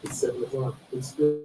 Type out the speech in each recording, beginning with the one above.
It's 7 o'clock. It's still.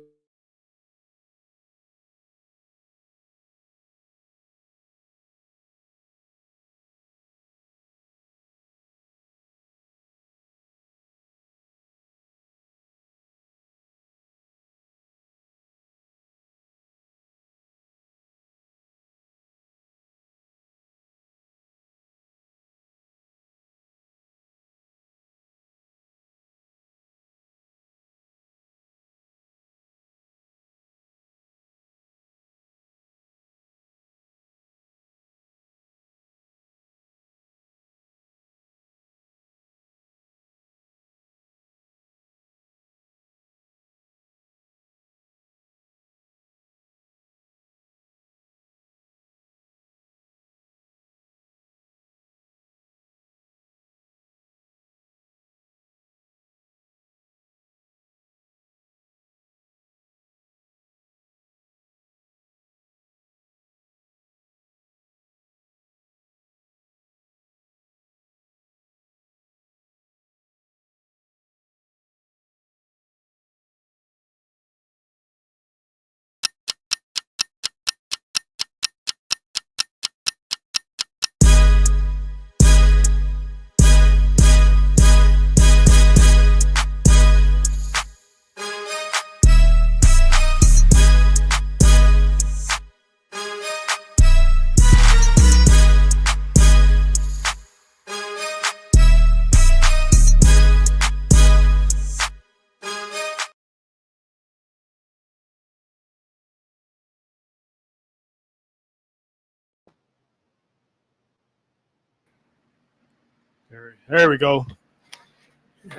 There we go.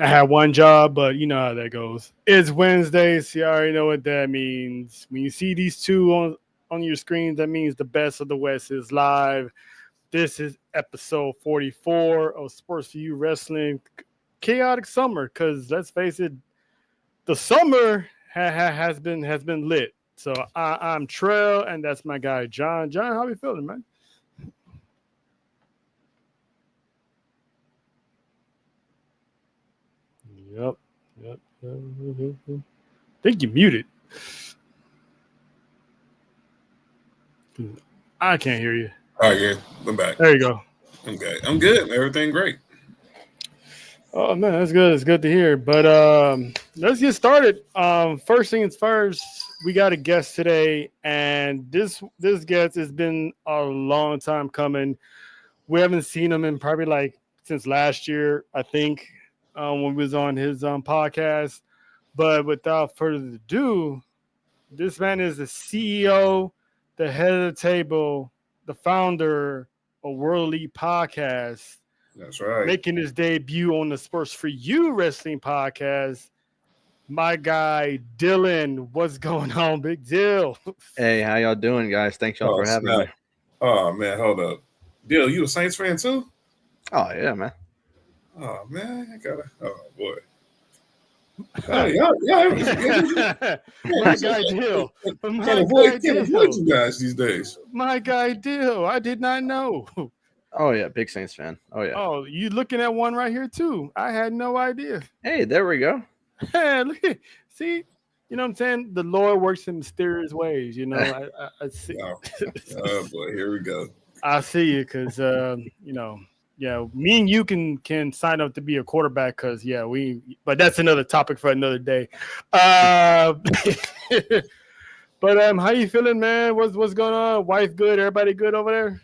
I had one job, but you know how that goes. It's Wednesday, so you already know what that means. When you see these two on your screen, that means the best of the West is live. This is episode 44 of S4UWrestling Chaotic Summer. Because let's face it, the summer has been lit. So I'm Trell, and that's my guy John. John, how you feeling, man? Yep. I think you muted. I can't hear you. Oh, yeah. I'm back. There you go. Okay. I'm good. Everything great. Oh, man, that's good. It's good to hear. But let's get started. First things first, we got a guest today, and this guest has been a long time coming. We haven't seen him in probably like since last year, I think, when we was on his podcast. But without further ado, this man is the CEO, the head of the table, the founder of World Elite Podcast. That's right. Making his debut on the Sports for You Wrestling Podcast. My guy Dylan, what's going on, big deal? Hey, how y'all doing, guys? Thanks y'all for having me. Oh man, hold up. Dill, you a Saints fan too? Oh yeah, man. Oh man, I gotta. Oh boy. Yeah. My guy Dill. Can't avoid you guys these days. My guy Dill. I did not know. Oh yeah, big Saints fan. Oh yeah. Oh, you looking at one right here too? I had no idea. Hey, there we go. Hey, look at, see, you know what I'm saying? The Lord works in mysterious ways. You know, I see. Oh boy, here we go. I see you because you know, yeah, me and you can sign up to be a quarterback because but that's another topic for another day. But how you feeling, man? What's going on? Wife good? Everybody good over there?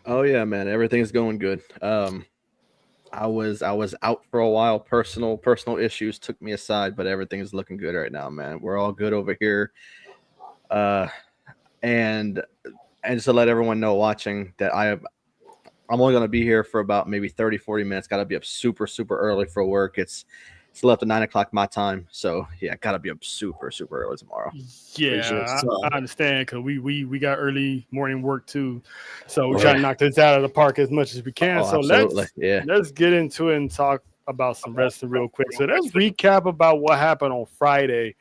Oh yeah, man. Everything's going good. I was out for a while. Personal issues took me aside, but everything's looking good right now, man. We're all good over here. And just to let everyone know watching that I'm only going to be here for about maybe 30-40 minutes. Got to be up super early for work. It's left at 9 o'clock my time, so yeah, gotta be up super early tomorrow. Yeah, I understand because we got early morning work too, so we're trying to knock this out of the park as much as we can. So let's get into it and talk about some wrestling real quick. So let's recap about what happened on Friday,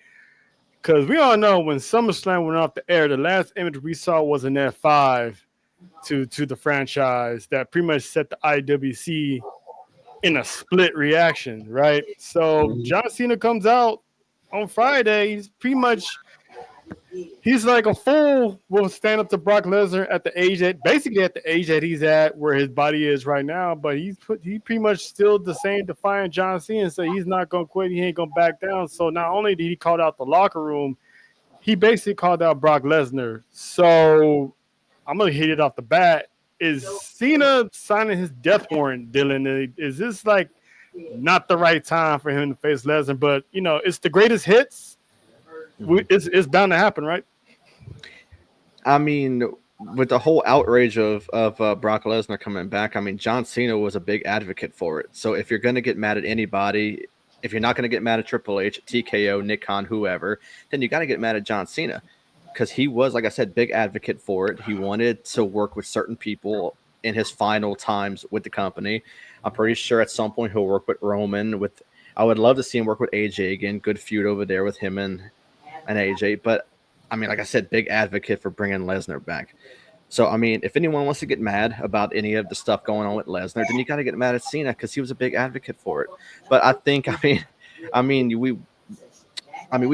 because we all know when SummerSlam went off the air, the last image we saw was an F5 to the franchise that pretty much set the IWC in a split reaction, right? So John Cena comes out on Friday, he's pretty much he's like a fool will stand up to Brock Lesnar at the age that basically at the age that he's at where his body is right now. But he pretty much still the same defiant John Cena, so he's not gonna quit. He ain't gonna back down. So not only did he call out the locker room, he basically called out Brock Lesnar. So I'm gonna hit it off the bat. Is Cena signing his death warrant, Dylan? Is this like not the right time for him to face Lesnar? But it's the greatest hits. It's bound to happen, right? I mean, with the whole outrage of Brock Lesnar coming back, I mean, John Cena was a big advocate for it. So if you're going to get mad at anybody, if you're not going to get mad at Triple H, TKO, Nick Khan, whoever, then you got to get mad at John Cena because he was, like I said, big advocate for it. He wanted to work with certain people in his final times with the company. I'm pretty sure at some point he'll work with Roman. I would love to see him work with AJ again. Good feud over there with him and AJ. But I mean, like I said, big advocate for bringing Lesnar back. So, I mean, if anyone wants to get mad about any of the stuff going on with Lesnar, then you got to get mad at Cena because he was a big advocate for it. But I think, we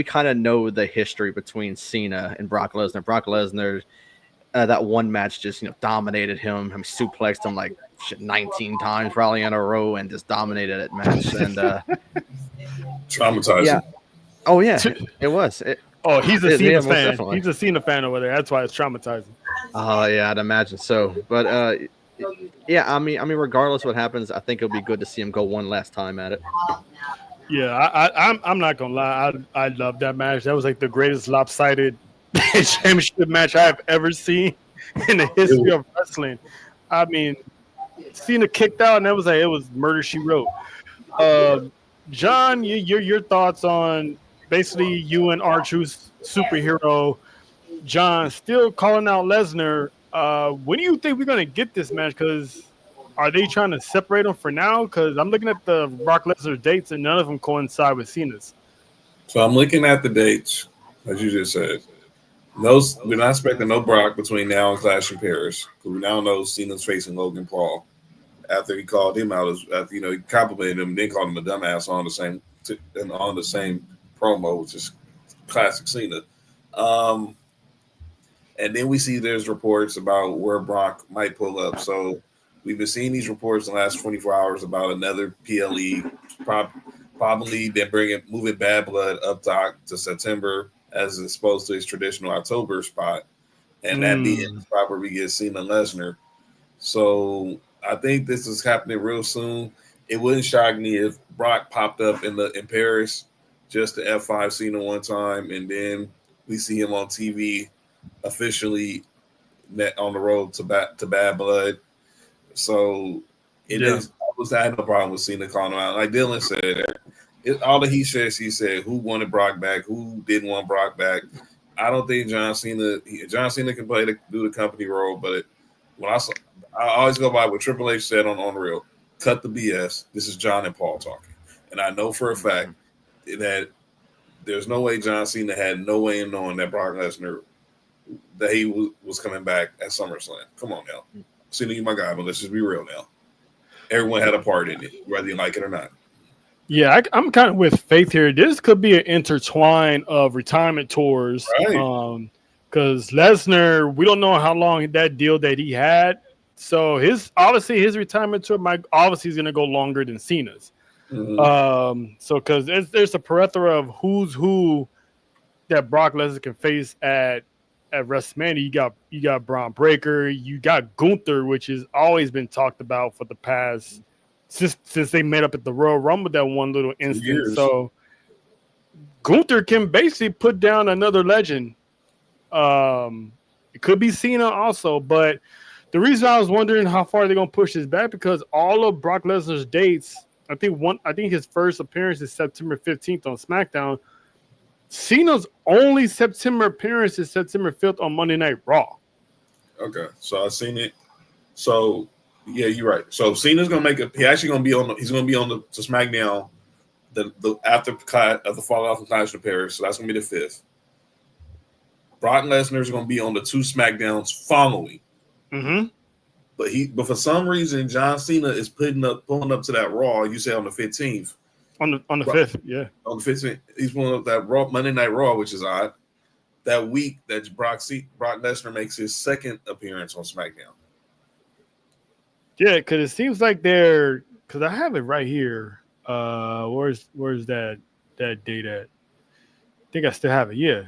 kind of know the history between Cena and Brock Lesnar. Brock Lesnar, that one match just, dominated him. I mean, suplexed him like 19 times probably in a row and just dominated that match. And traumatizing. Yeah. Oh, yeah, it was. He's a Cena fan. Definitely. He's a Cena fan over there. That's why it's traumatizing. Oh, yeah, I'd imagine so. But, yeah, I mean, regardless of what happens, I think it'll be good to see him go one last time at it. Yeah, I'm not going to lie. I love that match. That was like the greatest lopsided championship match I've ever seen in the history of wrestling. I mean, Cena kicked out, and it was murder, she wrote. John, your thoughts on basically you and R-Truth's superhero, John, still calling out Lesnar. When do you think we're going to get this match? Because are they trying to separate them for now? Because I'm looking at the Brock Lesnar dates, and none of them coincide with Cena's. So I'm looking at the dates, as you just said. We're not expecting no Brock between now and Clash in Paris. Because we now know Cena's facing Logan Paul. After he called him out, after he complimented him, then called him a dumbass on the same promo, which is classic Cena. And then we see there's reports about where Brock might pull up. So we've been seeing these reports in the last 24 hours about another PLE, probably they're moving Bad Blood up to September as opposed to his traditional October spot, and that being the spot where we get Cena Lesnar. So I think this is happening real soon. It wouldn't shock me if Brock popped up in Paris just to F5 Cena one time, and then we see him on TV officially on the road to Bad Blood. So it is. I had no problem with Cena calling him out. Like Dylan said, all the he said, she said. Who wanted Brock back? Who didn't want Brock back? I don't think John Cena can do the company role, but I always go by what Triple H said on Real. Cut the BS. This is John and Paul talking. And I know for a fact that there's no way John Cena had no way in knowing that Brock Lesnar, that he was coming back at SummerSlam. Come on now. Cena, you my guy, but let's just be real now. Everyone had a part in it, whether you like it or not. Yeah, I'm kind of with Faith here. This could be an intertwine of retirement tours. Right. Because Lesnar, we don't know how long that deal that he had. So his retirement tour obviously is going to go longer than Cena's. Mm-hmm. So because there's a plethora of who's who that Brock Lesnar can face at WrestleMania. You got Braun Breaker, you got Gunther, which has always been talked about for the past since they met up at the Royal Rumble that one little instant. So Gunther can basically put down another legend. It could be Cena also, but the reason I was wondering how far they're gonna push this back because all of Brock Lesnar's dates, I think his first appearance is September 15th on SmackDown. Cena's only September appearance is September 5th on Monday Night Raw. Okay, so I've seen it. So yeah, you're right. So Cena's gonna he's gonna be on the SmackDown the after the fall off of Clash of Paris. So that's gonna be the 5th. Brock Lesnar is gonna be on the 2 SmackDowns following. Mm-hmm. But for some reason John Cena is pulling up to that Raw. You say on the 15th. On the 5th, yeah. On the 15th, he's one of that Raw Monday Night Raw, which is odd. That week that Brock Lesnar makes his second appearance on SmackDown. Yeah, because it seems like they're because I have it right here. Where's that date at? I think I still have it. Yeah.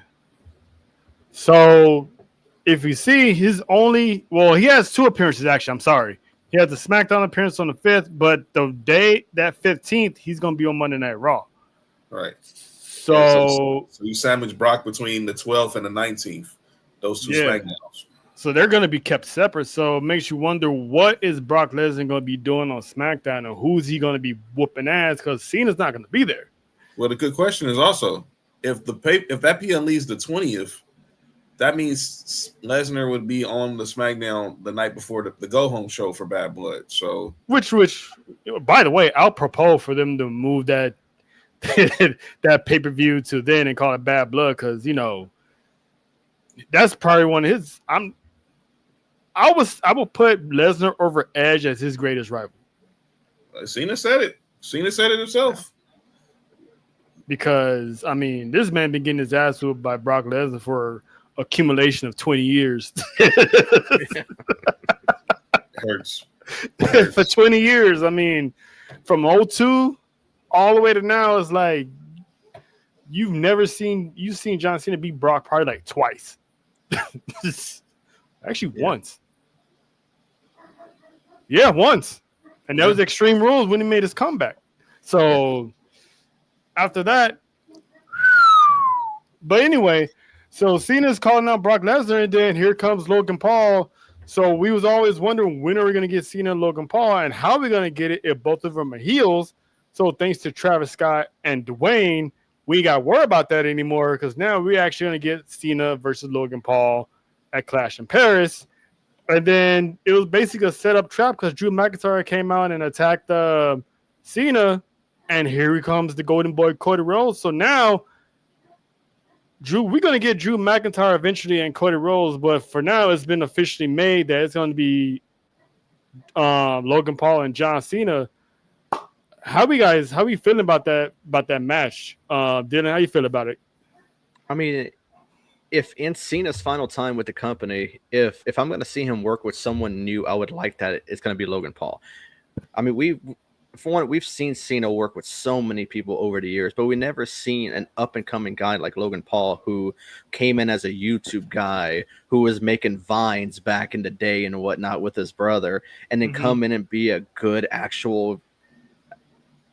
So if you see he has 2 appearances actually. I'm sorry. He has the SmackDown appearance on the 5th, but the day that 15th, he's gonna be on Monday Night Raw. Right. So you sandwich Brock between the 12th and the 19th. Those 2 SmackDowns. So they're going to be kept separate. So it makes you wonder, what is Brock Lesnar going to be doing on SmackDown, and who's he going to be whooping ass? Because Cena's not going to be there. Well, the good question is also, if that PLE is the 20th, that means Lesnar would be on the SmackDown the night before the go home show for Bad Blood. So which by the way, I'll propose for them to move that that pay-per-view to then and call it Bad Blood, because that's probably one of his. I will put Lesnar over Edge as his greatest rival. Cena said it. Cena said it himself. Because this man been getting his ass whooped by Brock Lesnar for accumulation of 20 years. Hurts. For 20 years. From 02 all the way to now, it's like you've seen John Cena beat Brock probably like twice. Actually, once. Yeah, once. And that was Extreme Rules when he made his comeback. So after that, but anyway, so Cena's calling out Brock Lesnar, and then here comes Logan Paul. So we was always wondering, when are we going to get Cena and Logan Paul, and how are we going to get it if both of them are heels? So thanks to Travis Scott and Dwayne, we got to worry about that anymore, because now we're actually going to get Cena versus Logan Paul at Clash in Paris. And then it was basically a setup trap, because Drew McIntyre came out and attacked Cena, and here he comes the Golden Boy Cody Rhodes. So now we're going to get Drew McIntyre eventually and Cody Rhodes, but for now it's been officially made that it's going to be Logan Paul and John Cena. How we feeling about that match? Dylan, how you feel about it? If in Cena's final time with the company, if I'm going to see him work with someone new, I would like that it's going to be Logan Paul. We've seen Cena work with so many people over the years, but we never seen an up and coming guy like Logan Paul, who came in as a YouTube guy, who was making vines back in the day and whatnot with his brother, and then come in and be a good actual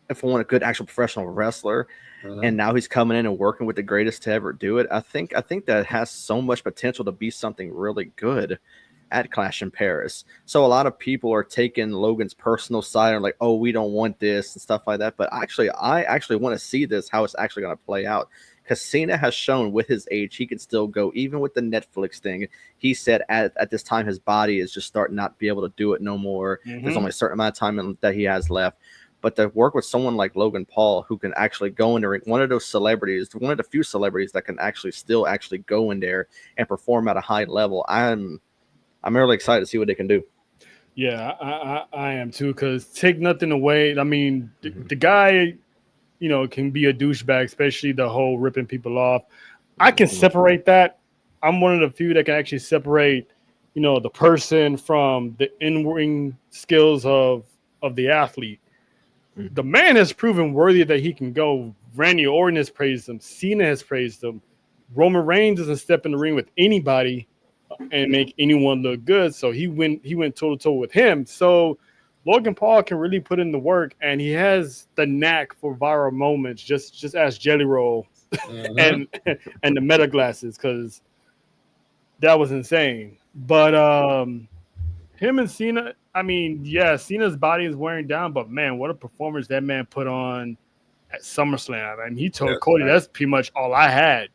professional wrestler. And now he's coming in and working with the greatest to ever do it. I think that has so much potential to be something really good at Clash in Paris. So a lot of people are taking Logan's personal side and like, oh, we don't want this and stuff like that. But I actually want to see this, how it's actually going to play out. Because Cena has shown with his age, he can still go, even with the Netflix thing. He said at this time, his body is just starting not to be able to do it no more. There's only a certain amount of time that he has left. But to work with someone like Logan Paul, who can actually go in there, one of the few celebrities that can still go in there and perform at a high level, I'm really excited to see what they can do. Yeah, I am too, because take nothing away. The guy, can be a douchebag, especially the whole ripping people off. I can separate that. I'm one of the few that can actually separate, the person from the in-ring skills of the athlete. The man has proven worthy that he can go. Randy Orton has praised him. Cena has praised him. Roman Reigns doesn't step in the ring with anybody and make anyone look good. So he went toe to toe with him. So Logan Paul can really put in the work, and he has the knack for viral moments. Just ask Jelly Roll and the meta glasses, because that was insane. But him and Cena, Cena's body is wearing down, but man, what a performance that man put on at SummerSlam. And he told Cody, that's pretty much all I had.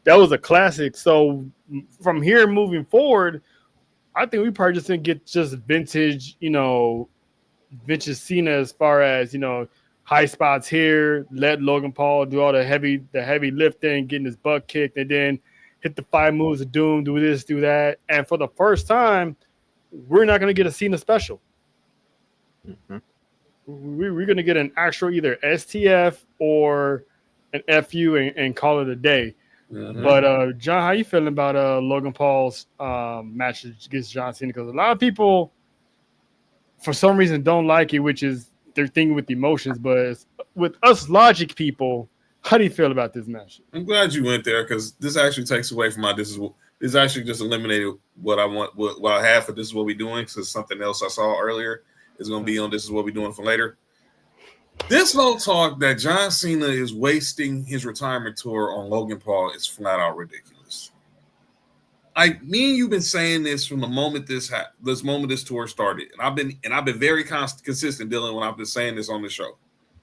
That was a classic. So from here moving forward, I think we probably just didn't get just vintage Cena, as far as, high spots here, let Logan Paul do all the heavy lifting, getting his butt kicked, and then hit the 5 moves of doom, do this, do that. And for the first time, we're not going to get a Cena special. we're gonna get an actual either STF or an FU and call it a day. Mhm. But John, how you feeling about Logan Paul's match against John Cena? Because a lot of people, for some reason, don't like it, which is their thing with emotions. But with us logic people, how do you feel about this match? I'm glad you went there because this actually takes away from my. This actually just eliminated what I want. What I have for this is what we're doing. Because something else I saw earlier is going to be on. This is what we're doing for later. This whole talk that John Cena is wasting his retirement tour on Logan Paul is flat out ridiculous. Me and you've been saying this from the moment this this tour started, and I've been very consistent, Dylan, when I've been saying this on the show.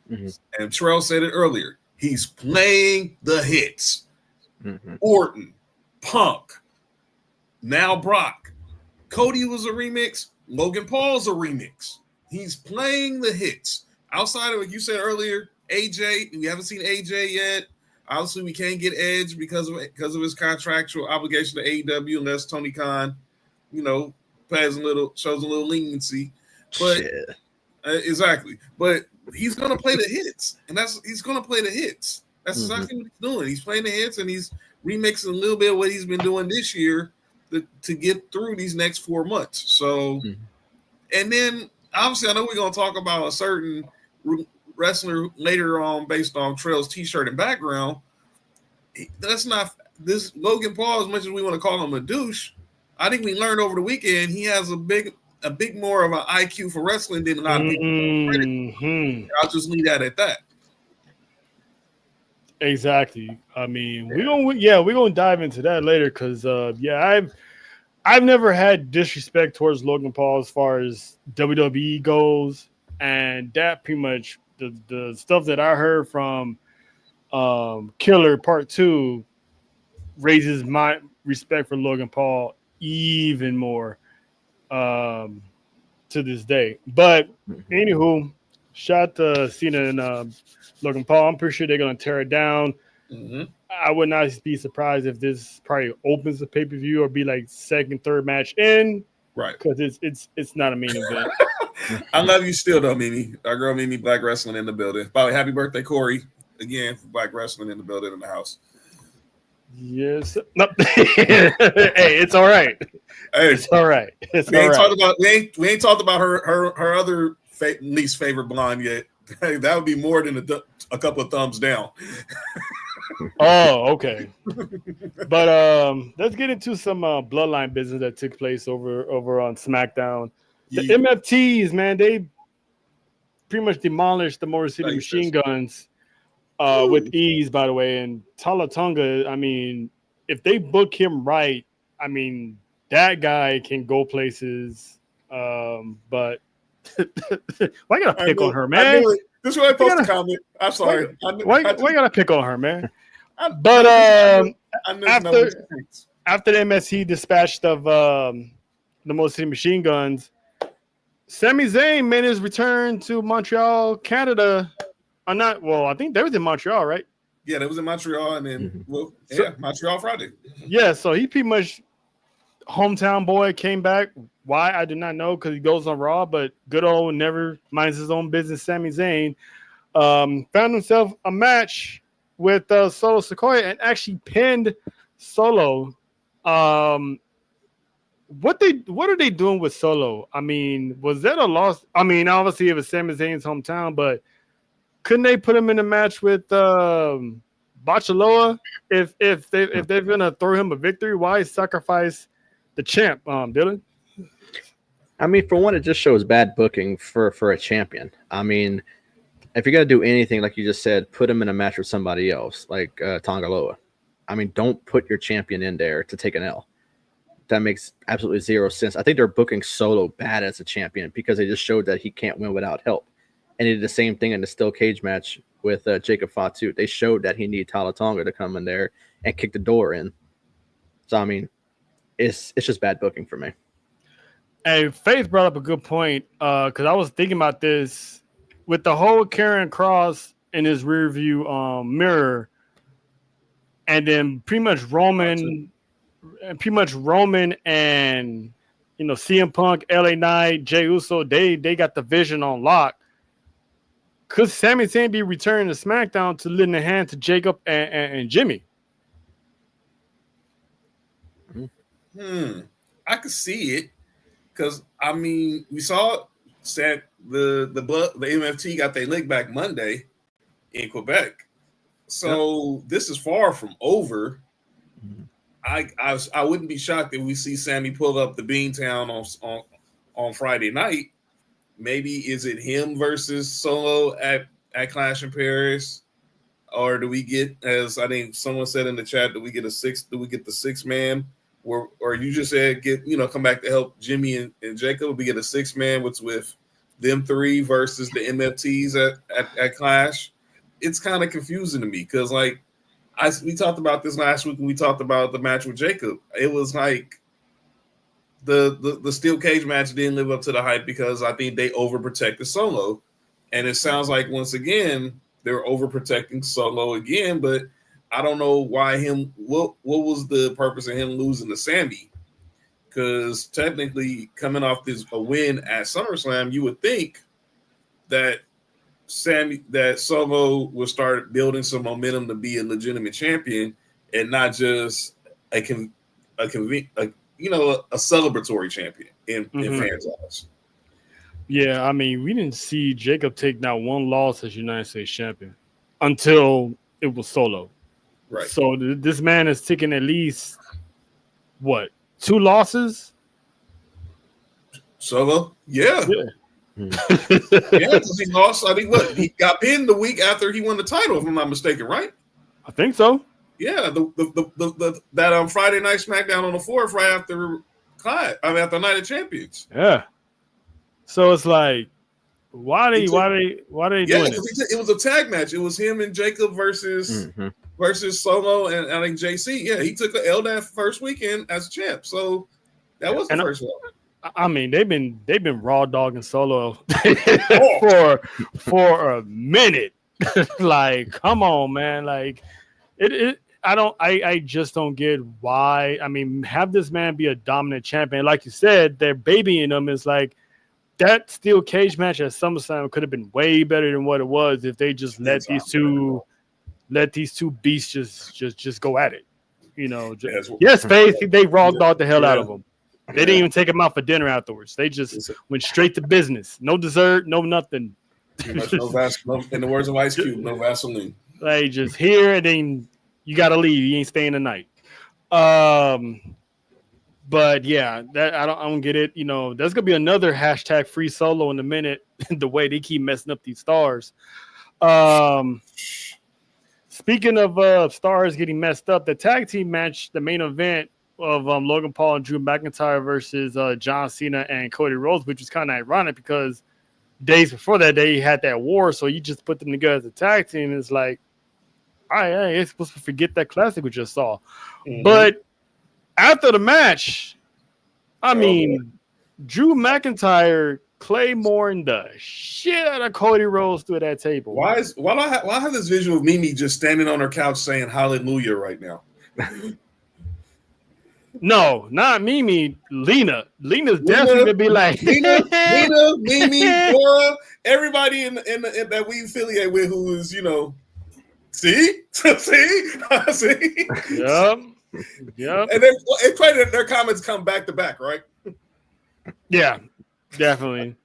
Mm-hmm. And Terrell said it earlier. He's playing the hits. Mm-hmm. Orton, Punk, now Brock. Cody was a remix. Logan Paul's a remix. He's playing the hits. Outside of what you said earlier, AJ, we haven't seen AJ yet. Obviously, we can't get Edge because of his contractual obligation to AEW unless Tony Khan, shows a little leniency. But exactly. But he's gonna play the hits, and he's gonna play the hits. That's exactly what he's doing. He's playing the hits, and he's remixing a little bit of what he's been doing this year to get through these next 4 months. So, and then obviously, I know we're gonna talk about a certain wrestler later on based on Trail's t-shirt and background. That's not this Logan Paul, as much as we want to call him a douche. I think we learned over the weekend he has a big more of an IQ for wrestling than a lot of people. I'll just leave that at that. Exactly. I mean, we're gonna dive into that later because I've never had disrespect towards Logan Paul as far as WWE goes, and that pretty much the stuff that I heard from Killer Part 2 raises my respect for Logan Paul even more to this day. But anywho, shout to Cena and Logan Paul. I'm pretty sure they're gonna tear it down. Mm-hmm. I would not be surprised if this probably opens the pay-per-view or be like second, third match in. Right. Because it's not a main event. I love you still though, Mimi. Our girl Mimi Black Wrestling in the building. By the way, happy birthday, Corey. Again, for Black Wrestling in the building in the house. Yes. No. Hey, it's all right. Hey, it's all right. We ain't talked about her other least favorite blonde yet. Hey, that would be more than a couple of thumbs down. Oh, okay. But let's get into some bloodline business that took place over on SmackDown. The MFTs, man, they pretty much demolished the Motor City Machine Guns with ease, by the way. And Talatonga, I mean, if they book him right, I mean, that guy can go places. But why gotta pick on her, man? This is why I posted a comment. I'm sorry. Why gotta pick on her, man? But after the MSC dispatched of the Motor City Machine Guns, Sami Zayn made his return to Montreal, Canada. I think they was in Montreal, right? Yeah, they was in Montreal, and then Montreal Friday. Yeah, so he pretty much hometown boy came back. Why I do not know because he goes on Raw, but good old never minds his own business. Sami Zayn found himself a match with Solo Sikoa and actually pinned Solo. What are they doing with Solo? I mean, was that a loss? I mean, obviously it was Sami Zayn's hometown, but couldn't they put him in a match with Bachaloa if they're gonna throw him a victory? Why sacrifice the champ, Dylan? I mean, for one, it just shows bad booking for a champion. I mean, if you're gonna do anything, like you just said, put him in a match with somebody else, like Tongaloa. I mean, don't put your champion in there to take an L. That makes absolutely zero sense. I think they're booking Solo bad as a champion because they just showed that he can't win without help. And he did the same thing in the steel cage match with Jacob Fatu. They showed that he needed Talatonga to come in there and kick the door in. So, I mean, it's just bad booking for me. Hey, Faith brought up a good point because I was thinking about this with the whole Karrion Kross in his rear view mirror, and then pretty much Roman and CM Punk, LA Knight, Jey Uso, they got the vision on lock. could Sami Zayn be returning to SmackDown to lend a hand to Jacob and Jimmy? I could see it because I mean we saw the MFT got their leg back Monday in Quebec, so this is far from over. I wouldn't be shocked if we see Sammy pull up the Beantown on Friday night. Maybe is it him versus Solo at Clash in Paris, or do we get, as I think someone said in the chat, do we get the 6-man? Or you just said come back to help Jimmy and Jacob? We get a 6-man with them three versus the MFTs at Clash. It's kind of confusing to me because we talked about this last week when we talked about the match with Jacob. It was like the steel cage match didn't live up to the hype because I think they overprotected Solo, and it sounds like once again they're overprotecting Solo again. But I don't know why him. What was the purpose of him losing to Sammy? Because technically, coming off a win at SummerSlam, you would think that Solo would start building some momentum to be a legitimate champion and not just a celebratory champion in fans' eyes. Yeah, I mean, we didn't see Jacob take not one loss as United States champion until it was Solo. Right. So this man is taking at least 2 losses? Solo? Yeah. Because he lost. I think he got pinned the week after he won the title, if I'm not mistaken, right? I think so. Yeah, that Friday night SmackDown on the 4th, right after after Night of Champions. Yeah. So it's like, why they doing this? It was a tag match. It was him and Jacob versus Solo and I think JC. Yeah, he took the L that first weekend as a champ. So that was the first one. I mean, they've been raw dogging Solo for a minute. Like, come on, man. Like, I just don't get why. I mean, have this man be a dominant champion. Like you said, they're babying him. Is like that steel cage match at SummerSlam could have been way better than what it was if they just let these two beasts just go at it. Yes, Faith, they raw dogged the hell out of him. They didn't even take him out for dinner afterwards. They just went straight to business. No dessert, no nothing. No Vaseline. In the words of Ice Cube, no Vaseline. Like, just here and then you got to leave. You ain't staying the night. But yeah, that I don't get it. There's gonna be another hashtag free Solo in a minute. The way they keep messing up these stars. Speaking of stars getting messed up, the tag team match, the main event of Logan Paul and Drew McIntyre versus John Cena and Cody Rhodes, which is kind of ironic because days before that they had that war, so you just put them together as a tag team. It's like, all right, you're supposed to forget that classic we just saw. But after the match, I mean, Drew McIntyre Claymore the shit out of Cody Rhodes through that table. Why I have this visual of Mimi just standing on her couch saying hallelujah right now? No, not Mimi. Lena's definitely gonna be like Lena, Mimi, Dora, everybody in that we affiliate with who is see. Yep. And then it's probably their comments come back to back, right? Yeah, definitely.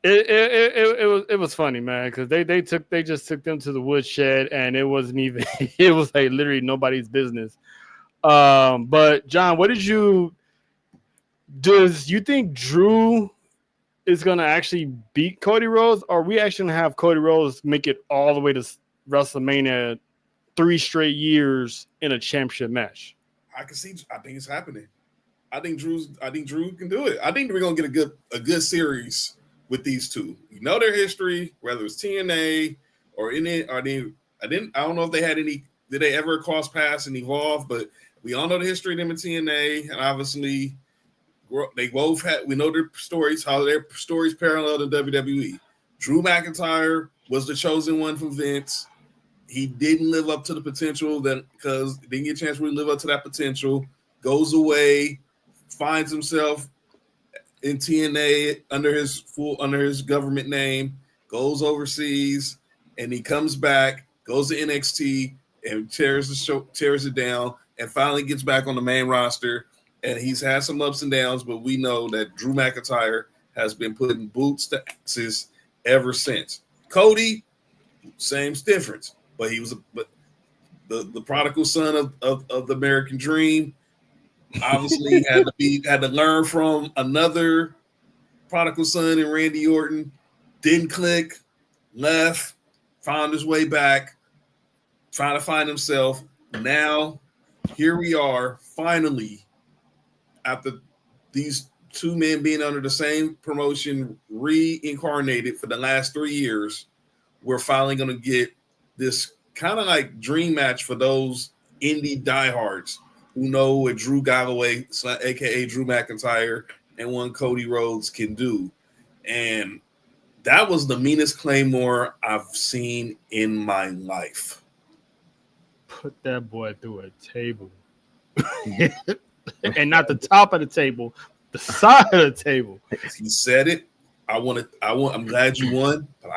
It was funny, man, because they just took them to the woodshed, and it wasn't even it was like literally nobody's business. But John, does you think Drew is gonna actually beat Cody Rhodes, or are we actually gonna have Cody Rhodes make it all the way to WrestleMania 3 straight years in a championship match? I think it's happening. I think Drew can do it. I think we're gonna get a good series with these two. Their history, whether it's TNA or in it, I don't know if they had any. Did they ever cross paths and evolve? But we all know the history of them in TNA, and obviously they both had. We know their stories, how their stories parallel to WWE. Drew McIntyre was the chosen one from Vince. He didn't live up to the potential because didn't get a chance to really live up to that potential. Goes away, finds himself in TNA under his government name. goes overseas, and he comes back, goes to NXT, and tears it down, and finally gets back on the main roster. And he's had some ups and downs, but we know that Drew McIntyre has been putting boots to asses ever since. Cody, same difference, but he was the prodigal son of the American Dream. Obviously, had to learn from another prodigal son in Randy Orton. Didn't click, left, found his way back, trying to find himself. Now, here we are, finally, after these two men being under the same promotion, reincarnated for the last 3 years. We're finally going to get this kind of like dream match for those indie diehards who know what Drew Galloway, aka Drew McIntyre, and one Cody Rhodes can do. And that was the meanest Claymore I've seen in my life. Put that boy through a table. And not the top of the table, the side of the table. He said it. I'm glad you won, but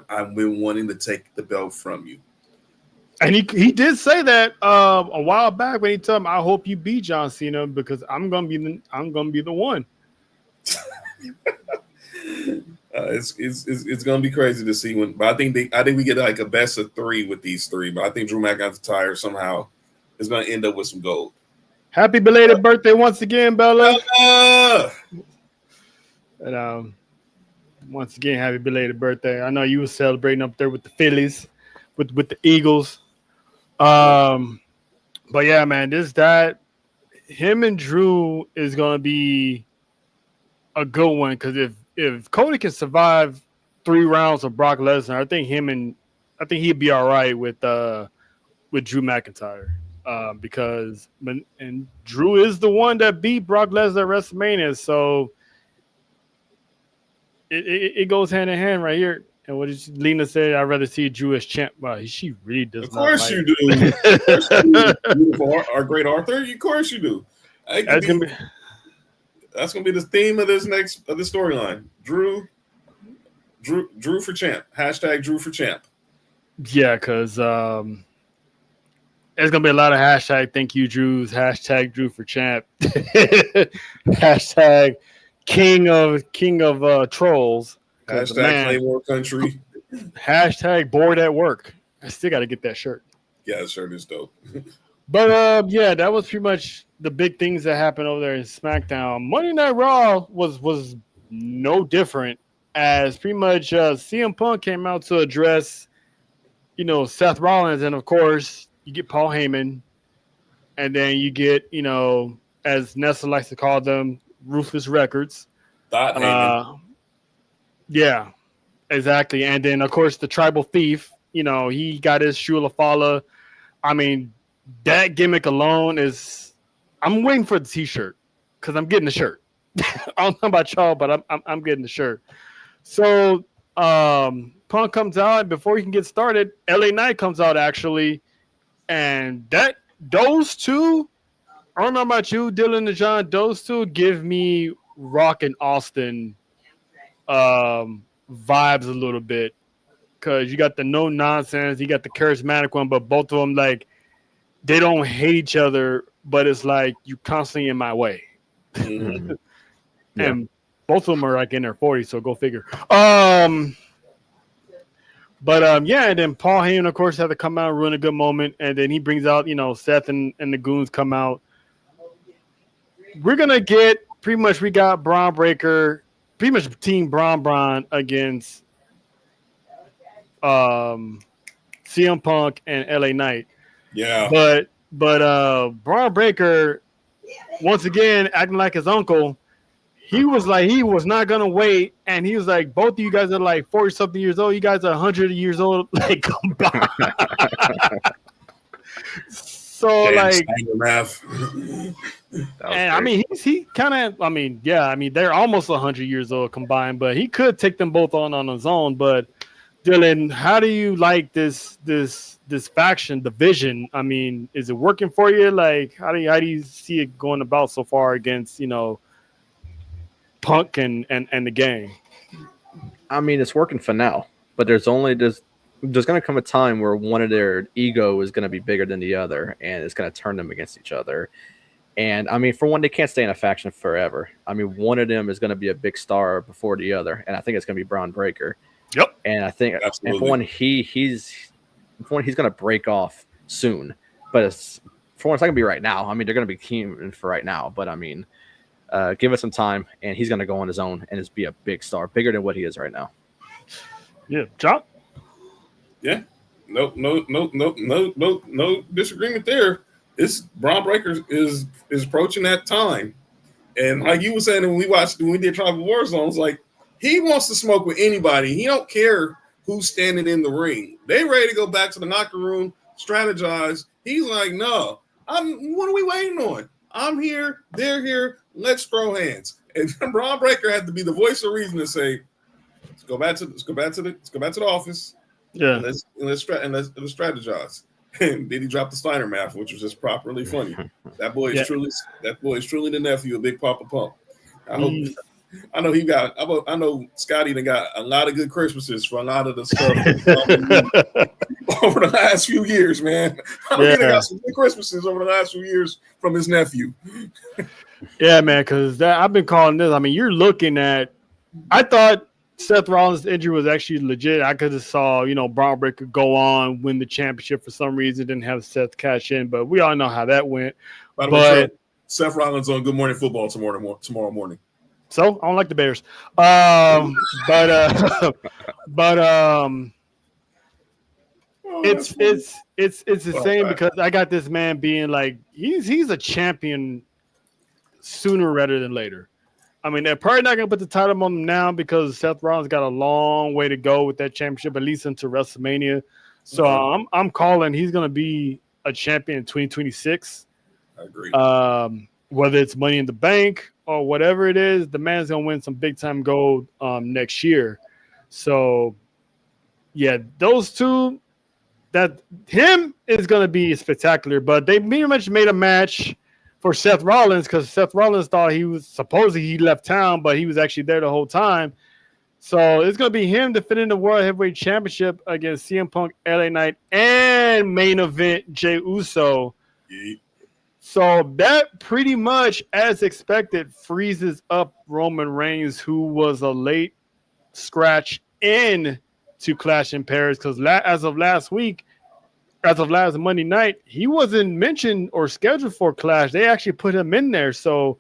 I've been wanting to take the belt from you. And he did say that a while back when he told him, "I hope you beat John Cena because I'm gonna be the one." It's gonna be crazy to see when, but I think we get like a best of 3 with these 3. But I think Drew McIntyre somehow is gonna end up with some gold. Happy belated birthday once again, Bella. And once again, happy belated birthday. I know you were celebrating up there with the Phillies, with the Eagles. But yeah, man, him and Drew is gonna be a good one because if Cody can survive 3 rounds of Brock Lesnar, I think he'd be all right with Drew McIntyre. Because Drew is the one that beat Brock Lesnar at WrestleMania, so it goes hand in hand right here. And what did Lena say? I'd rather see Drew as champ. Wow, she really does. Of course you do. Our great Arthur. Of course you do. That's gonna be the theme of this storyline. Drew for champ. # Drew for champ. Yeah, because there's gonna be a lot of # thank you Drews, # Drew for champ, # king of trolls, # Claymore Country, # bored at work. I still got to get that shirt. Yeah, that shirt is dope. But yeah, that was pretty much the big things that happened over there in SmackDown. Monday Night Raw was no different, as pretty much CM Punk came out to address, Seth Rollins, and of course you get Paul Heyman, and then you get, as Nessa likes to call them, Ruthless Records. Yeah, exactly. And then of course the Tribal Thief, he got his Shula Fala. I mean, that gimmick alone is. I'm waiting for the T-shirt because I'm getting the shirt. I don't know about y'all, but I'm getting the shirt. So Punk comes out, and before he can get started, LA Knight comes out actually, and those two. I don't know about you, Dylan and John. Those two give me Rock and Austin vibes a little bit, because you got the no nonsense, you got the charismatic one, but both of them they don't hate each other, but it's like you constantly in my way. Mm-hmm. And both of them are in their 40s, so go figure. But yeah, and then Paul Heyman, of course, had to come out and ruin a good moment, and then he brings out, Seth and the goons come out. We're gonna get we got Braun Breaker, pretty much Team Braun against CM Punk and LA Knight. Yeah. But Braun Breaker, once again, acting like his uncle, he was not gonna wait, and he was like, both of you guys are 40-something years old. You guys are 100 years old, combined. So math. And I mean, he kind of. I mean, yeah. I mean, they're almost 100 years old combined, but he could take them both on his own. But Dylan, how do you like this faction division? I mean, is it working for you? How do you see it going about so far against Punk and the gang? I mean, it's working for now, but there's going to come a time where one of their ego is going to be bigger than the other, and it's going to turn them against each other. And I mean, for one, they can't stay in a faction forever. I mean, one of them is going to be a big star before the other, and I think it's going to be Braun Breaker. Yep. And I think, Absolutely. and for one, he's going to break off soon. But for one, it's not going to be right now. I mean, they're going to be teaming for right now. But I mean, give it some time, and he's going to go on his own and just be a big star, bigger than what he is right now. Yeah, John. Yeah. No disagreement there. This Braun Breaker is approaching that time. And like you were saying when we did Tribal War Zones, like he wants to smoke with anybody. He don't care who's standing in the ring. They ready to go back to the locker room, strategize. He's like, no, what are we waiting on? I'm here, they're here, let's throw hands. And Braun Breaker had to be the voice of reason to say, let's go back to the office. Yeah. And let's strategize. And then he dropped the Steiner math, which was just properly funny. That boy is truly the nephew of Big Papa Pump. I know Scotty done got a lot of good Christmases for a lot of the stuff over the last few years, man. He got some good Christmases over the last few years from his nephew. Yeah, man, because I've been calling this. I mean, you're looking at. I thought Seth Rollins' injury was actually legit. I could have saw, Braun Breaker go on, win the championship for some reason, didn't have Seth cash in, but we all know how that went. By the way, Seth Rollins on Good Morning Football tomorrow morning. So I don't like the Bears. It's the same because I got this man being like he's a champion sooner rather than later. I mean, they're probably not going to put the title on him now because Seth Rollins got a long way to go with that championship, at least into WrestleMania. So I'm calling he's going to be a champion in 2026. I agree. Whether it's Money in the Bank or whatever it is, the man's going to win some big-time gold next year. So, yeah, those two, that him is going to be spectacular. But they pretty much made a match for Seth Rollins because Seth Rollins thought he left town, but he was actually there the whole time. So it's going to be him defending the World Heavyweight Championship against CM Punk, LA Knight, and main event Jey Uso. Yeah. So that pretty much, as expected, freezes up Roman Reigns, who was a late scratch in to Clash in Paris because as of last Monday night, he wasn't mentioned or scheduled for Clash. They actually put him in there. So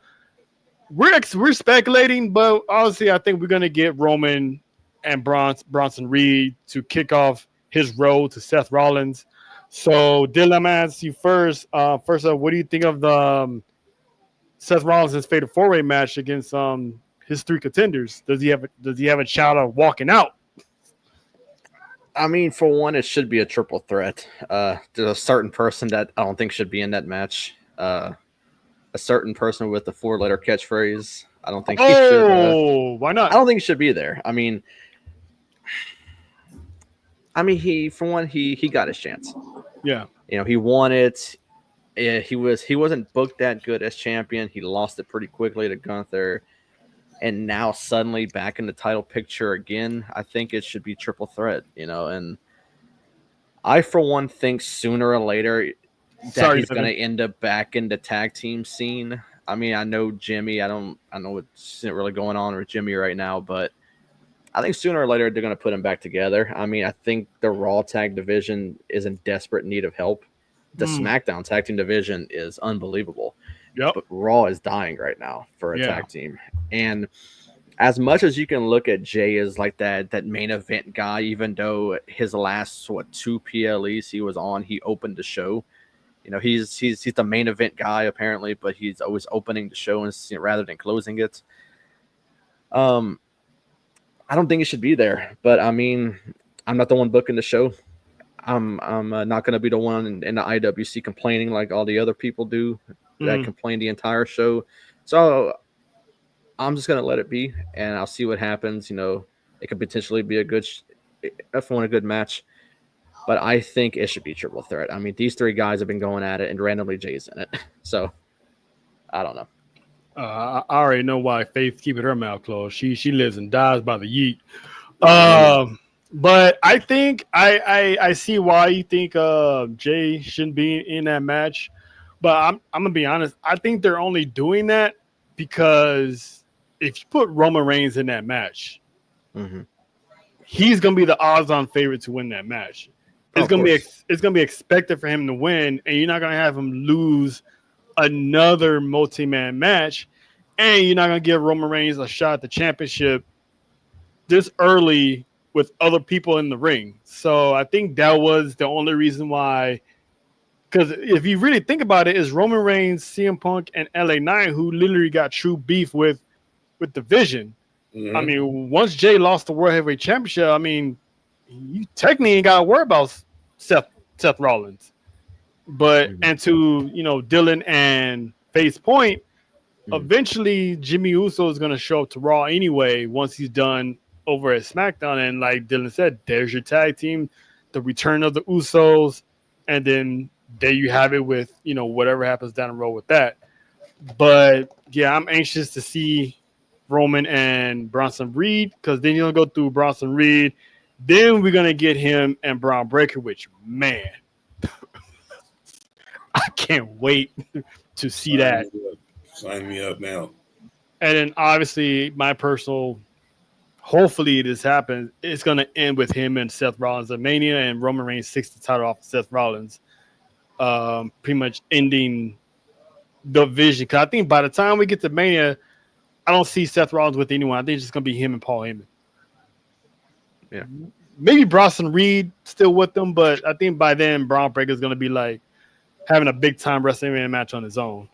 we're speculating, but obviously I think we're going to get Roman and Bronson Reed to kick off his road to Seth Rollins. So Dylan, I'm going to ask you first. First up, what do you think of the Seth Rollins' Fatal 4-Way match against his three contenders? Does he have a shot of walking out? I mean, for one, it should be a triple threat. There's a certain person that I don't think should be in that match. A certain person with the 4-letter catchphrase. I don't think he should. Oh, why not? I don't think he should be there. I mean, he got his chance. Yeah. He won it. He wasn't booked that good as champion. He lost it pretty quickly to Gunther. And now suddenly back in the title picture again, I think it should be triple threat, and I, for one, think sooner or later that he's going to end up back in the tag team scene. I mean, I know Jimmy. I know what's really going on with Jimmy right now, but I think sooner or later they're going to put him back together. I mean, I think the Raw tag division is in desperate need of help. The SmackDown tag team division is unbelievable. Yep. But Raw is dying right now for a tag team. And as much as you can look at Jay as like that main event guy, even though his last 2 PLEs he was on, he opened the show. He's the main event guy apparently, but he's always opening the show rather than closing it. I don't think he should be there, but I mean, I'm not the one booking the show. I'm not going to be the one in the IWC complaining like all the other people do that complain the entire show. So I'm just going to let it be, and I'll see what happens. It could potentially be a good match, but I think it should be triple threat. I mean, these 3 guys have been going at it, and randomly Jay's in it. So I don't know. I already know why Faith's keeping her mouth closed. She lives and dies by the yeet. But I think I see why you think Jay shouldn't be in that match. But I'm gonna be honest. I think they're only doing that because if you put Roman Reigns in that match, Mm-hmm. he's gonna be the odds-on favorite to win that match. Oh, of course. It's gonna be expected for him to win, and you're not gonna have him lose another multi-man match, and you're not gonna give Roman Reigns a shot at the championship this early with other people in the ring. So I think that was the only reason why. Because if you really think about it, is Roman Reigns, CM Punk, and LA Knight who literally got true beef with the Vision. I Mm-hmm. mean, once Jay lost the World Heavyweight Championship, I mean, you technically ain't got to worry about Seth Seth Rollins. But Mm-hmm. and to Dylan and Face Point, Mm-hmm. eventually Jimmy Uso is going to show up to Raw anyway once he's done over at SmackDown. And like Dylan said, there's your tag team, the return of the Usos, and then there you have it with whatever happens down the road with that. But yeah, I'm anxious to see Roman and Bronson Reed because then you'll go through Bronson Reed. Then we're gonna get him and Braun Breaker, which man, I can't wait to see Sign that. me up. Sign me up now. And then obviously my personal, hopefully this happens. It's gonna end with him and Seth Rollins at Mania, and Roman Reigns takes the title off of Seth Rollins, pretty much ending the vision. Because I think by the time we get to Mania, I don't see Seth Rollins with anyone. I think it's just gonna be him and Paul Heyman. Yeah. Maybe Bronson Reed still with them, but I think by then Braun Breaker is gonna be like having a big time WrestleMania match on his own.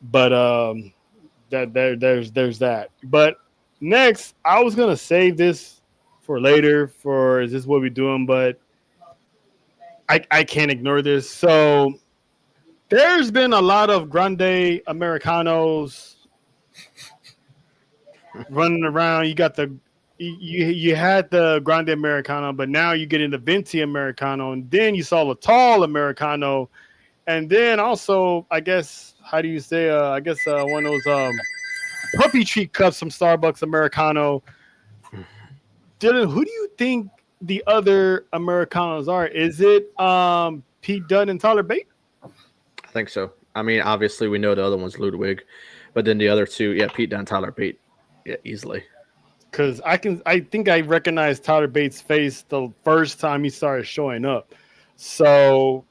But there's that. But next, I was gonna save this for later. For is this what we're doing? But I can't ignore this. So there's been a lot of Grande Americanos running around. You got you had the Grande Americano, but now you get into Venti Americano, and then you saw the tall Americano, and then also I guess how do you say? I guess one of those puppy treat cups from Starbucks Americano. Dylan, who do you think the other Americanos are? Is it Pete Dunne and Tyler Bate? I think so. I mean, obviously we know the other one's Ludwig, but then the other two, yeah, Pete Dunne, Tyler Bate, yeah, easily. Because I think I recognized Tyler Bates' face the first time he started showing up. So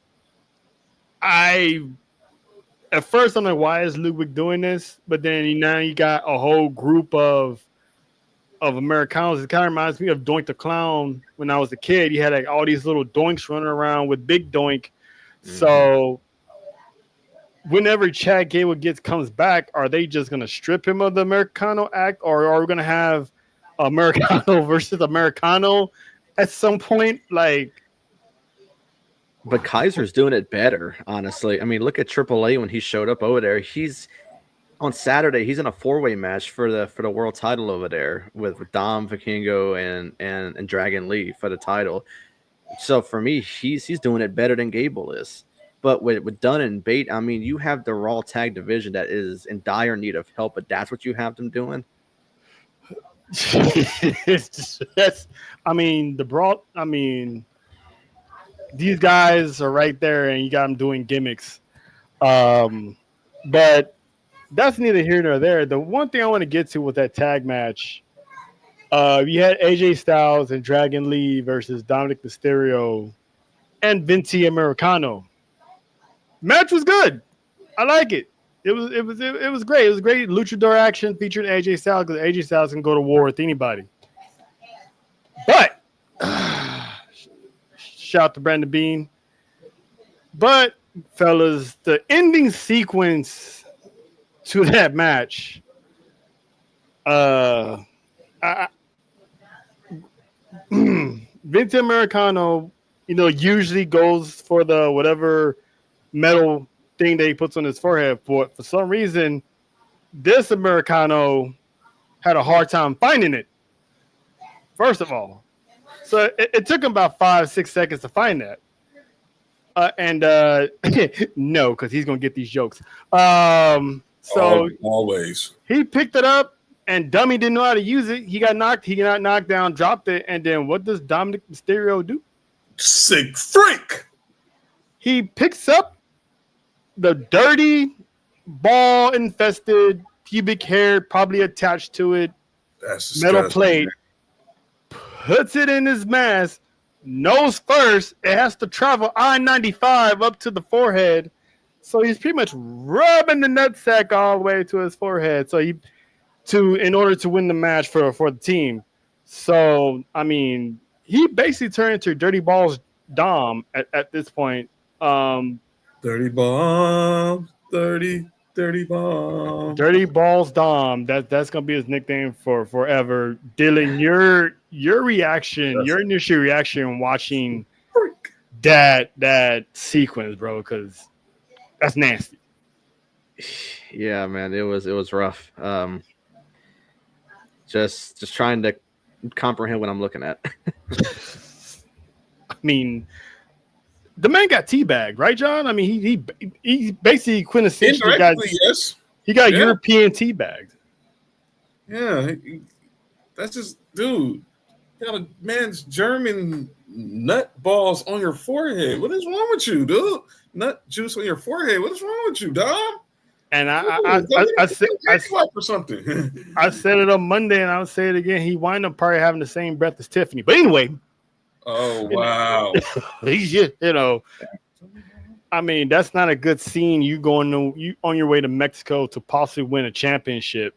I at first I'm like, why is Ludwig doing this? But then now you got a whole group of Americanos. It kind of reminds me of Doink the Clown when I was a kid. You had like all these little doinks running around with Big Doink. So whenever Chad Gable comes back, are they just gonna strip him of the Americano act, or are we gonna have Americano versus Americano at some point? Like, But Kaiser's doing it better, honestly. I mean, look at Triple A when he showed up over there. He's on Saturday. He's in a 4-way match for the world title over there with Dom Vikingo and Dragon Lee for the title. So for me, he's doing it better than Gable is. But with Dunn and Bate, I mean, you have the Raw tag division that is in dire need of help, but that's what you have them doing. that's I mean the broad. I mean these guys are right there, and you got them doing gimmicks. But that's neither here nor there. The one thing I want to get to with that tag match, you had AJ Styles and Dragon Lee versus Dominic Mysterio and Vinci Americano. Match was good. I like it. It was great. It was great luchador action featuring AJ Styles because AJ Styles can go to war with anybody. But shout out to Brandon Bean. But fellas, the ending sequence to that match, Vince Americano, usually goes for the whatever metal thing that he puts on his forehead. For some reason, this Americano had a hard time finding it. First of all, so it took him about 5-6 seconds to find that. And no, because he's gonna get these jokes. So Always. he picked it up and Dummy didn't know how to use it. He got knocked down, dropped it, and then what does Dominic Mysterio do? Sick freak. He picks up the dirty, ball-infested pubic hair, probably attached to it, That's metal plate, puts it in his mask, nose first. It has to travel I-95 up to the forehead. So he's pretty much rubbing the nutsack all the way to his forehead. So in order to win the match for the team. So I mean, he basically turned into Dirty Balls Dom at this point. Dirty bomb, dirty bomb. Dirty Balls Dom. That's gonna be his nickname for forever. Dylan, your reaction, your initial reaction watching that sequence, bro, because that's nasty. Yeah, man, it was rough. Just trying to comprehend what I'm looking at. I mean, the man got teabagged, right, John? I mean, he basically quintessentially got yes. He got European teabagged. Yeah, that's just dude. You got a man's German nut balls on your forehead. What is wrong with you, dude? Nut juice on your forehead. What is wrong with you, Dom? And I said for something. I said it on Monday, and I'll say it again. He wind up probably having the same breath as Tiffany. But anyway. Oh wow. He's just, I mean, that's not a good scene. You on your way to Mexico to possibly win a championship,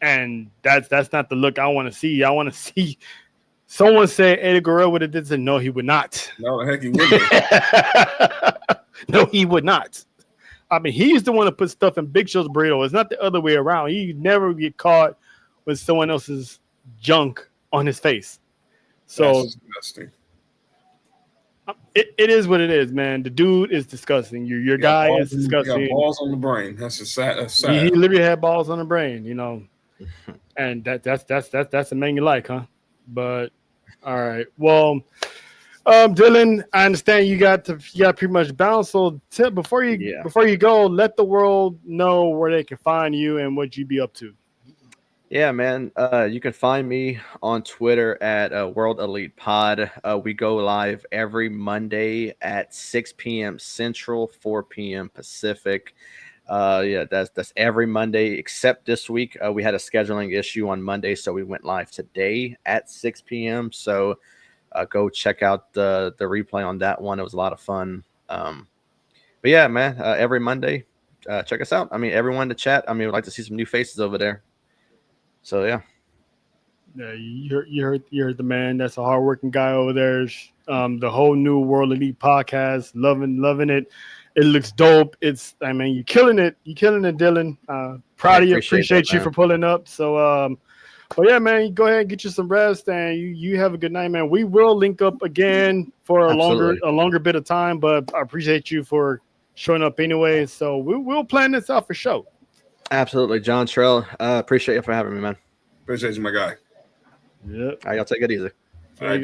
and that's not the look I want to see. I want to see someone say Eddie Guerrero would have did it. No, he would not. No, heck, he wouldn't. No, he would not. I mean, he's the one that puts stuff in Big Show's burrito. It's not the other way around. He never get caught with someone else's junk on his face. So that's disgusting. It is what it is, man. The dude is disgusting. Your guy is disgusting. He got balls on the brain. That's just sad. That's sad. He literally had balls on the brain, and that's a man you like, huh? But all right, well, Dylan, I understand you got pretty much bounce. So before you go, let the world know where they can find you and what you be up to. Yeah, man. You can find me on Twitter at World Elite Pod. We go live every Monday at 6 p.m. Central, 4 p.m. Pacific. That's every Monday except this week. We had a scheduling issue on Monday, so we went live today at 6 p.m. So go check out the replay on that one. It was a lot of fun. But yeah, man, every Monday, check us out. I mean, everyone in the chat. I mean, we'd like to see some new faces over there. So yeah, you heard the man. That's a hardworking guy over there. The whole new World Elite podcast, loving it. It looks dope. I mean, you're killing it, Dylan. Proud of you. Appreciate you for pulling up. So, but yeah, man, go ahead and get you some rest, and you have a good night, man. We will link up again for a longer bit of time, but I appreciate you for showing up anyway. So we'll plan this out for sure. Absolutely, John Trell. Appreciate you for having me, man. Appreciate you, my guy. Yep. All right, y'all take it easy. All right,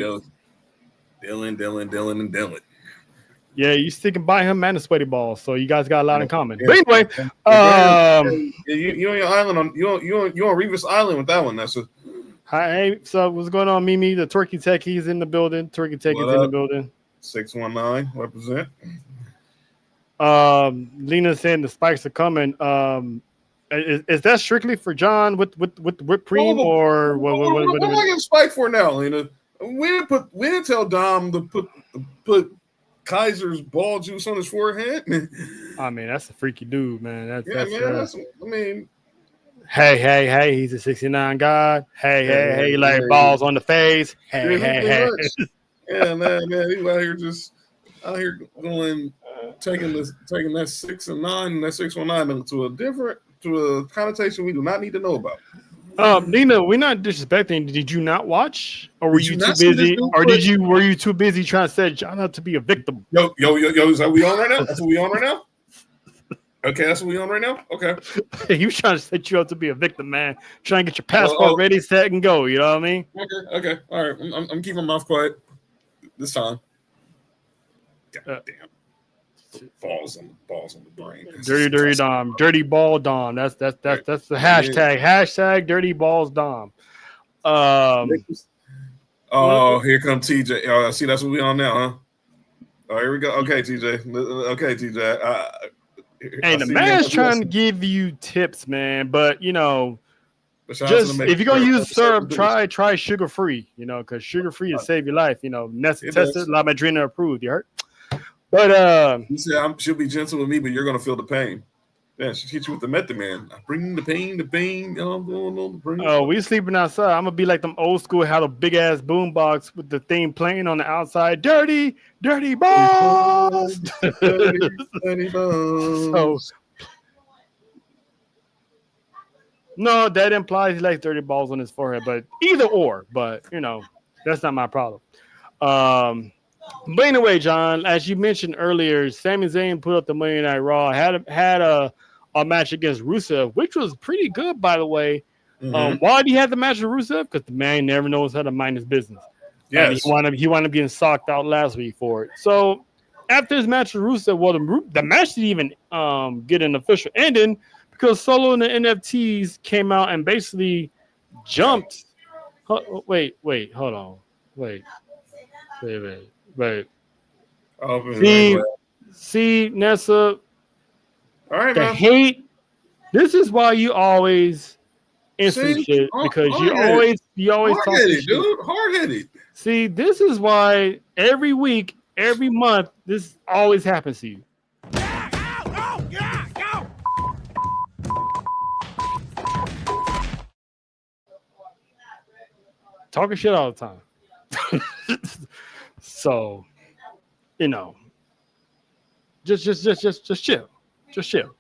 Dylan. Yeah, you sticking by him and the sweaty balls, so you guys got a lot in common. Yeah. But anyway, you're on your island you on Revis Island with that one. That's a hey. So what's going on, Mimi? The Turkey Tech, he's in the building. Turkey Tech is in the building. 619 represent. Lena saying the spikes are coming. Is that strictly for John with whipped cream or what? What am I getting spiked for now, Lena? We didn't tell Dom to put Kaiser's ball juice on his forehead. I mean, that's a freaky dude, man. Hey, he's a 69 god. Hey, like balls on the face. Hey. Yeah, man, he's out here going, taking that 6 and 9 and that 619 to a connotation we do not need to know about. Nina, we're not disrespecting. Did you not watch, or were you too busy, or were you too busy trying to set John up to be a victim? Yo, is that we on right now? That's what we on right now. Okay, that's what we on right now. Okay, he was trying to set you up to be a victim, man. Trying to get your passport ready, set, and go. You know what I mean? Okay, all right. I'm keeping my mouth quiet this time. God damn. balls on the brain. Dirty Dom, Dirty Ball Dom. That's the hashtag. Hashtag Dirty Balls Dom. Oh, here comes TJ. Oh, see, that's what we on now, huh? Oh, here we go. Okay, TJ. Okay, TJ. Hey, the man's trying to give you tips, man. But just if you're gonna use syrup, try sugar free. Because sugar free will save your life. Nessa tested, La Madrina approved. You heard? But he said, "She'll be gentle with me, but you're gonna feel the pain." Yeah, she hit you with the Method Man. I bring the pain. I'm going on the brain. Oh, we sleeping outside. I'm gonna be like them old school, had a big ass boombox with the thing playing on the outside. Dirty balls. dirty balls. So, no, that implies he likes dirty balls on his forehead. But either or. But that's not my problem. But anyway, John, as you mentioned earlier, Sami Zayn put up the Monday Night Raw. Had a match against Rusev, which was pretty good, by the way. Mm-hmm. Why did he have the match with Rusev? Because the man never knows how to mind his business. Yes. And he wound up getting socked out last week for it. So after his match with Rusev, well, the match didn't even get an official ending because Solo and the NFTs came out and basically jumped. Wait, hold on. Wait. See, Nessa. All right, the man. hate. This is why you always instant shit because you always talk shit, dude. Hard-headed. See, this is why every week, every month, this always happens to you. Talking shit all the time. So, just chill. Just chill.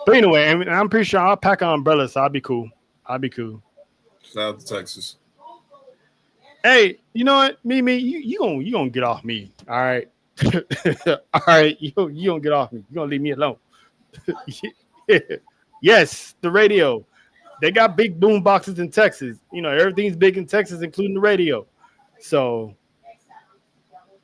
But anyway, I'm pretty sure I'll pack an umbrella, so I'll be cool. Shout out to Texas. Hey, you know what? Mimi, you gonna get off me. All right. All right, you gonna get off me. You gonna leave me alone. Yes, the radio. They got big boom boxes in Texas. Everything's big in Texas, including the radio. So,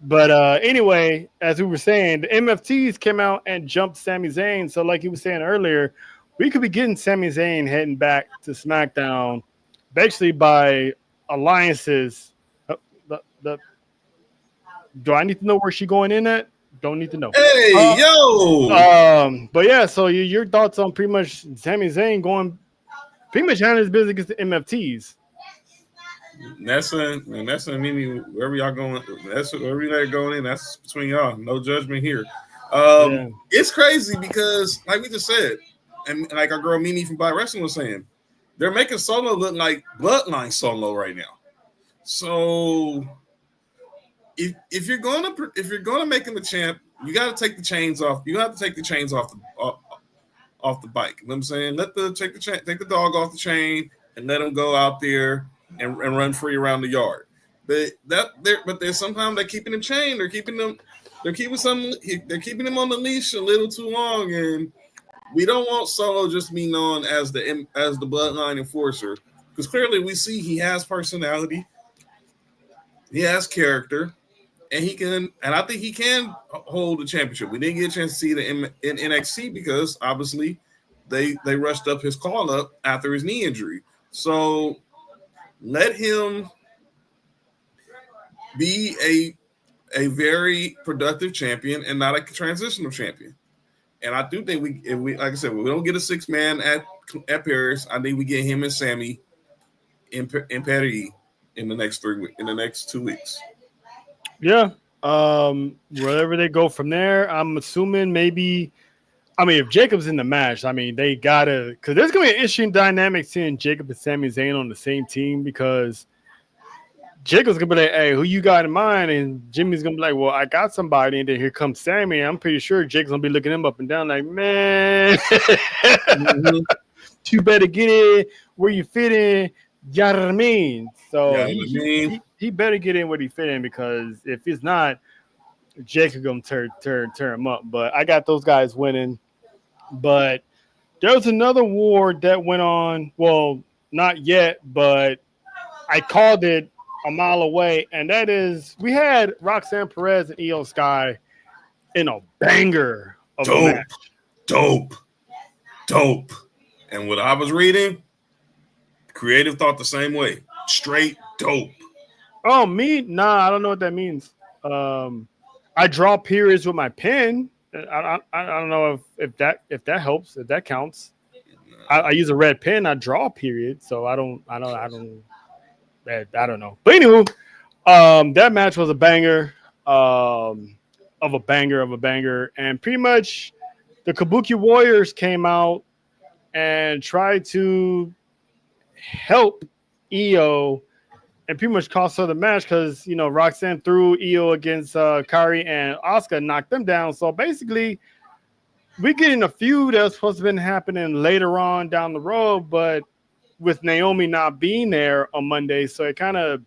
but anyway, as we were saying, the MFTs came out and jumped Sami Zayn. So, like you were saying earlier, we could be getting Sami Zayn heading back to SmackDown, basically by alliances. Do I need to know where she's going in at? Don't need to know. Hey, yo! But yeah, so your thoughts on pretty much Sami Zayn going pretty much handling his business against the MFTs. Nessa and Mimi, wherever y'all going, wherever y'all going in, that's between y'all. No judgment here. It's crazy because, like we just said, and like our girl Mimi from Black Wrestling was saying, they're making Solo look like Bloodline Solo right now. So if you're gonna make him a champ, you got to take the chains off. You have to take the chains off the bike. You know what I'm saying? Take the dog off the chain and let him go out there and run free around the yard. But there's sometimes they're keeping him chained. They're keeping him on the leash a little too long, and we don't want Solo just be known as the Bloodline enforcer, because clearly we see he has personality, he has character, and I think he can hold the championship. We didn't get a chance to see it in NXT because obviously they rushed up his call up after his knee injury. So let him be a very productive champion and not a transitional champion. And I do think if we like I said, we don't get a 6-man at Paris, I think we get him and Sammy in Paris in the next 2 weeks. Yeah. Wherever they go from there, I'm assuming maybe. I mean, if Jacob's in the match, they gotta, because there's gonna be an interesting dynamic seeing Jacob and Sami Zayn on the same team, because Jacob's gonna be like, "Hey, who you got in mind?" And Jimmy's gonna be like, "Well, I got somebody." And then here comes Sammy. I'm pretty sure Jacob's gonna be looking him up and down, like, "Man, you better get in where you fit in." You know what I mean? So he better get in where he fit in, because if he's not, Jacob gonna turn him up. But I got those guys winning. But there was another war that went on. Well, not yet, but I called it a mile away, and that is we had Roxanne Perez and Io Sky in a banger of a match. Dope. And what I was reading, creative thought the same way. Straight dope. Oh, me? Nah, I don't know what that means. I draw periods with my pen. I don't know if that helps, if that counts. I use a red pen. I draw a period, so I don't know. But anyway, that match was a banger, of a banger, and pretty much the Kabuki Warriors came out and tried to help Io and pretty much cost her the match because, Roxanne threw Io against Kairi and Asuka, knocked them down. So basically, we're getting a feud that's supposed to have been happening later on down the road, but with Naomi not being there on Monday, so it kind of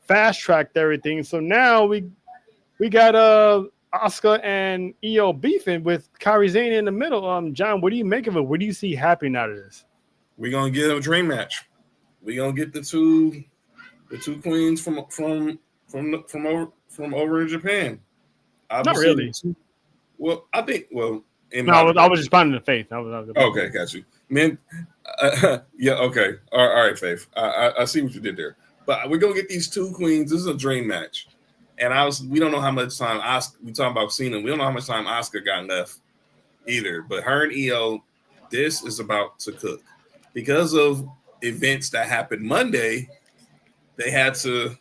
fast-tracked everything. So now we got Asuka and Io beefing with Kairi Sane in the middle. John, what do you make of it? What do you see happening out of this? We're gonna get a dream match. We're gonna get the two queens from over in Japan. Not really. Well, I think. Well, I was responding to Faith. Okay, got you, man. Yeah, okay, all right, Faith. I see what you did there. But we're gonna get these two queens. This is a dream match, and we don't know how much time we talking about Cena. We don't know how much time Asuka got left either. But her and Io, this is about to cook because of events that happened Monday. They had to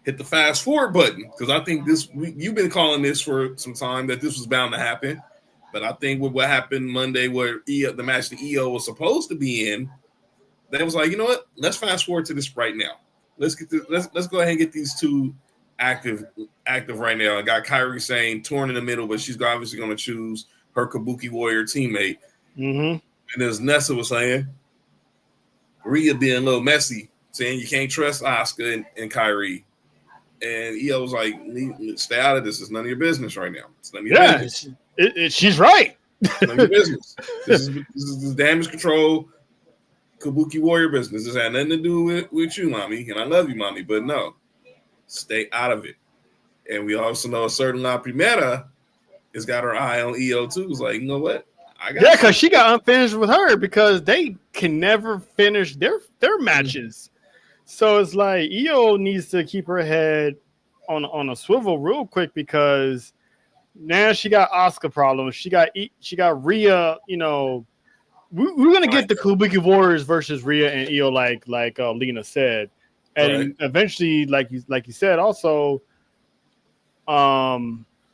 hit the fast forward button because I think you've been calling this for some time that this was bound to happen. But I think with what happened Monday, where the match that Io was supposed to be in, they was like, you know what? Let's fast forward to this right now. Let's go ahead and get these two active right now. I got Kairi Sane torn in the middle, but she's obviously going to choose her Kabuki Warrior teammate. Mm-hmm. And as Nessa was saying, Rhea being a little messy, saying you can't trust Asuka and Kairi. And Io was like, stay out of this. It's none of your business right now. It's none of your business. She's right. It's none of your business. This is damage control, Kabuki Warrior business. This had nothing to do with you, mommy. And I love you, mommy. But no, stay out of it. And we also know a certain La Primera has got her eye on Io too. It's like, you know what? Because she got unfinished with her because they can never finish their matches. So it's like Io needs to keep her head on a swivel real quick because now she got Asuka problems. She got Rhea. We're gonna get the Kabuki Warriors versus Rhea and Io, like Lena said, and eventually, like you said, also,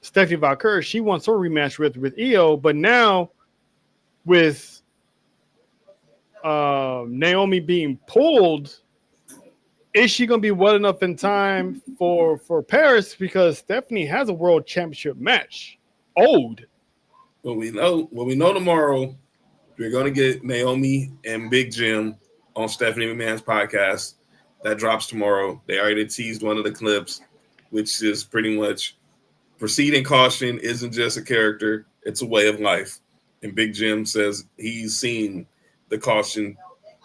Stephanie Valkyrie, she wants her rematch with Io, but now with Naomi being pulled. Is she going to be well enough in time for Paris? Because Stephanie has a world championship match. Old. Well, we know tomorrow we're going to get Naomi and Big Jim on Stephanie McMahon's podcast. That drops tomorrow. They already teased one of the clips, which is pretty much proceeding caution isn't just a character. It's a way of life. And Big Jim says he's seen the caution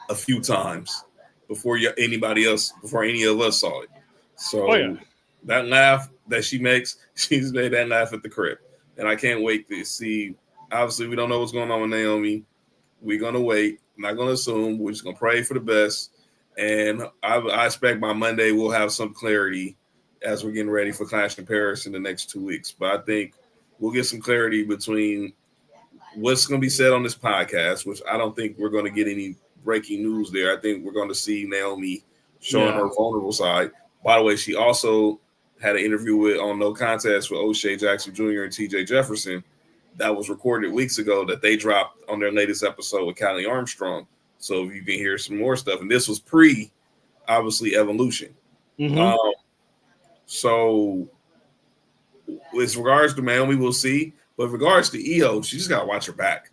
a few times before any of us saw it. So that laugh that she makes, she's made that laugh at the crib. And I can't wait to see. Obviously, we don't know what's going on with Naomi. We're going to wait. I'm not going to assume. We're just going to pray for the best. And I expect by Monday we'll have some clarity as we're getting ready for Clash in Paris in the next 2 weeks. But I think we'll get some clarity between what's going to be said on this podcast, which I don't think we're going to get any breaking news there. I think we're going to see Naomi showing her vulnerable side. By the way, she also had an interview on No Contest with O'Shea Jackson Jr. and TJ Jefferson that was recorded weeks ago that they dropped on their latest episode with Callie Armstrong. So you can hear some more stuff. And this was obviously, Evolution. Mm-hmm. So with regards to Naomi, we'll see. But with regards to Io, she just got to watch her back.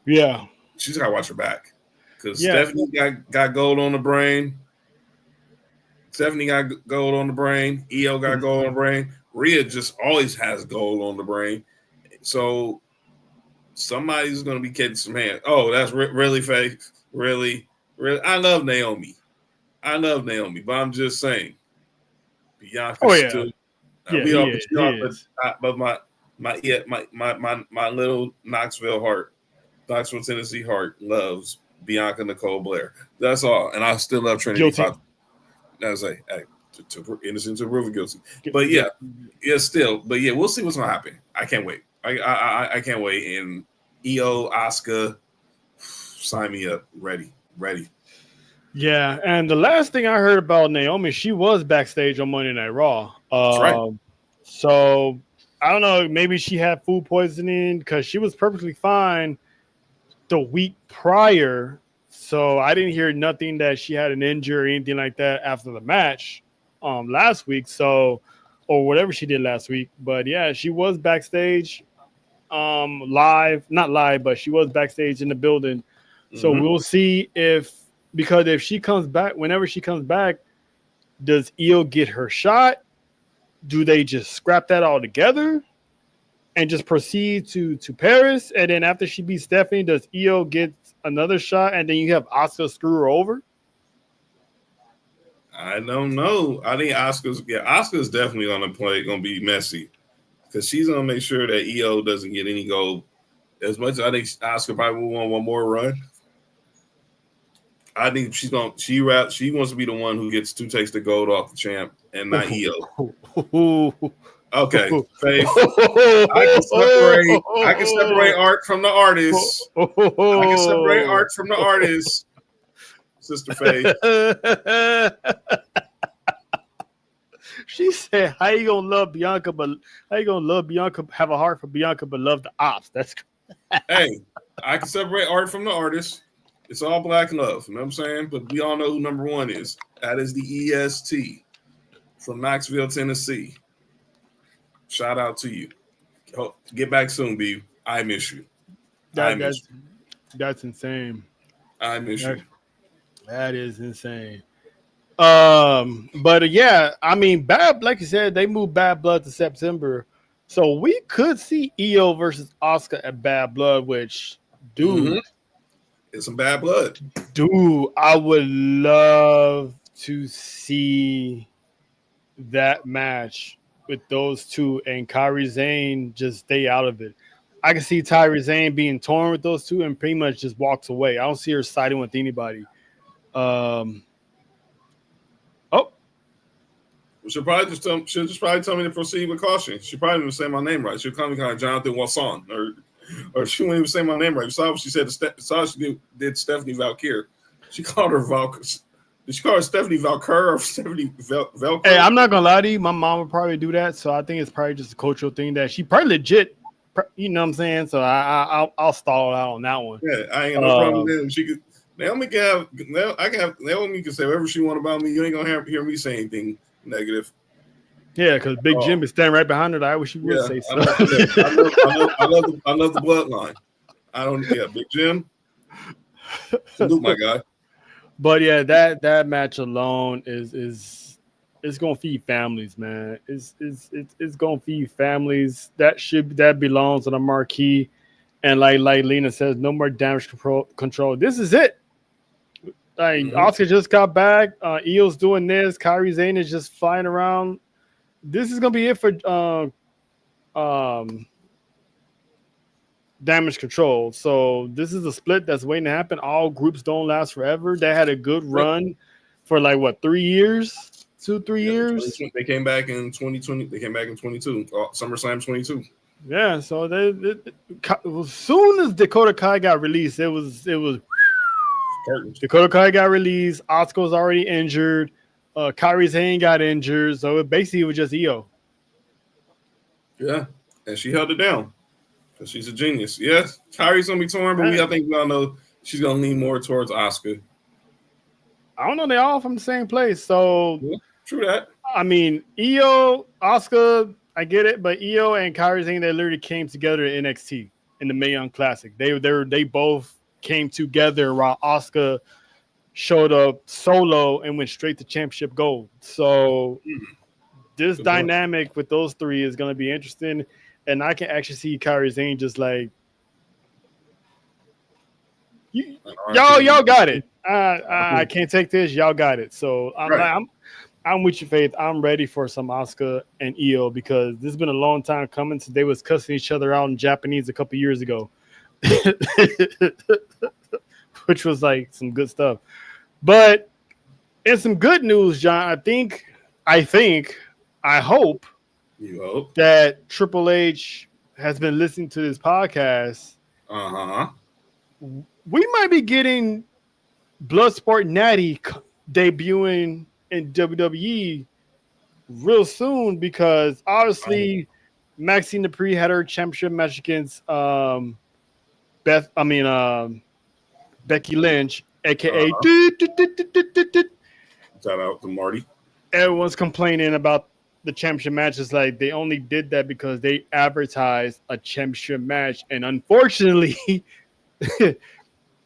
Yeah. She's got to watch her back. Because Stephanie got gold on the brain. Stephanie got gold on the brain. Io got gold on the brain. Rhea just always has gold on the brain. So somebody's going to be catching some hands. Oh, that's really fake. Really. I love Naomi. But I'm just saying. Bianca still. He is. But My little Knoxville, Tennessee heart loves Bianca Nicole Blair. That's all, and I still love Trinity. Guilty. As hey, to innocent to proven guilty. But yeah, still. But yeah, we'll see what's gonna happen. I can't wait. I can't wait. And EO, Asuka, sign me up. Ready. Yeah, and the last thing I heard about Naomi, she was backstage on Monday Night Raw. That's right. So I don't know. Maybe she had food poisoning because she was perfectly fine the week prior. So I didn't hear nothing that she had an injury or anything like that after the match last week. So, or whatever she did last week. But yeah, she was backstage not live, but she was backstage in the building. So we'll see because if she comes back, whenever she comes back, does Io get her shot? Do they just scrap that all together and just proceed to Paris? And then after she beats Stephanie, does Io get another shot and then you have Asuka screw her over? I don't know. I think Asuka's definitely gonna be messy because she's gonna make sure that Io doesn't get any gold. As much as I think Asuka probably will want one more run, I think she wants to be the one who takes the gold off the champ and not Io. Okay, Faith. I can separate art from the artist. Sister Faith. She said, "How you gonna love Bianca? Have a heart for Bianca, but love the ops?" That's hey, I can separate art from the artist. It's all black love. You know what I'm saying? But we all know who number one is. That is the EST from Knoxville, Tennessee. Shout out to you. Get back soon, B. I miss you. That's insane. I miss you. That is insane. But yeah, I mean, like you said, they moved Bad Blood to September, so we could see Io versus Asuka at Bad Blood, which, dude, it's some bad blood. Dude, I would love to see that match with those two and Kairi Sane just stay out of it. I can see Kairi Sane being torn with those two and pretty much just walks away. I don't see her siding with anybody. She'll probably just tell me to proceed with caution. She probably didn't say my name right. She'll call me kind of Jonathan Wasson, or she wouldn't even say my name right. You saw what she said. She did Stephanie Valkyrie. She called her Valkyrie. Did she call her Stephanie Valkyrie or Stephanie Valkyrie? Hey, I'm not gonna lie to you. My mom would probably do that, so I think it's probably just a cultural thing that she probably legit. You know what I'm saying? So I'll stall out on that one. Yeah, I ain't got no problem with that. She could. Naomi can say whatever she want about me. You ain't gonna hear me say anything negative. Yeah, because Big Jim is standing right behind her. I wish she would say so. I love the bloodline. Big Jim. Salute, my guy. But yeah, that match alone is gonna feed families, man. It's gonna feed families. That belongs on a marquee. And like Lena says, no more damage control. This is it. Like Asuka just got back. Io's doing this. Kairi Sane is just flying around. This is gonna be it for damage control. So this is a split that's waiting to happen. All groups don't last forever. They had a good run for 3 years, 3 years. They came back in 2020. They came back in 22. SummerSlam 22. Yeah. So as soon as Dakota Kai got released, it was Dakota Kai got released. Asuka was already injured. Kairi Sane got injured. So it basically was just Io. Yeah, and she held it down because she's a genius. Yes, Kairi's gonna be torn, but I think we all know she's gonna lean more towards Asuka. I don't know. They're all from the same place, so true that. I mean, Io, Asuka, I get it, but Io and Kairi Sane, they literally came together in NXT in the Mae Young Classic. They both came together while Asuka showed up solo and went straight to championship gold. So this dynamic with those three is going to be interesting, and I can actually see Kairi Sane just like, y'all got it. I can't take this. Y'all got it. So I'm with you, Faith. I'm ready for some Asuka and Io because this has been a long time coming since they was cussing each other out in Japanese a couple years ago, which was like some good stuff. But in some good news, John, I hope You hope. that Triple H has been listening to this podcast. Uh-huh. We might be getting Bloodsport Natty debuting in WWE real soon because obviously Maxine Dupree had her championship match against Becky Lynch, aka Uh-huh. Shout out to Marty. everyone's complaining about the championship match. It's like they only did that because they advertised a championship match, and unfortunately,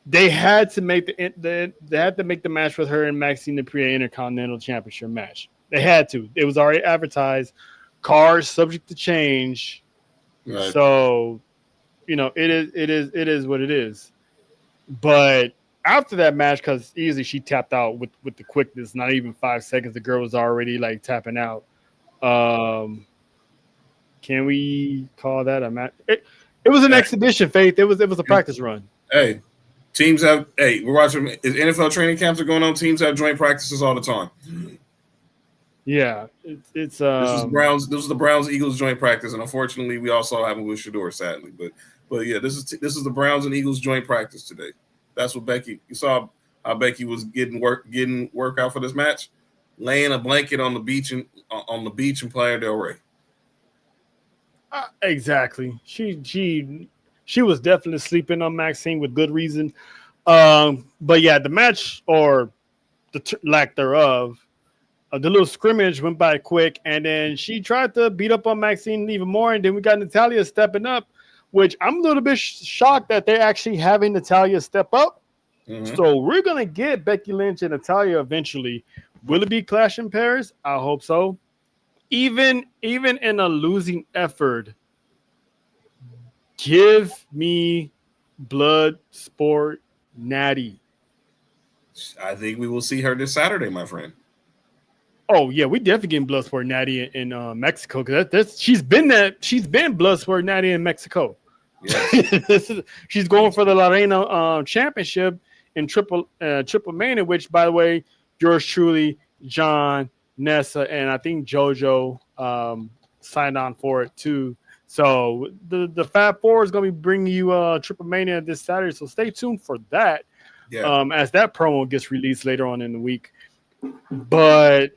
they had to make they had to make the match with her and Maxine Dupree Intercontinental Championship match. They had to. It was already advertised. Cards subject to change. Right. So, it is what it is. But after that match, because easily she tapped out with the quickness, not even 5 seconds, the girl was already like tapping out. Can we call that a match? It was an exhibition, Faith. It was a practice run. Hey, teams have. Hey, we're watching. NFL training camps are going on. Teams have joint practices all the time. Yeah, it's This is Browns. This is the Browns Eagles joint practice, and unfortunately, we also have it with Shador, sadly. But yeah, this is the Browns and Eagles joint practice today. That's what Becky. You saw how Becky was getting workout for this match, laying a blanket on the beach in Playa del Rey. Exactly. She was definitely sleeping on Maxine with good reason. But yeah, the match or the lack thereof. The little scrimmage went by quick, and then she tried to beat up on Maxine even more, and then we got Natalya stepping up, which I'm a little bit shocked that they're actually having Natalya step up. Mm-hmm. So we're going to get Becky Lynch and Natalya eventually. Will it be Clash in Paris? I hope so. Even in a losing effort, give me Bloodsport Natty. I think we will see her this Saturday, my friend. Oh yeah, we definitely getting Bloodsport Natty in Mexico because she's been Bloodsport Natty in Mexico. Yes. She's going for the La Reina championship in Triple Mania, which by the way, yours truly, John, Nessa, and I think JoJo signed on for it too. So the Fab Four is going to be bringing you Triple Mania this Saturday. So stay tuned for that. Yeah. As that promo gets released later on in the week. But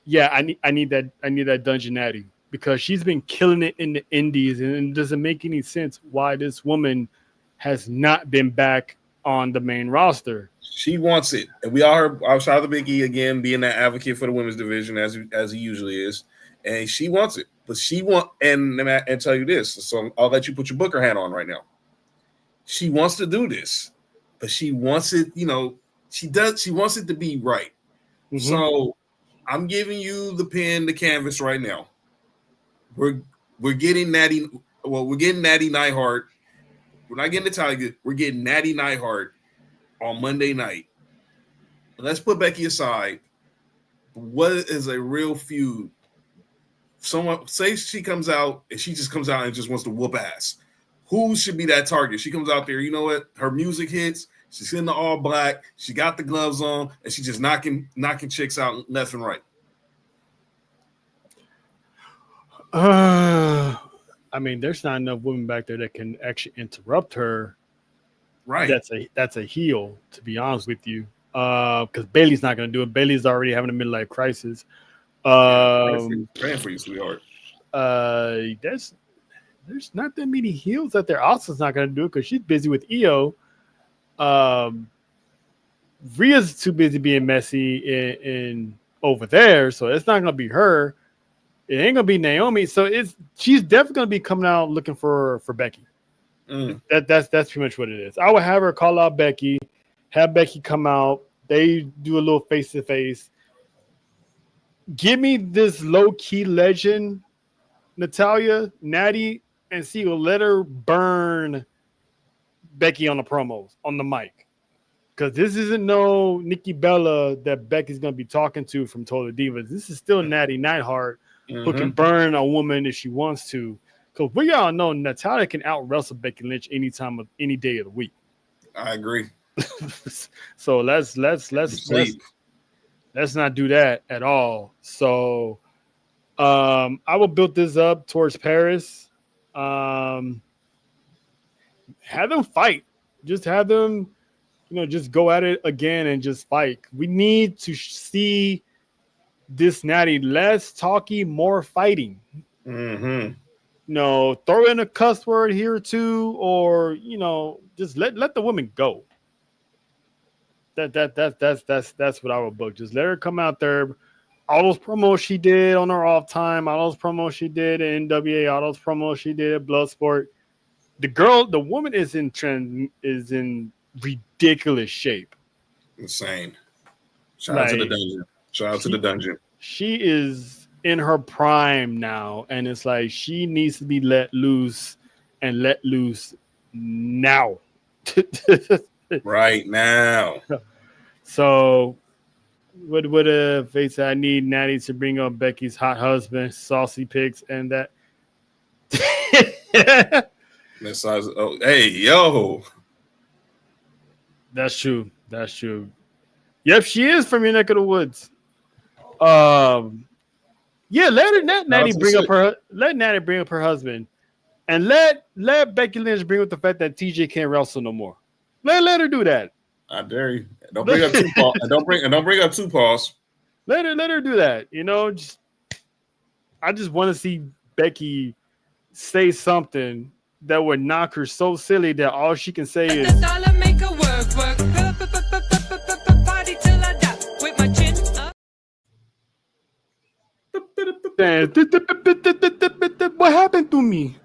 yeah, I need that Dungeon Natty because she's been killing it in the indies, and it doesn't make any sense why this woman has not been back on the main roster. She wants it, and we all heard. I shout out to Big E again, being that advocate for the women's division as he usually is, and she wants it. But and tell you this, so I'll let you put your Booker hat on right now. She wants to do this, but she wants it. She wants it to be right. Mm-hmm. So I'm giving you the pen, the canvas right now. We're getting Natty. Well, we're getting Natty Neidhart. We're not getting Natalya. We're getting Natty Neidhart on Monday night. Let's put Becky aside. What is a real feud? Someone say she comes out and she just comes out and just wants to whoop ass. Who should be that target? She comes out there. You know what? Her music hits. She's in the all black. She got the gloves on, and she's just knocking chicks out left and right. I mean, there's not enough women back there that can actually interrupt her. Right. That's a heel, to be honest with you. Because Bayley's not going to do it. Bayley's already having a midlife crisis. Praying for you, sweetheart. There's not that many heels out there. Asuka's not going to do it because she's busy with Io. Rhea's too busy being messy in over there, so it's not gonna be her. It ain't gonna be Naomi, so she's definitely gonna be coming out looking for Becky. That's pretty much what it is. I would have her call out Becky, have Becky come out. They do a little face to face. Give me this low key legend, Natalya, Natty, and see. Let her burn Becky on the promos on the mic. Because this isn't no Nikki Bella that Becky's gonna be talking to from Total Divas. This is still Natty Neidhart who can burn a woman if she wants to. Because we all know Natalya can out wrestle Becky Lynch anytime of any day of the week. I agree. So let's not do that at all. So I will build this up towards Paris. Have them fight. Just have them, just go at it again and just fight. We need to see this Natty less talky, more fighting. Mm-hmm. Throw in a cuss word here or two, or just let the woman go. That's what I would book. Just let her come out there. All those promos she did on her off time, all those promos she did in NWA, all those promos she did at Bloodsport. The woman is in ridiculous shape. Insane. Shout out to the dungeon. Shout out to the dungeon. She is in her prime now, and it's like she needs to be let loose now. Right now. So what if they say I need Natty to bring up Becky's hot husband, Saucy Pigs, and that? Oh, hey, yo. That's true. Yep, she is from your neck of the woods. Yeah, let Natty bring up her husband, and let Becky Lynch bring up the fact that TJ can't wrestle no more. Let her do that. I dare you. Don't bring up two paws. Don't bring up two paws. Let her do that. I just want to see Becky say something that would knock her so silly that all she can say is what happened to me?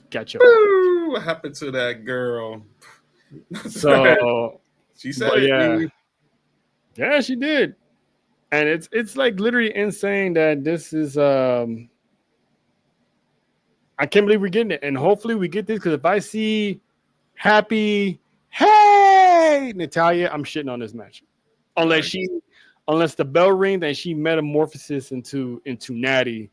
Gotcha. What happened to that girl? So she said, yeah, she did, and it's like literally insane that this is. I can't believe we're getting it, and hopefully we get this because if I see happy, hey Natalya, I'm shitting on this match, unless the bell rings and she metamorphoses into Natty.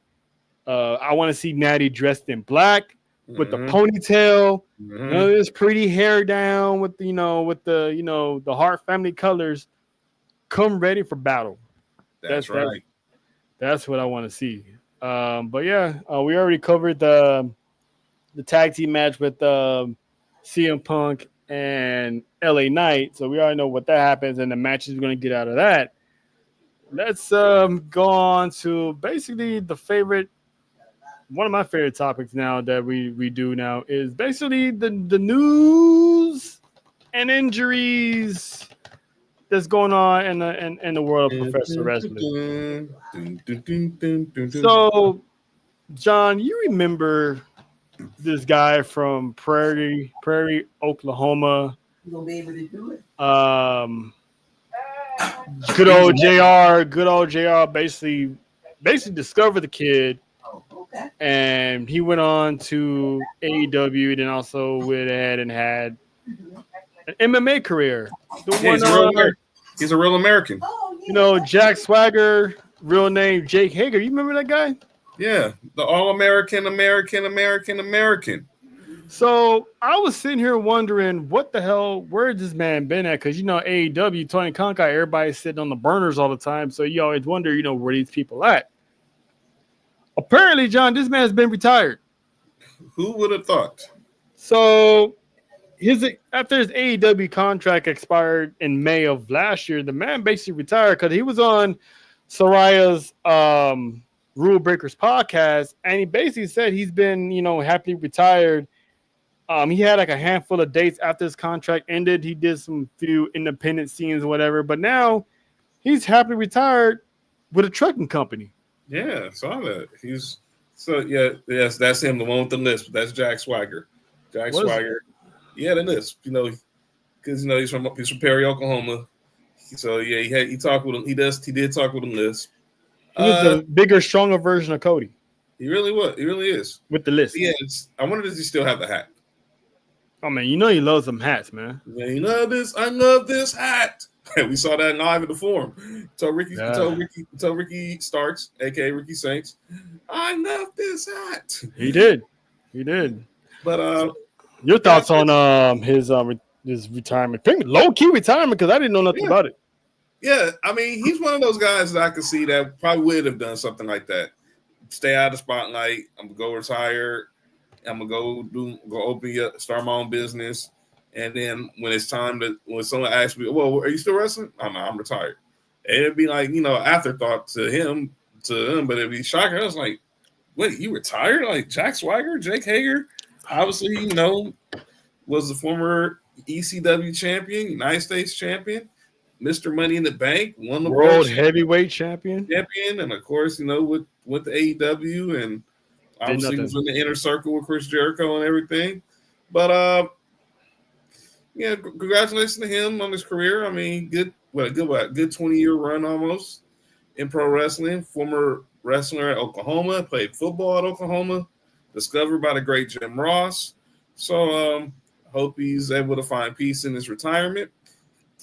I want to see Natty dressed in black with the ponytail, this pretty hair down with the Hart family colors. Come ready for battle. That's right. That's what I want to see. But yeah, we already covered the tag team match with CM Punk and LA Knight, so we already know what that happens and the matches we're going to get out of that. Let's go on to basically one of my favorite topics now that we do now is basically the news and injuries that's going on in the world of professional wrestling. So, John, you remember this guy from Prairie, Oklahoma? You gonna be able to do it? Good old JR basically discovered the kid. Okay. And he went on to AEW, then also went ahead and had an MMA career. He's a real American. Oh, yeah. Jack Swagger, real name Jake Hager. You remember that guy? Yeah, the all-American, American. So I was sitting here wondering what the hell, where's this man been at? Because AEW, Tony Khan, everybody's sitting on the burners all the time. So you always wonder, where these people at. Apparently, John, this man's been retired. Who would have thought? So after his AEW contract expired in May of last year, the man basically retired because he was on Soraya's Rule Breakers podcast, and he basically said he's been, happily retired. He had like a handful of dates after his contract ended. He did some few independent scenes or whatever, but now he's happily retired with a trucking company. Yeah, saw that. Yes, that's him, the one with the lisp. That's Jack Swagger. Swagger. Yeah, the lisp. Because he's from Perry, Oklahoma. So yeah, he talked with him. He did talk with him lisp. He was the bigger, stronger version of Cody. He really was. He really is with the lisp. Yes. I wonder, does he still have the hat? I mean, you know he loves them hats, man. Yeah, you love this. I love this hat. We saw that live in the forum. Told Ricky Starks, aka Ricky Saints, I love this hat. He did. But Your thoughts on his retirement? Low key retirement, because I didn't know nothing about it. Yeah, I mean, he's one of those guys that I could see that probably would have done something like that. Stay out of the spotlight. I'm gonna go retire. I'm gonna start my own business. And then when someone asks me, well, are you still wrestling? Oh, no, I'm retired. And it'd be like, afterthought to him, but it'd be shocking. I was like, wait, you retired? Like Jack Swagger, Jake Hager, obviously, was the former ECW champion, United States champion, Mr. Money in the Bank, won the world heavyweight champion. And of course, went to AEW and obviously was in the inner circle with Chris Jericho and everything. But congratulations to him on his career. I mean, good 20-year run almost in pro wrestling. Former wrestler at Oklahoma, played football at Oklahoma, discovered by the great Jim Ross. So hope he's able to find peace in his retirement,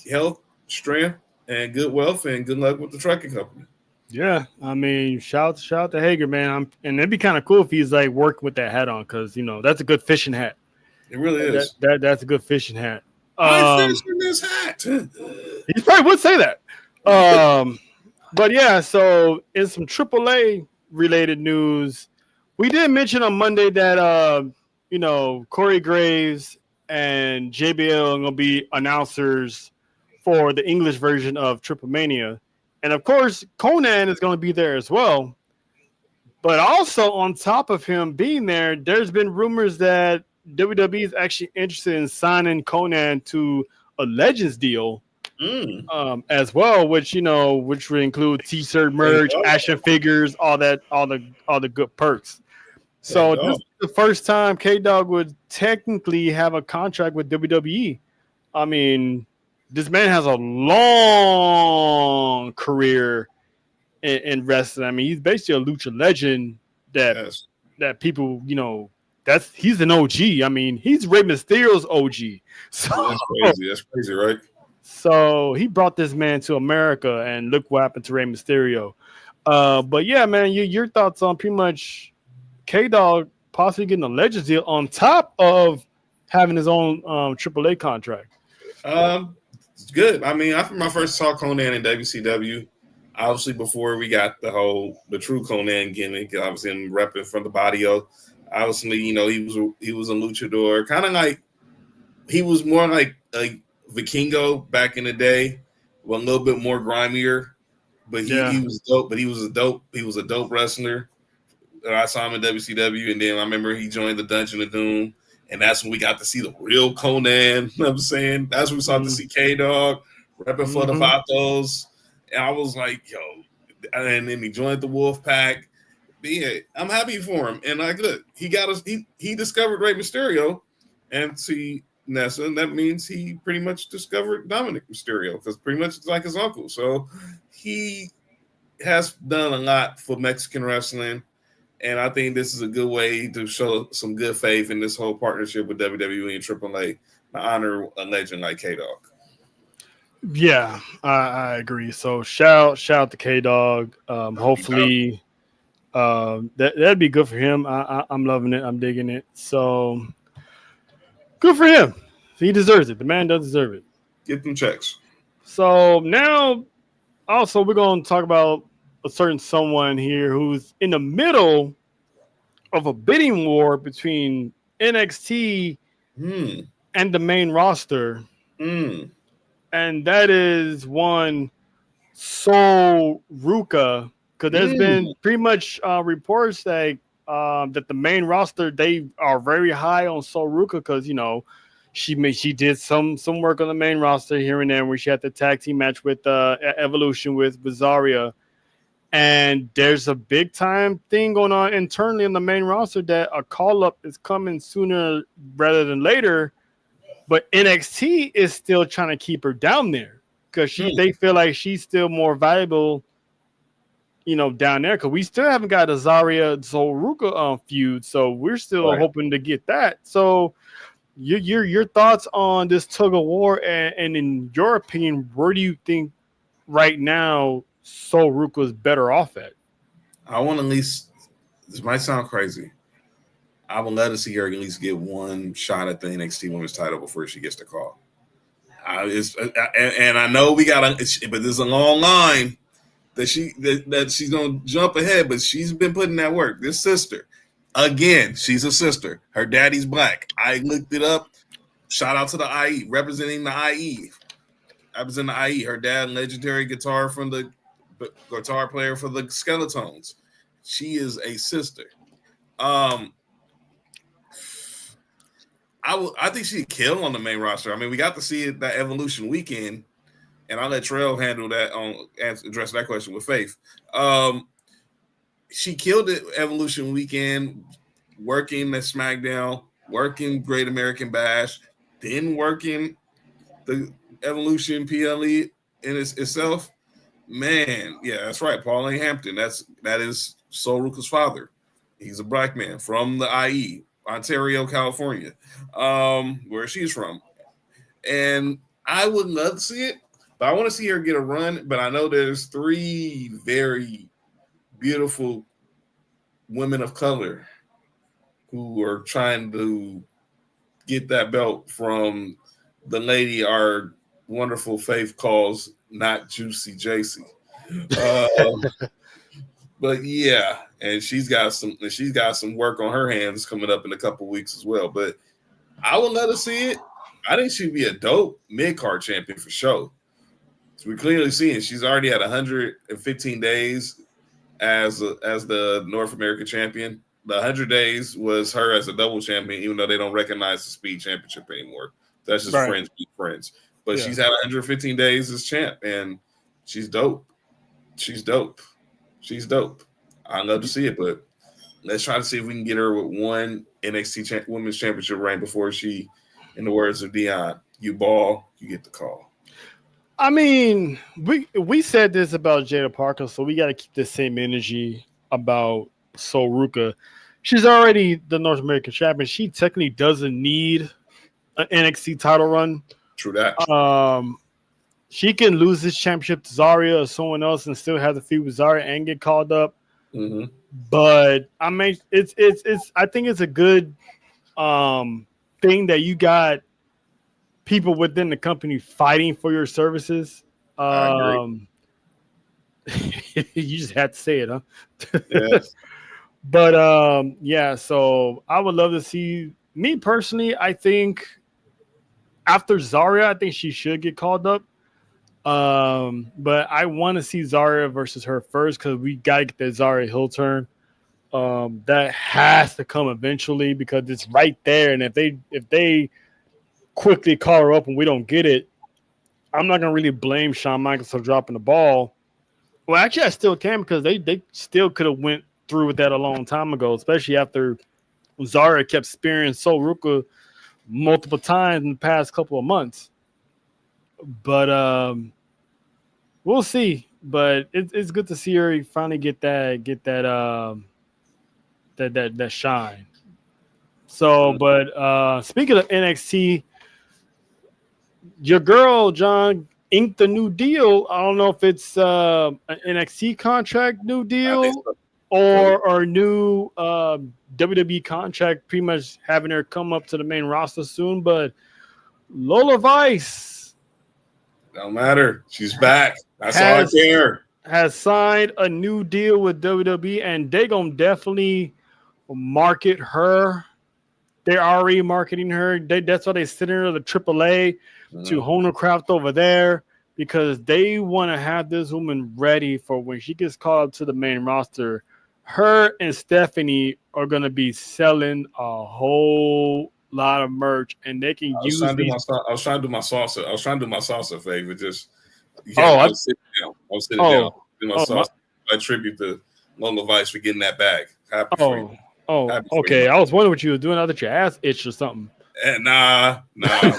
health, strength, and good wealth, and good luck with the trucking company. Yeah, I mean, shout out to Hager, man. And it'd be kind of cool if he's like working with that hat on, because that's a good fishing hat. It really is. That's a good fishing hat. I fish in this hat. He probably would say that. But yeah, so in some AAA related news, we did mention on Monday that Corey Graves and JBL are gonna be announcers for the English version of Triple Mania. And of course, Conan is going to be there as well. But also on top of him being there, there's been rumors that WWE is actually interested in signing Conan to a Legends deal as well, which would include T-shirt merch, action figures, all the good perks. So this is the first time K-Dog would technically have a contract with WWE. I mean, this man has a long career in wrestling. I mean, he's basically a lucha legend that people, he's an OG. I mean, he's Rey Mysterio's OG. So That's crazy, right? So he brought this man to America, and look what happened to Rey Mysterio. But yeah, man, your thoughts on pretty much K-Dog possibly getting a Legends deal on top of having his own AAA contract? It's good. I mean, after I first saw Conan in WCW, obviously before we got the true Conan gimmick, obviously him repping from the Barrio. Obviously, he was a luchador, kind of like he was more like a Vikingo back in the day, a little bit more grimier. But he was dope. But he was a dope wrestler. I saw him in WCW, and then I remember he joined the Dungeon of Doom. And that's when we got to see the real Conan. You know what I'm saying? That's when we started to see K-Dog repping for the Vatos. And I was like, yo. And then he joined the Wolf Pack. But yeah, I'm happy for him. And look, he discovered Rey Mysterio. And see Nessa, that means he pretty much discovered Dominic Mysterio, because pretty much it's like his uncle. So he has done a lot for Mexican wrestling. And I think this is a good way to show some good faith in this whole partnership with WWE and AAA to honor a legend like K-Dog. Yeah, I agree. So shout to K-Dog. Hopefully that'd be good for him. I'm loving it. I'm digging it. So good for him. He deserves it. The man does deserve it. Get them checks. So now also we're going to talk about a certain someone here who's in the middle of a bidding war between NXT and the main roster. And that is one Sol Ruka, because there's been pretty much reports that the main roster, they are very high on Sol Ruka, because she did some work on the main roster here and there, where she had the tag team match with Evolution with Bizarria. And there's a big time thing going on internally in the main roster that a call up is coming sooner rather than later. But NXT is still trying to keep her down there, because they feel like she's still more valuable, down there. Because we still haven't got a Zarya Sol Ruka feud, so we're still hoping to get that. So your thoughts on this tug of war, and in your opinion, where do you think right now Sol Ruka is better off at? I want at least. This might sound crazy. I would love to see her at least get one shot at the NXT Women's title before she gets the call. And I know we got, but there's a long line that she's gonna jump ahead. But she's been putting that work. This sister, again, she's a sister. Her daddy's black. I looked it up. Shout out to the IE representing the IE. I was in the IE. Her dad, legendary guitar player for the Skeletones. She is a sister. I think she'd kill on the main roster. I mean, we got to see it that Evolution weekend, and I'll let Trail handle that address that question with Faith. She killed it Evolution weekend, working at SmackDown, working Great American Bash, then working the Evolution PLE in itself. Man, yeah, that's right. Pauline Hampton. That is Sol Ruka's father. He's a black man from the IE. Ontario, California, where she's from. And I would love to see it, but I want to see her get a run. But I know there's 3 very beautiful women of color who are trying to get that belt from the lady our wonderful Faith calls not Juicy JC. But yeah, and she's got some work on her hands coming up in a couple weeks as well. But I would let her see it. I think she'd be a dope mid-card champion for sure. So we're clearly seeing she's already had 115 days as the North American champion. The 100 days was her as a double champion, even though they don't recognize the Speed Championship anymore. That's just friends being friends. But she's had 115 days as champ, and she's dope. She's dope. I'd love to see it, but let's try to see if we can get her with one NXT Women's Championship reign before she, in the words of Dion, you ball, you get the call. I mean, we said this about Jada Parker, so we got to keep the same energy about Sol Ruka. She's already the North American champion. She technically doesn't need an NXT title run. True that. She can lose this championship to Zarya or someone else and still have the feud with Zarya and get called up. Mm-hmm. But I mean, it's. I think it's a good thing that you got people within the company fighting for your services. I agree. You just had to say it, huh? Yes. But yeah. So I would love to see. Me personally, I think after Zarya, I think she should get called up. But I want to see Zarya versus her first because we gotta get that Zarya heel turn. That has to come eventually because it's right there. And if they quickly call her up and we don't get it, I'm not gonna really blame Shawn Michaels for dropping the ball. Well, actually, I still can because they still could have went through with that a long time ago, especially after Zarya kept spearing Sol Ruka multiple times in the past couple of months. But we'll see. But it's good to see her finally get that shine. So, but speaking of NXT, your girl John inked a new deal. I don't know if it's an NXT contract new deal or a new WWE contract, pretty much having her come up to the main roster soon. But Lola Vice. Don't matter. She's back. That's all I care. Has signed a new deal with WWE, and they're going to definitely market her. They're already marketing her. That's why they sent her to the AAA to hone her craft over there because they want to have this woman ready for when she gets called up to the main roster. Her and Stephanie are going to be selling a whole lot of merch, and they can use these. I was trying to do my salsa favor. Just I was sitting down. Doing my salsa. I attribute to Lola Vice for getting that bag. Happy for you. Okay. I was wondering what you were doing. I thought your ass itched or something. Nah. It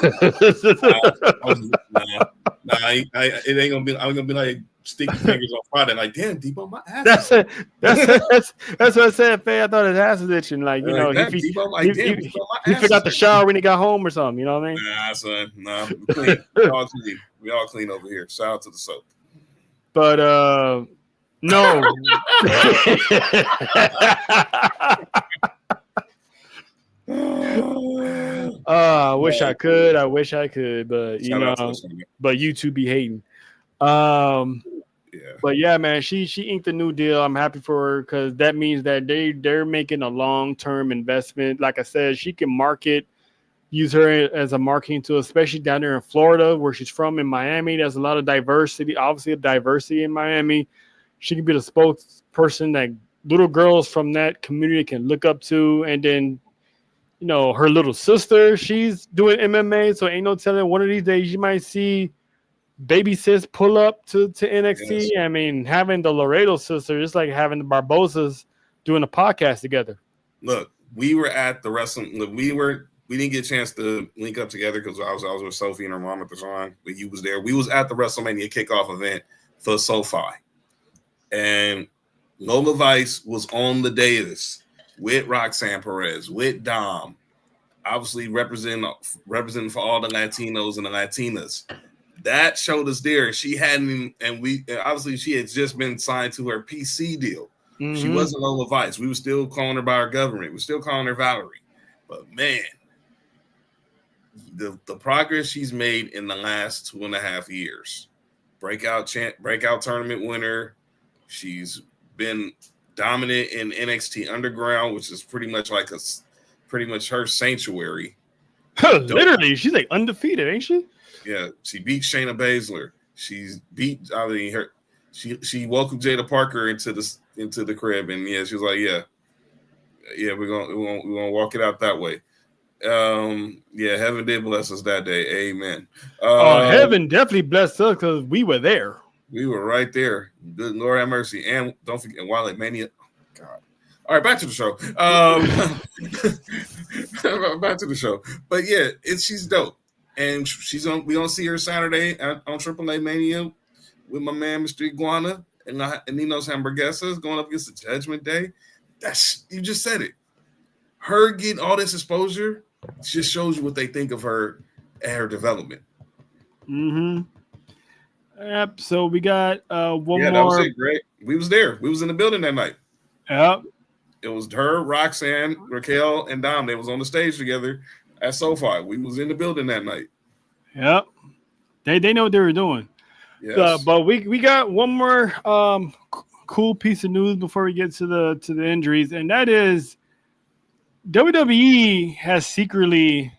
ain't gonna be. I'm gonna be like sticky fingers on Friday. Like, damn, Debo, my ass. That's it. That's what I said, Faye. I thought his ass was itching. Like, you know, Like, he, Debo, like, he, damn, he, Debo, my he ass forgot is the itching. shower when he got home or something. You know what I mean? Nah, son. Nah, we clean. We all clean. We all clean over here. Shout out to the soap. But no. I wish I could. I wish I could, but you Shout out to know, us, man. but you two be hating. Um, Yeah. but yeah, man, she inked a new deal. I'm happy for her because that means that they're making a long-term investment. Like I said, she can use her as a marketing tool, especially down there in Florida, where she's from. In Miami, there's a lot of diversity, obviously, diversity in Miami. She can be the spokesperson that little girls from that community can look up to. And then, you know, her little sister, she's doing MMA. So ain't no telling, one of these days you might see baby sis pull up to NXT. Yes. I mean, having the Laredo sister, it's like having the Barbosas doing a podcast together. Look, we were at the wrestling. Look, we didn't get a chance to link up together because I was with Sophie and her mom at the time, but you was there. We was at the WrestleMania kickoff event for SoFi. And Lola Vice was on the dais with Roxanne Perez, with Dom, obviously representing for all the Latinos and the Latinas. That showed us there. She hadn't, and obviously she had just been signed to her PC deal. Mm-hmm. She wasn't Lola Vice. We were still calling her by our government. We were still calling her Valerie. But man, the progress she's made in the last 2.5 years, breakout tournament winner. She's been dominant in NXT Underground, which is pretty much her sanctuary. Literally, she's like undefeated, ain't she? Yeah, she beat Shayna Baszler. She's beat. I mean, she welcomed Jada Parker into the crib, and yeah, she was like, yeah, we're gonna walk it out that way. Yeah, heaven did bless us that day. Amen. Heaven definitely blessed us because we were there. We were right there. Good Lord have mercy. And don't forget Wildlife Mania. God. All right, back to the show. Back to the show. But yeah, she's dope. And we gonna see her Saturday on Triple A Mania with my man Mr. Iguana and Nino's Hamburguesas going up against the Judgment Day. You just said it. Her getting all this exposure just shows you what they think of her and her development. Mm-hmm. Yep. So we got one more. Yeah, that was it, great. We was there. We was in the building that night. Yep. It was her, Roxanne, Raquel, and Dom. They was on the stage together at SoFi. We was in the building that night. Yep. They know what they were doing. Yes. But we got one more cool piece of news before we get to the injuries, and that is WWE has secretly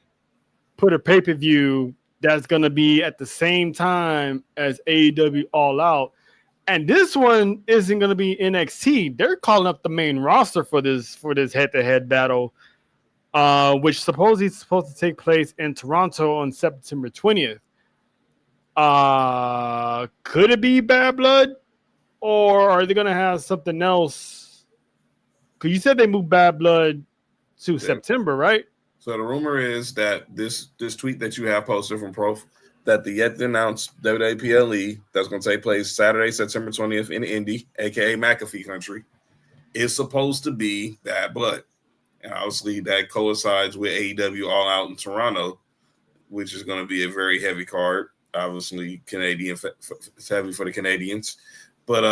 put a pay-per-view that's going to be at the same time as AEW All Out. And this one isn't going to be NXT. They're calling up the main roster for this head-to-head battle, which supposedly is supposed to take place in Toronto on September 20th. Could it be Bad Blood? Or are they going to have something else? Because you said they moved Bad Blood to September, right? So the rumor is that this tweet that you have posted from Prof, that the yet to announce WWPLE that's going to take place Saturday, September 20th in Indy, aka McAfee Country, is supposed to be Bad Blood. And obviously that coincides with AEW All Out in Toronto, which is going to be a very heavy card. Obviously, Canadian, it's heavy for the Canadians. But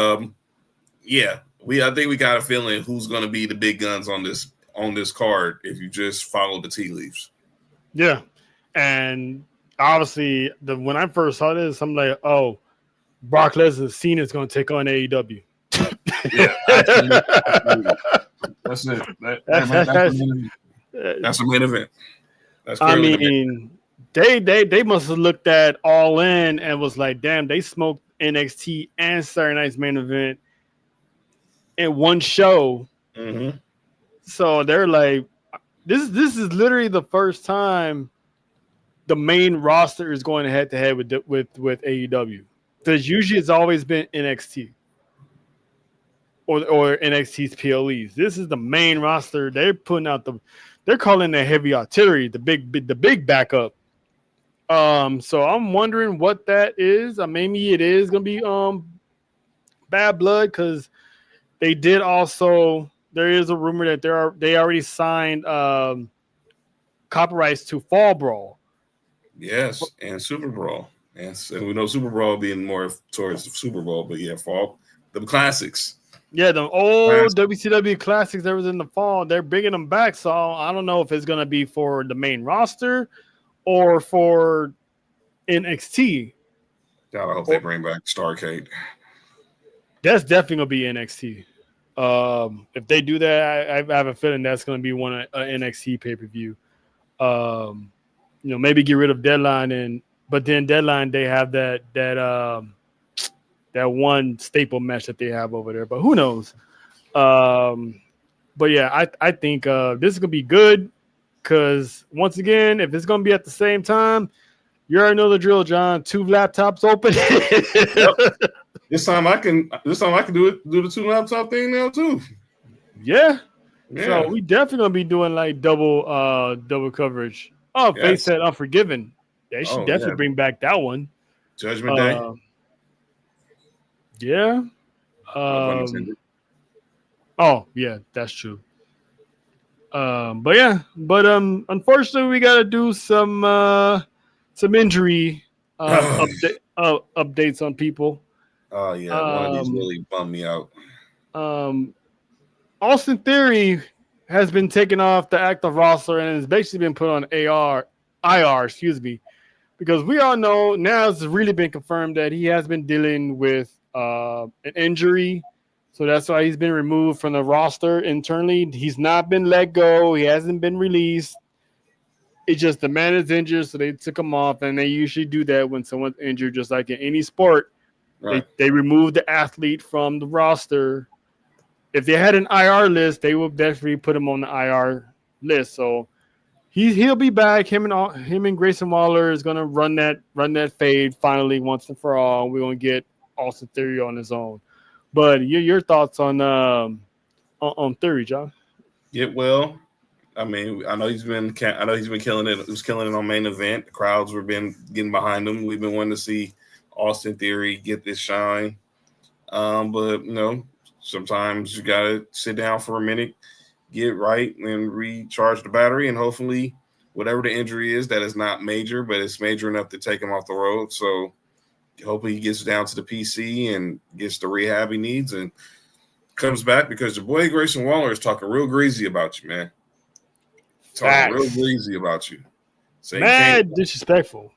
yeah, I think we got a feeling who's going to be the big guns on this card if you just follow the tea leaves. Yeah, and obviously, when I first saw this, I'm like, oh, Brock Lesnar, Cena's going to take on AEW. Yeah, absolutely. That's it. That's a main event. I mean, they must have looked at All In and was like, damn, they smoked NXT and Saturday Night's main event in one show. Mm-hmm. So they're like, this is literally the first time the main roster is going head to head with AEW. Because usually it's always been NXT or NXT's PLEs. This is the main roster. They're putting out they're calling the heavy artillery, the big backup. So I'm wondering what that is. Maybe it is gonna be Bad Blood because they did also. There is a rumor that they already signed copyrights to Fall Brawl. Yes, and Super Bowl. And so we know Super Bowl being more towards the Super Bowl, but yeah, fall the classics. Yeah, the old WCW classics that was in the fall, they're bringing them back. So I don't know if it's going to be for the main roster or for NXT. God, I hope they bring back Starcade. That's definitely going to be NXT. If they do that, I have a feeling that's going to be one NXT pay-per-view. Maybe get rid of Deadline, but then Deadline, they have that one staple match that they have over there. But who knows? But yeah, I think this is gonna be good because once again, if it's gonna be at the same time, you already know the drill, John. 2 laptops open. Yep. This time I can do the 2 laptop thing now too. Yeah. Yeah. So we definitely gonna be doing like double coverage. Oh, Yes. Face said Unforgiven. They should definitely bring back that one. Judgment Day. Yeah. Oh, yeah, that's true. Unfortunately, we gotta do some injury updates on people. Oh yeah, one of these really bummed me out. Austin Theory has been taken off the active roster and has basically been put on IR, because we all know now it's really been confirmed that he has been dealing with an injury. So that's why he's been removed from the roster internally. He's not been let go. He hasn't been released. It's just the man is injured, so they took him off, and they usually do that when someone's injured, just like in any sport. Right. They remove the athlete from the roster. If they had an IR list, they would definitely put him on the IR list. So he'll be back. Him and Grayson Waller is gonna run that fade finally once and for all. We're gonna get Austin Theory on his own. But your thoughts on Theory, John? Yeah, well, I mean, I know he's been killing it. He was killing it on Main Event. The crowds were getting behind him. We've been wanting to see Austin Theory get this shine. But sometimes you gotta sit down for a minute, get right, and recharge the battery, and hopefully, whatever the injury is, that is not major, but it's major enough to take him off the road. So hopefully he gets down to the PC and gets the rehab he needs and comes back, because your boy Grayson Waller is talking real greasy about you, man. Talking real greasy about you. Mad disrespectful.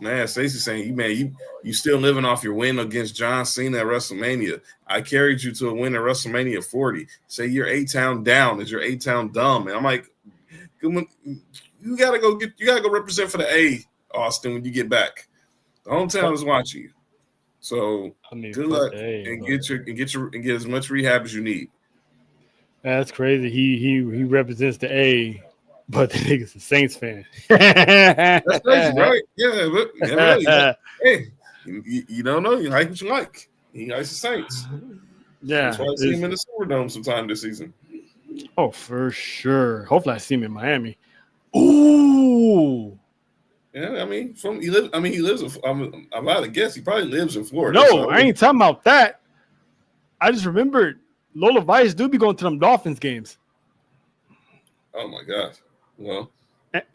Man, Stacey's saying, you still living off your win against John Cena at WrestleMania. I carried you to a win at WrestleMania 40. Say you're A-Town down. Is your A-Town dumb? And I'm like, you gotta go represent for the A, Austin, when you get back. The hometown is watching you. So good luck and get as much rehab as you need. That's crazy. He represents the A, but the nigga's a Saints fan. That's crazy, right? Yeah, but really, hey, you don't know. You like what you like. He likes the Saints. Yeah, that's why I see him in the Superdome sometime this season. Oh, for sure. Hopefully, I see him in Miami. Ooh. Yeah, I mean, he lives. I'm about to guess he probably lives in Florida. No, so I ain't talking about that. I just remembered Lola Vice do be going to them Dolphins games. Oh my gosh! Well,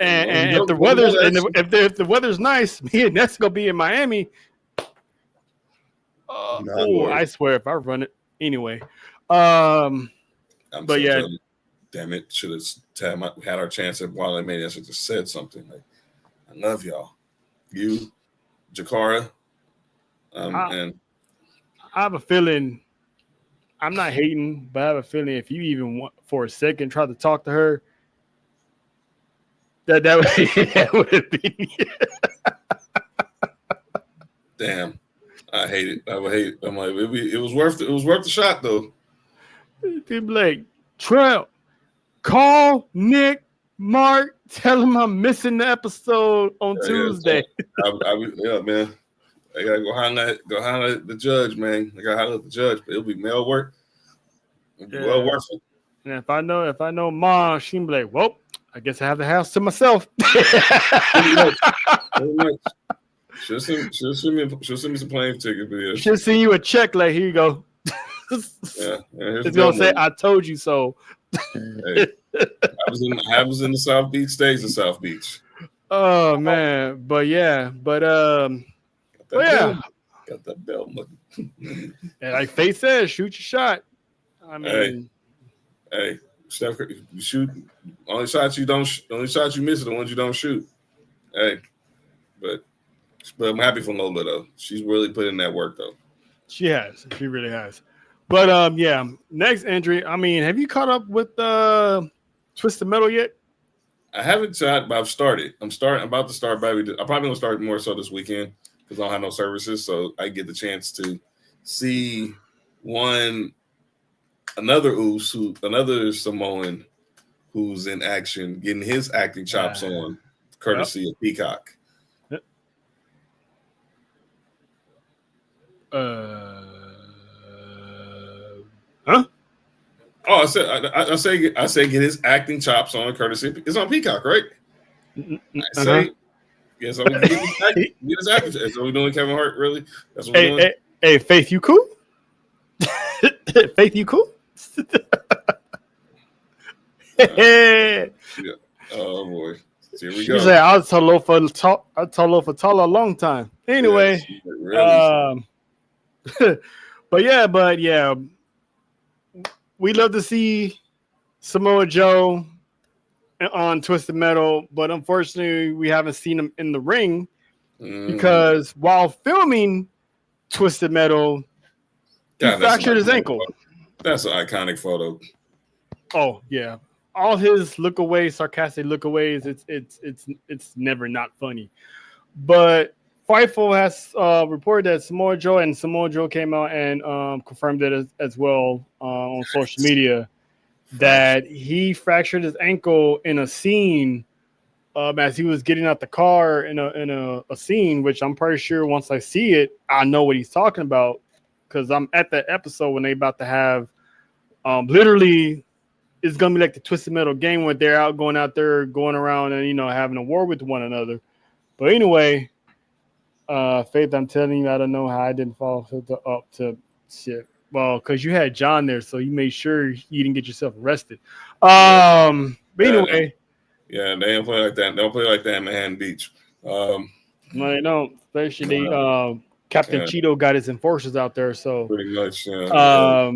and if the weather's nice, me and Ness gonna be in Miami. I swear if I run it anyway. But yeah, damn it! Should have had our chance at while they made us just said something like, "I love y'all, you, Jakara," and I have a feeling. I'm not hating, but I have a feeling if you even want for a second try to talk to her, that would be. Damn, I hate it. I would hate it. I'm like, it was worth the shot though. People like Trell, call Nick, Mark, tell him I'm missing the episode on Tuesday. Yeah, man. I gotta go holler at the judge, man. I gotta holler at the judge, but it'll be mail work. It'll be well worth it. And if I know Mom, she'll be like, well, I guess I have the house to myself. Pretty much. She'll send me some plane ticket videos. She'll send you a check like, here you go. Yeah, here's It's the gonna belt say, moment. "I told you so." Hey, happens in the South Beach, stays in South Beach. Oh man, but yeah, Got but that yeah, belt. Got that belt looking. and like Faith says, shoot your shot. I Hey, mean, hey, Steph Curry, you shoot. Only shots you don't. Only shots you miss are the ones you don't shoot. Hey, but I'm happy for Lola though. She's really put in that work though. she really has. But yeah, next injury. I mean, have you caught up with Twisted Metal yet? I haven't shot, but I've started. I'm about to start. Baby, I'm probably gonna start more so this weekend because I don't have no services, so I get the chance to see another Samoan who's in action, getting his acting chops on, courtesy of Peacock. Huh? Oh, I say get his acting chops on, courtesy. It's on Peacock, right? I say, yes, I'm gonna get his acting. That's what we're doing, Kevin Hart. Really? That's what we're doing. Hey, Faith, you cool? Faith, you cool? Yeah. Oh boy. Here we go. She said, "I'll tolo for tall a long time." Anyway, Yes, really. but yeah, we love to see Samoa Joe on Twisted Metal, but unfortunately, we haven't seen him in the ring because while filming Twisted Metal, he fractured his ankle. That's an iconic photo. Oh yeah, all his sarcastic lookaways. It's never not funny. But Fightful has reported that Samoa Joe came out and confirmed it as well on social media that he fractured his ankle in a scene as he was getting out the car in a scene, which I'm pretty sure once I see it, I know what he's talking about because I'm at that episode when they about to have literally it's gonna be like the Twisted Metal game where they're going out there, going around and having a war with one another. But anyway, Faith, I'm telling you, I don't know how I didn't fall filter up to shit. Well, because you had John there, so you made sure you didn't get yourself arrested. But anyway, yeah, they don't play like that. They don't play like that in Manhattan Beach. No, they don't. Especially Captain Cheeto got his enforcers out there, so pretty much. Yeah.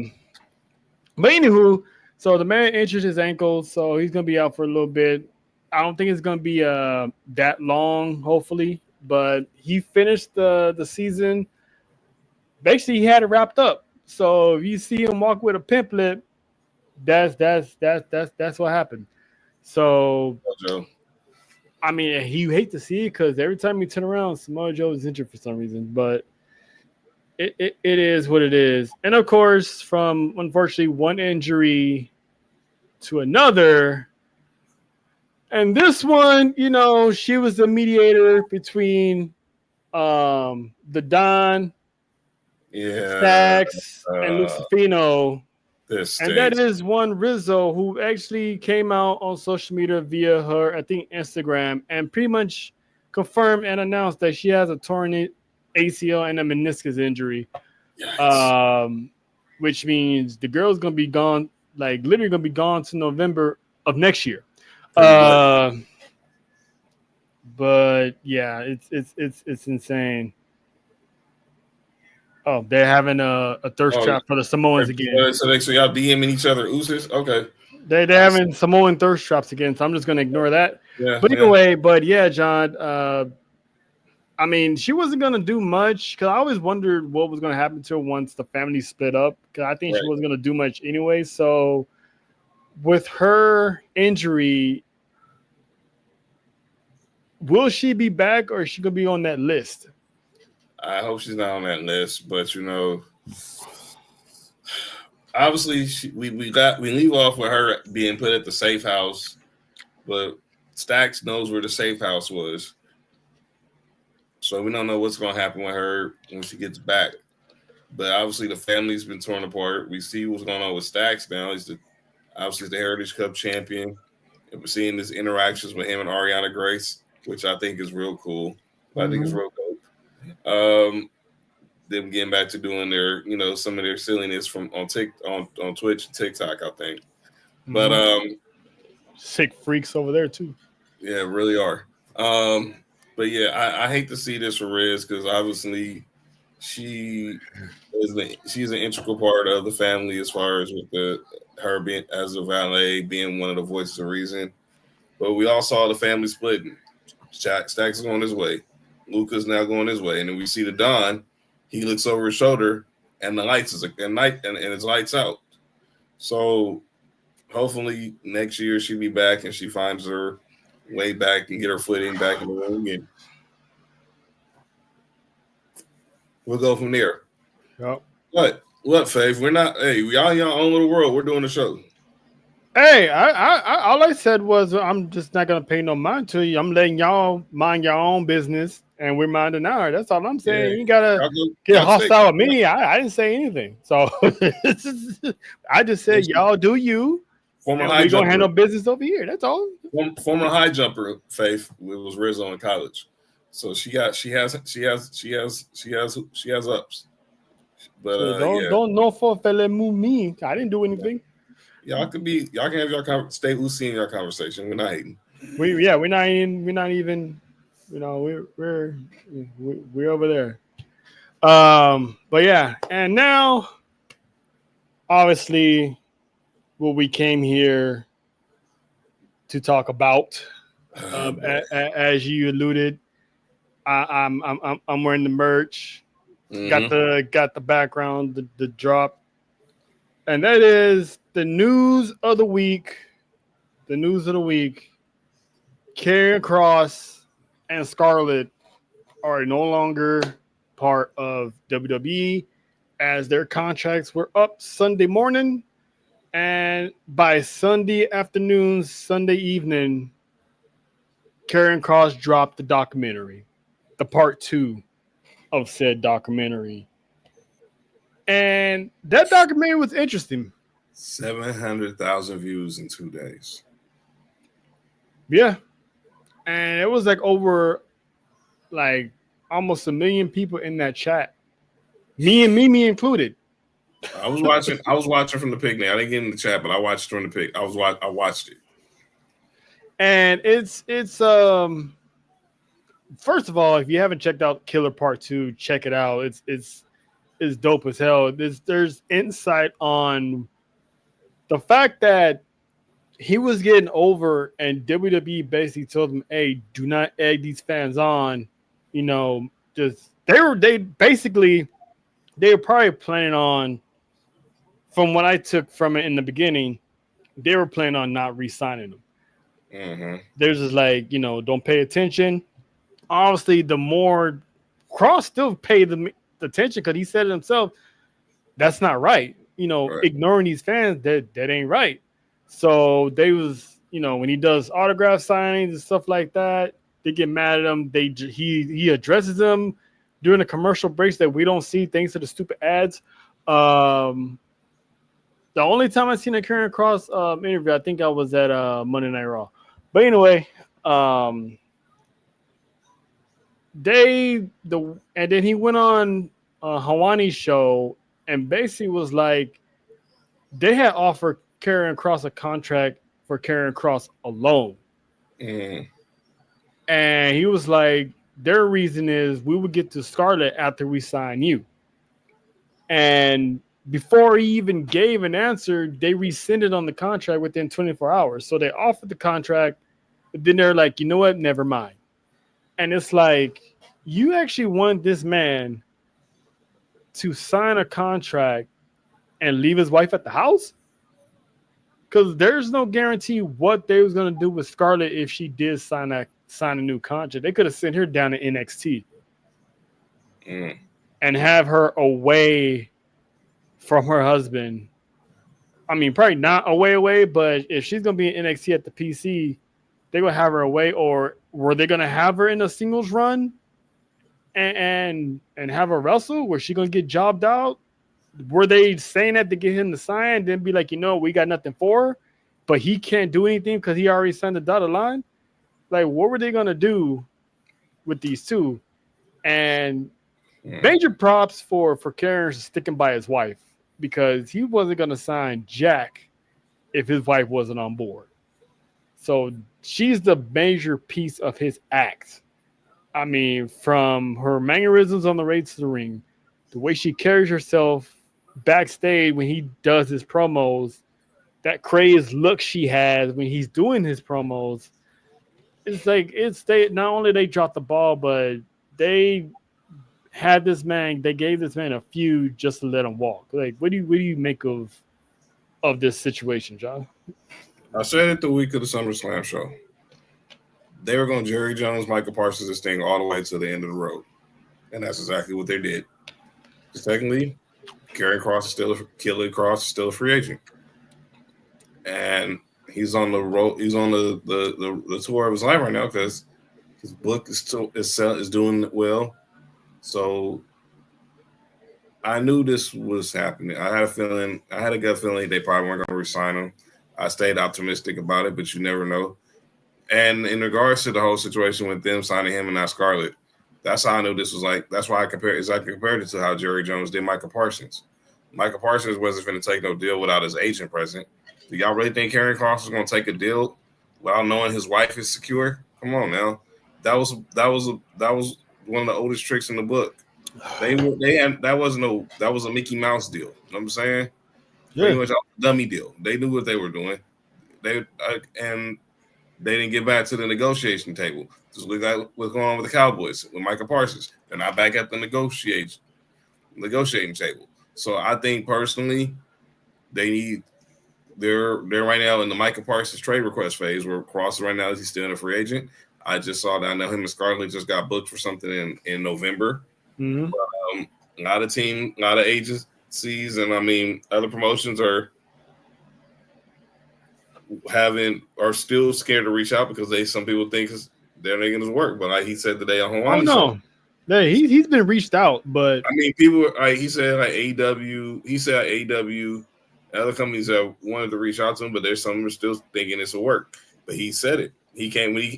But anywho, so the man injured his ankle, so he's gonna be out for a little bit. I don't think it's gonna be that long, hopefully. But he finished the season. Basically, he had it wrapped up. So if you see him walk with a pimp lip, that's what happened. So I mean, you hate to see it because every time you turn around, Samoa Joe is injured for some reason. But it is what it is. And of course, from unfortunately one injury to another. And this one, she was the mediator between the Don, Stacks, and Lucifino. And that is one Rizzo who actually came out on social media via her, I think, Instagram, and pretty much confirmed and announced that she has a torn ACL and a meniscus injury. Which means the girl's gonna be gone, like literally gonna be gone to November of next year. But yeah, it's insane. Oh, they're having a thirst trap for the Samoans again. So y'all DMing each other oozes? Okay. They're having Samoan thirst traps again, so I'm just gonna ignore that. Yeah. But anyway, John. I mean, she wasn't gonna do much because I always wondered what was gonna happen to her once the family split up. Because I think she wasn't gonna do much anyway. So, with her injury, will she be back or is she gonna be on that list? I hope she's not on that list, but obviously we leave off with her being put at the safe house, but Stax knows where the safe house was. So we don't know what's going to happen with her when she gets back. But obviously the family's been torn apart. We see what's going on with Stax now. He's obviously the Heritage Cup champion. And we're seeing his interactions with him and Ariana Grace, which I think is real cool. I think it's real dope. them getting back to doing their, some of their silliness from on Twitch and TikTok, I think. But sick freaks over there too. Yeah, really are. But yeah, I hate to see this for Riz because obviously she's an integral part of the family as far as with her being as a valet, being one of the voices of reason. But we all saw the family splitting. Stacks is going his way. Luca's now going his way, and then we see the Don. He looks over his shoulder, and the lights is and it's lights out. So hopefully next year she'll be back and she finds her way back and get her footing back in the ring, and we'll go from there. Yep. What, Faith? We're not. Hey, we all in our own little world. We're doing the show. Hey, I all I said was I'm just not gonna pay no mind to you. I'm letting y'all mind your own business, and we're minding ours. That's all I'm saying. Yeah. You gotta get hostile with me. I didn't say anything, so I just said y'all do you. Former and high we jumper. gonna handle business over here. That's all. Former high jumper, Faith. It was Rizzo in college, so she has ups. But don't know for felle move me. I didn't do anything. Y'all can have your stay loosey in your conversation. We're not hating. We're not even. We're over there. But yeah, and now, obviously, what we came here to talk about, as you alluded, I'm wearing the merch. Mm-hmm. Got the background, the drop, and that is the news of the week. The news of the week. Karrion Kross and Scarlett are no longer part of WWE, as their contracts were up Sunday morning, and by Sunday afternoon, Sunday evening, Karrion Kross dropped the documentary, the part 2 of said documentary. And that documentary was interesting. 700,000 views in 2 days. Yeah. And it was over almost 1 million people in that chat. Me and Mimi included. I was watching from the picnic. I didn't get in the chat, but I watched from the pic. I watched it. And it's first of all, if you haven't checked out Killer Part 2, check it out. It's dope as hell. There's insight on the fact that he was getting over, and WWE basically told him, "Hey, do not egg these fans on." Just they were probably planning on, from what I took from it in the beginning, they were planning on not re-signing him. Mm-hmm. They're just don't pay attention. Obviously, the more Kross still paid the attention because he said it himself. That's not right. Right. Ignoring these fans, that ain't right. So they was, when he does autograph signings and stuff like that, they get mad at him. He addresses them during the commercial breaks that we don't see thanks to the stupid ads. The only time I seen a Karrion Kross interview, I think I was at Monday Night Raw. But anyway, and then he went on Hawani's show and basically was like, they had offered Karrion Kross a contract for Karrion Kross alone. Mm. And he was like, their reason is we would get to Scarlett after we sign you. And before he even gave an answer, they rescinded on the contract within 24 hours. So they offered the contract, but then they're like, you know what? Never mind. And it's like, you actually want this man to sign a contract and leave his wife at the house? Because there's no guarantee what they was going to do with Scarlett if she did sign a new contract. They could have sent her down to NXT and have her away from her husband. I mean, probably not away, but if she's going to be in NXT at the PC, they're going to have her away. Or were they going to have her in a singles run and have her wrestle? Was she going to get jobbed out? Were they saying that to get him to sign, then be like, we got nothing for her, but he can't do anything because he already signed the dotted line? Like, what were they going to do with these two? And Major props for Karen sticking by his wife because he wasn't going to sign Jack if his wife wasn't on board. So she's the major piece of his act. I mean, from her mannerisms on the way to the ring, the way she carries herself backstage when he does his promos, that crazed look she has when he's doing his promos. It's like they not only they dropped the ball, but they had this man. They gave this man a feud just to let him walk. Like, what do you make of this situation, John? I said it the week of the SummerSlam show. They were going Jerry Jones, Michael Parsons, this thing all the way to the end of the road, and that's exactly what they did. Secondly, Karrion Kross is still a free agent, and he's on the road. He's on the tour of his life right now because his book is doing well. So I knew this was happening. I had a gut feeling they probably weren't going to resign him. I stayed optimistic about it, but you never know. And in regards to the whole situation with them signing him and not Scarlett, that's how I knew this was like. That's why I compared it to how Jerry Jones did Michael Parsons. Michael Parsons wasn't going to take no deal without his agent present. Do y'all really think Karrion Kross was going to take a deal without knowing his wife is secure? Come on now, that was one of the oldest tricks in the book. That was a Mickey Mouse deal. You know what I'm saying? Yeah. Pretty much a dummy deal. They knew what they were doing. And they didn't get back to the negotiation table. Just look at what's going on with the Cowboys with Michael Parsons. They're not back at the negotiating table. So I think personally, they're right now in the Michael Parsons trade request phase where Cross right now is he's still a free agent. I just saw that I know him and Scarlett just got booked for something in November. Mm-hmm. A lot of agencies, and I mean other promotions are still scared to reach out because some people think they're making this work. But like he said today on Hawaii, yeah, he's been reached out, but I mean people he said like AEW, other companies have wanted to reach out to him, but there's some who are still thinking this will work. But he said it.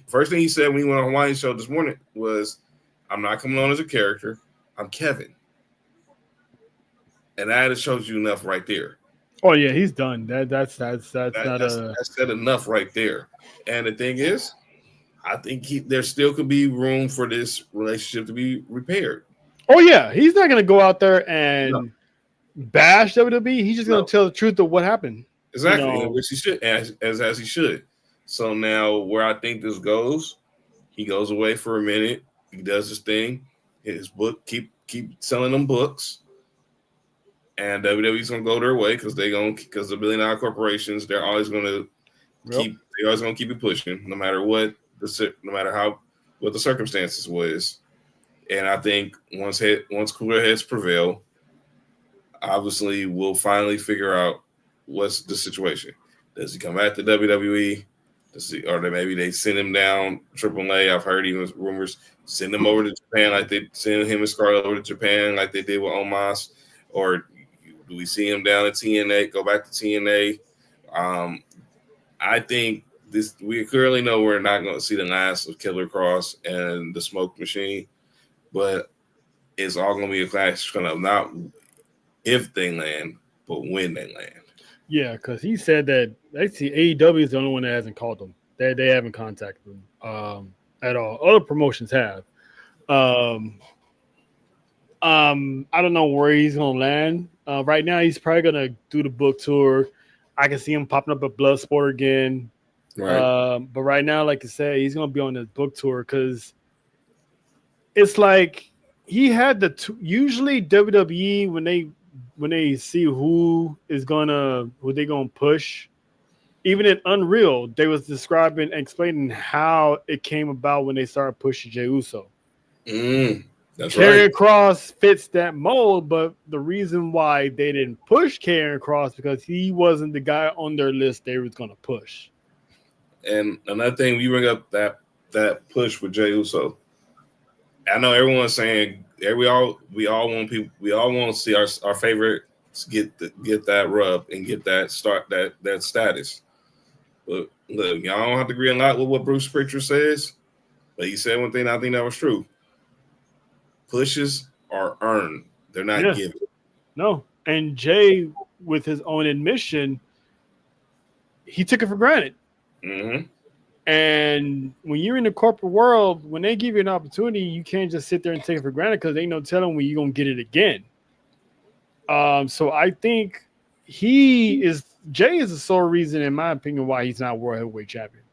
First thing he said when he went on Hawaiian show this morning was, "I'm not coming on as a character. I'm Kevin," and that shows you enough right there. Oh yeah, he's done. That's said enough right there. And the thing is, I think there still could be room for this relationship to be repaired. Oh yeah, he's not gonna go out there and bash WWE. He's just gonna tell the truth of what happened. Exactly, which he should, as he should. So now, where I think this goes, he goes away for a minute. He does his thing. His book keep selling them books. And WWE's gonna go their way because the billion-dollar corporations, they're always gonna keep it pushing, no matter what the circumstances was. And I think once cooler heads prevail, obviously we'll finally figure out what's the situation. Does he come back to WWE? Or maybe they send him down AAA? I've heard even rumors send him over to Japan, like they send him and Scarlett over to Japan, like they did with Omos. Or do we see him down at TNA? Go back to TNA. I think we clearly know we're not going to see the last of Killer Kross and the Smoke Machine, but it's all going to be a clash of not if they land, but when they land. Yeah, because he said that actually AEW is the only one that hasn't called them. They haven't contacted them at all. Other promotions have. I don't know where he's gonna land. Right now, he's probably gonna do the book tour. I can see him popping up at Bloodsport again. Right. But right now, like I said, he's gonna be on this book tour because it's like he had usually WWE when they see who they're gonna push. Even in Unreal, they was explaining how it came about when they started pushing Jey Uso. That's Karrion right. Kross fits that mold, but the reason why they didn't push Karrion Kross because he wasn't the guy on their list they was going to push. And another thing, we bring up that push with Jey Uso. I know everyone's saying we all want to see our favorites get that rub and get that status. But look, y'all don't have to agree a lot with what Bruce Prichard says, but he said one thing I think that was true. Pushes are earned. They're not Yeah. given. No. And Jay, with his own admission, he took it for granted. Mm-hmm. And when you're in the corporate world, when they give you an opportunity, you can't just sit there and take it for granted because they ain't no telling when you're gonna get it again. So I think Jay is the sole reason, in my opinion, why he's not world heavyweight champion.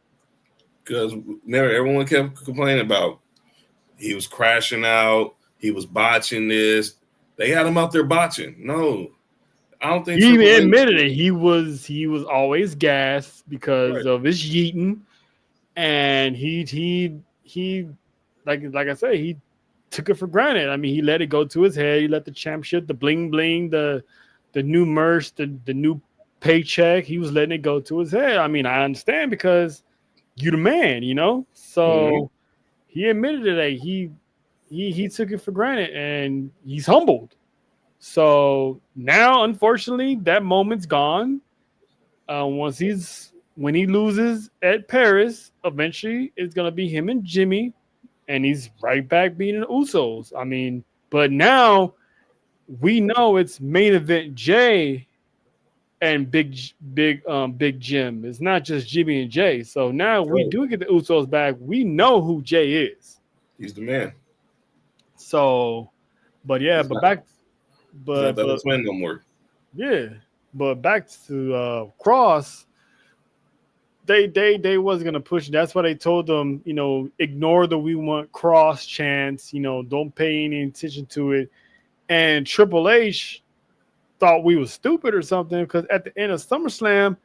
Because everyone kept complaining about he was crashing out, he was botching this. They had him out there botching. No, I don't think He Triple H- admitted it. He was always gassed because Right. of his yeeting, and he like I say, he took it for granted. I mean, he let it go to his head. He let the championship, the bling bling, the new merch, the new paycheck. He was letting it go to his head. I mean, I understand because you the man, you know. So he admitted that he took it for granted, and he's humbled. So now, unfortunately, that moment's gone. When he loses at Paris, eventually it's gonna be him and Jimmy, and he's right back being the Usos. I mean, but now we know it's main event Jay and Big Jim. It's not just Jimmy and Jay. So now we do get the Usos back. We know who Jay is. He's the man. So, but yeah, He's but not- back, He's but not that man no more. yeah, but back to Cross. They wasn't gonna push it. That's why they told them, you know, ignore the "we want Cross" chants. You know, don't pay any attention to it. And Triple H thought we was stupid or something because at the end of SummerSlam,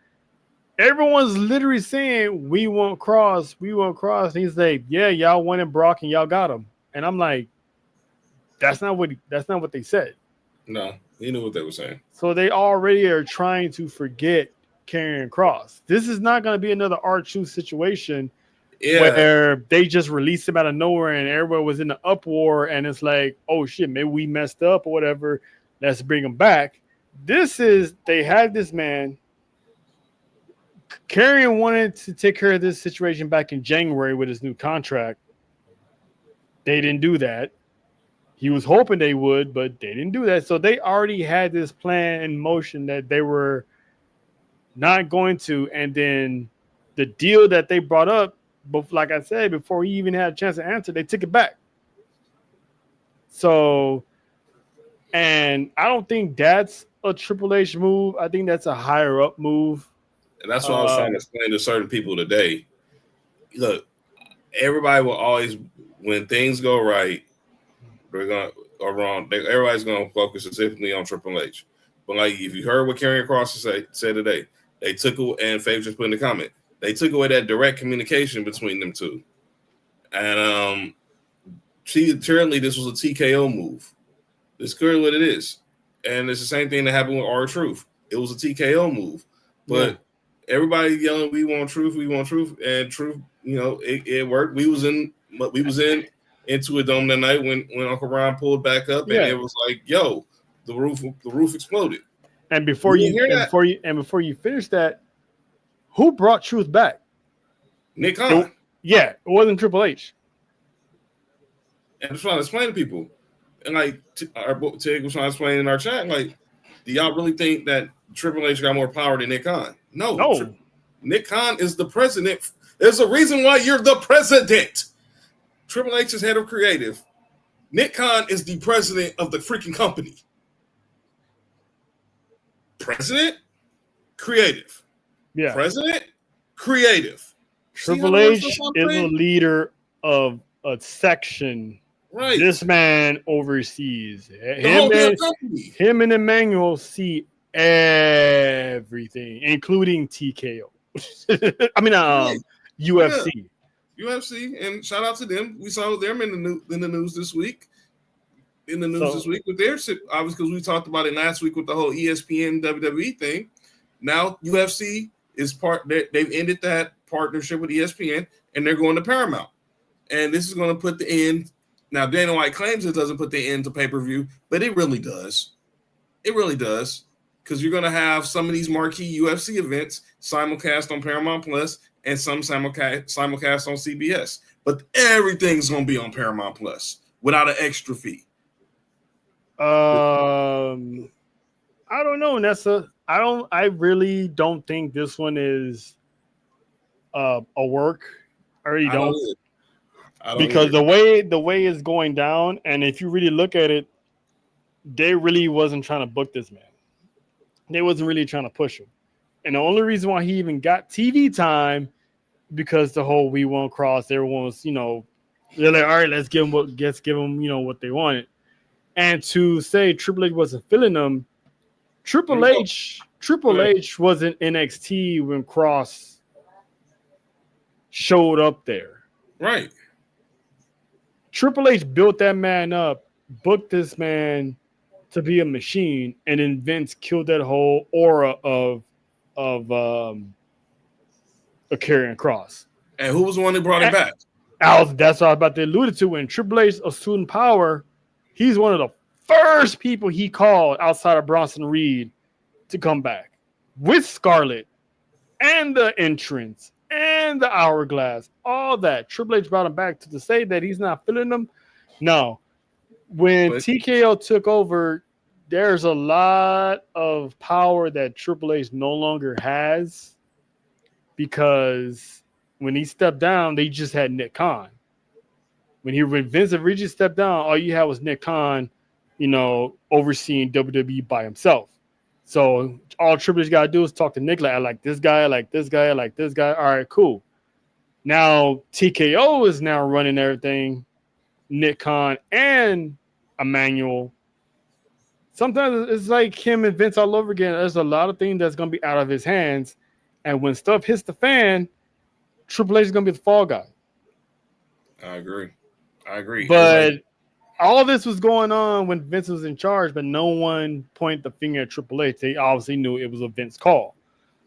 everyone's literally saying we want Cross, we want Cross. And he's like, yeah, y'all wanted Brock and y'all got him. And I'm like, that's not what they said. No, he knew what they were saying. So they already are trying to forget Karrion Cross. This is not going to be another R-Truth situation where they just released him out of nowhere and everyone was in the uproar and it's like, oh shit, maybe we messed up or whatever. Let's bring him back. They had this man. Karrion wanted to take care of this situation back in January with his new contract. They didn't do that. He was hoping they would, but they didn't do that. So they already had this plan in motion that they were not going to. And then the deal that they brought up, but like I said, before he even had a chance to answer, they took it back. So, and I don't think that's a Triple H move. I think that's a higher up move. And that's what I was trying to explain to certain people today. Look, everybody will always, when things go right, they're going or wrong. Everybody's going to focus specifically on Triple H. But like, if you heard what Karrion Cross said today, they took away, and Faith just put in the comment, they took away that direct communication between them two. And currently this was a TKO move. It's clearly what it is. And it's the same thing that happened with R-Truth. It was a TKO move. But everybody yelling, we want truth, and truth, you know, it worked. We was into a dome that night when Uncle Ron pulled back up, and it was like, yo, the roof exploded. And before you finish that, who brought Truth back? Nick Khan. It wasn't Triple H. And I'm trying to explain to people, and like Tig was trying to explain in our chat, like, do y'all really think that Triple H got more power than Nick Khan? No. Nick Khan is the president. There's a reason why you're the president. Triple H is head of creative. Nick Khan is the president of the freaking company. President, creative. Yeah. President, creative. Triple H is a leader of a section. Right. This man oversees. Him and Emmanuel see everything, including TKO. I mean, UFC. Yeah. UFC, and shout out to them. We saw them in the news this week. With their obviously, because we talked about it last week with the whole ESPN WWE thing. Now UFC is they've ended that partnership with ESPN and they're going to Paramount. And this is going to put the end. Now Dana White claims it doesn't put the end to pay-per-view, but it really does. It really does. Because you're going to have some of these marquee UFC events simulcast on Paramount Plus and some simulcast on CBS. But everything's going to be on Paramount Plus without an extra fee. I don't know, Nessa. I really don't think this one is a work. I really I don't. don't. I don't Because either. the way it's going down, and if you really look at it, they really wasn't trying to book this man. They wasn't really trying to push him. And the only reason why he even got TV time because the whole we won't cross, everyone was, they're like, all right, let's give them, what they wanted. And to say Triple H wasn't feeling them, Triple H was in NXT when Cross showed up there. Right. Triple H built that man up, booked this man to be a machine, and then Vince killed that whole aura of a Karrion Cross. And who was the one that brought him back? That's what I was about to allude to. When Triple H assumed power, he's one of the first people he called outside of Bronson Reed to come back with Scarlett and the entrance and the hourglass, all that. Triple H brought him back to say that he's not feeling them. No. When TKO took over, there's a lot of power that Triple H no longer has because when he stepped down, they just had Nick Khan. When Vince and Regis stepped down, all you had was Nick Khan, overseeing WWE by himself. So all Triple H got to do is talk to Nick like, I like this guy, I like this guy, I like this guy. All right, cool. Now TKO is now running everything, Nick Khan and Emmanuel. Sometimes it's like him and Vince all over again. There's a lot of things that's going to be out of his hands. And when stuff hits the fan, Triple H is going to be the fall guy. I agree. But all this was going on when Vince was in charge, but no one pointed the finger at Triple H. They obviously knew it was a Vince call.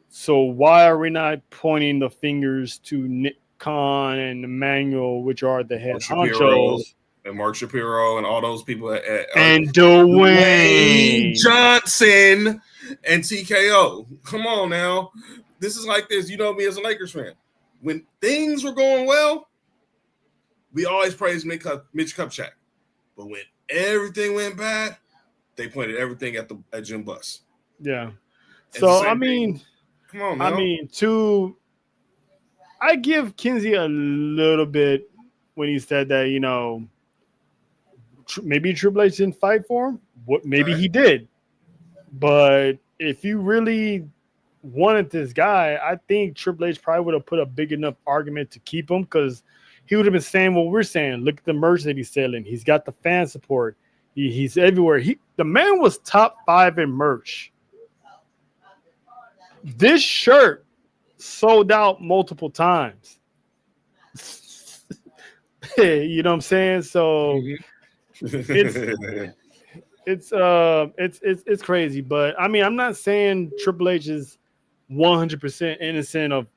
So why are we not pointing the fingers to Nick Khan and Emmanuel, which are the head honchos? And Mark Shapiro and all those people and Dwayne Johnson and TKO. Come on now. This is like this. You know me as a Lakers fan. When things were going well, we always praised Mitch Kupchak. But when everything went bad, they pointed everything at Jim Buss. Yeah. So, I mean, come on, man. I give Kinsey a little bit when he said that, maybe Triple H didn't fight for him. Maybe he did. But if you really wanted this guy, I think Triple H probably would have put a big enough argument to keep him because he would have been saying what we're saying. Look at the merch that he's selling. He's got the fan support. He's everywhere. The man was top 5 in merch. This shirt sold out multiple times. You know what I'm saying? So it's crazy. But I mean, I'm not saying Triple H is 100% innocent of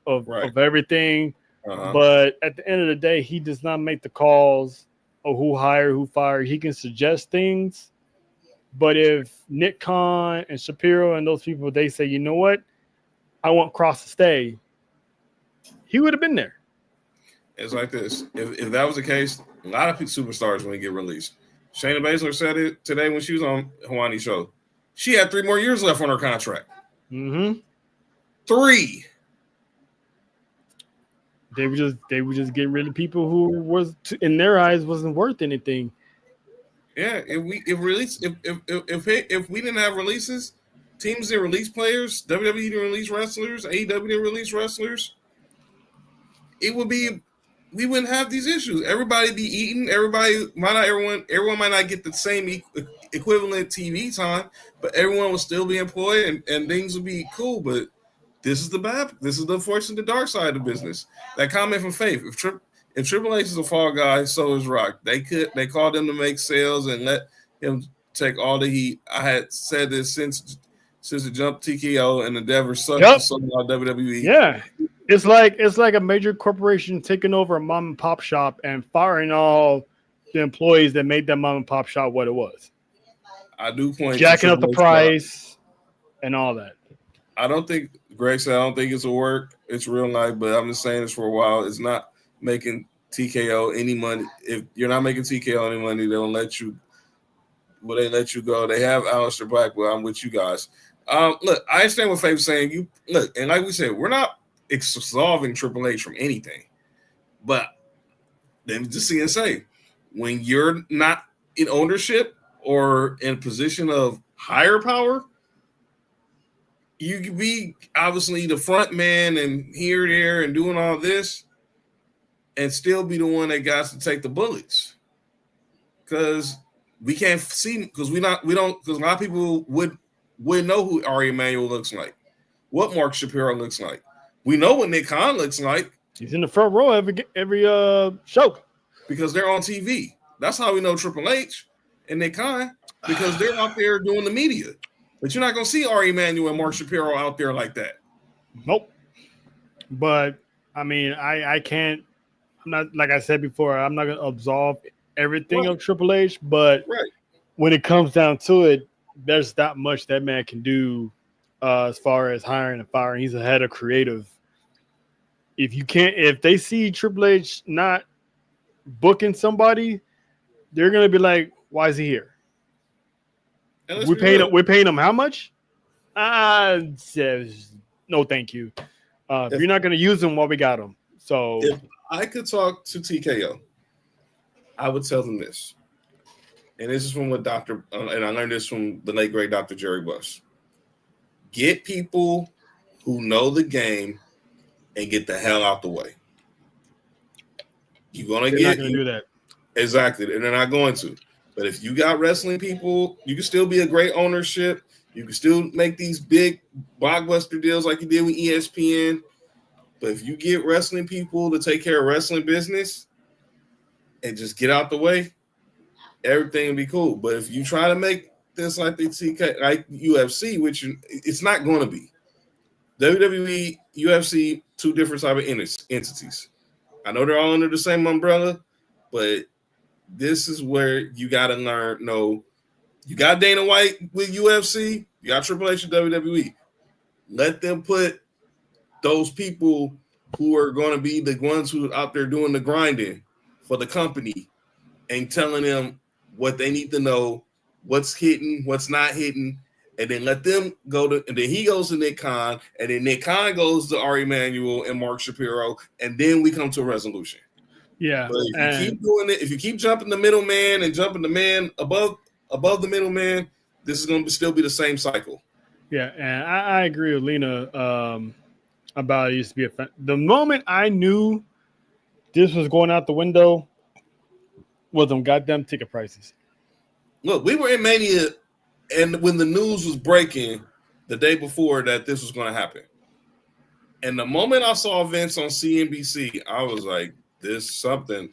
everything. But at the end of the day, he does not make the calls of who hired, who fired. He can suggest things. But if Nick Khan and Shapiro and those people, they say, you know what? I want Cross to stay. He would have been there. It's like this. If that was the case, a lot of superstars when they get released. Shayna Baszler said it today when she was on Hawani's show. She had 3 more years left on her contract. 3. They would just get rid of people who was in their eyes wasn't worth anything. Yeah, if we didn't have releases, teams didn't release players, WWE didn't release wrestlers, AEW didn't release wrestlers, we wouldn't have these issues. Everybody be eating. Everyone might not get the same equivalent TV time, but everyone will still be employed and things will be cool. But this is the unfortunate dark side of the business. That comment from Faith. If Triple H is a fall guy, so is Rock. They called him to make sales and let him take all the heat. I had said this since the jump TKO and Endeavor sucked WWE. Yeah. It's like a major corporation taking over a mom and pop shop and firing all the employees that made that mom and pop shop what it was. I do point jacking up the price and all that. I don't think Greg said I don't think it's a work. It's real life, but I'm just saying this for a while. It's not making TKO any money. If you're not making TKO any money, they don't let you Will they let you go? They have Aleister Black, but I'm with you guys. Look, I understand what Fave's saying. You look, and like we said, we're not absolving Triple H from anything. But then just see and say, when you're not in ownership or in a position of higher power, you can be obviously the front man and here, there, and doing all this, and still be the one that got to take the bullets. Because we can't see, because because a lot of people would know who Ari Emanuel looks like, what Mark Shapiro looks like. We know what Nick Khan looks like. He's in the front row every show. Because they're on TV. That's how we know Triple H and Nick Khan, because they're out there doing the media. But you're not going to see Ari Emanuel and Mark Shapiro out there like that. Nope. But, I mean, I can't – I'm not – like I said before, I'm not going to absolve everything of Triple H. But when it comes down to it, there's not much that man can do as far as hiring and firing. He's the head of creative. If they see Triple H not booking somebody, they're going to be like, why is he here? We're paying him how much? Says no, thank you. If you're not going to use him, well, we got him. So if I could talk to TKO, I would tell them this. And this is from what and I learned this from the late great Dr. Jerry Buss. Get people who know the game and get the hell out the way. They're not going to do that. Exactly. And they're not going to. But if you got wrestling people, you can still be a great ownership. You can still make these big blockbuster deals like you did with ESPN. But if you get wrestling people to take care of wrestling business and just get out the way, everything will be cool. But if you try to make this like the TK, like UFC, which it's not going to be. WWE, UFC, two different type of entities. I know they're all under the same umbrella, but this is where you got to learn. No, you got Dana White with UFC. You got Triple H with WWE. Let them put those people who are going to be the ones who are out there doing the grinding for the company and telling them what they need to know, what's hitting, what's not hitting, and then let them go to. And then he goes to Nick Khan, and then Nick Khan goes to Ari Emanuel and Mark Shapiro, and then we come to a resolution. Yeah, but if you keep doing it, if you keep jumping the middleman and jumping the man above the middleman, this is going to still be the same cycle. Yeah, and I agree with Lena about it used to be a fan. The moment I knew this was going out the window was them goddamn ticket prices. Look, we were in Mania, and when the news was breaking the day before that this was going to happen, and the moment I saw Vince on CNBC, I was like, there's something,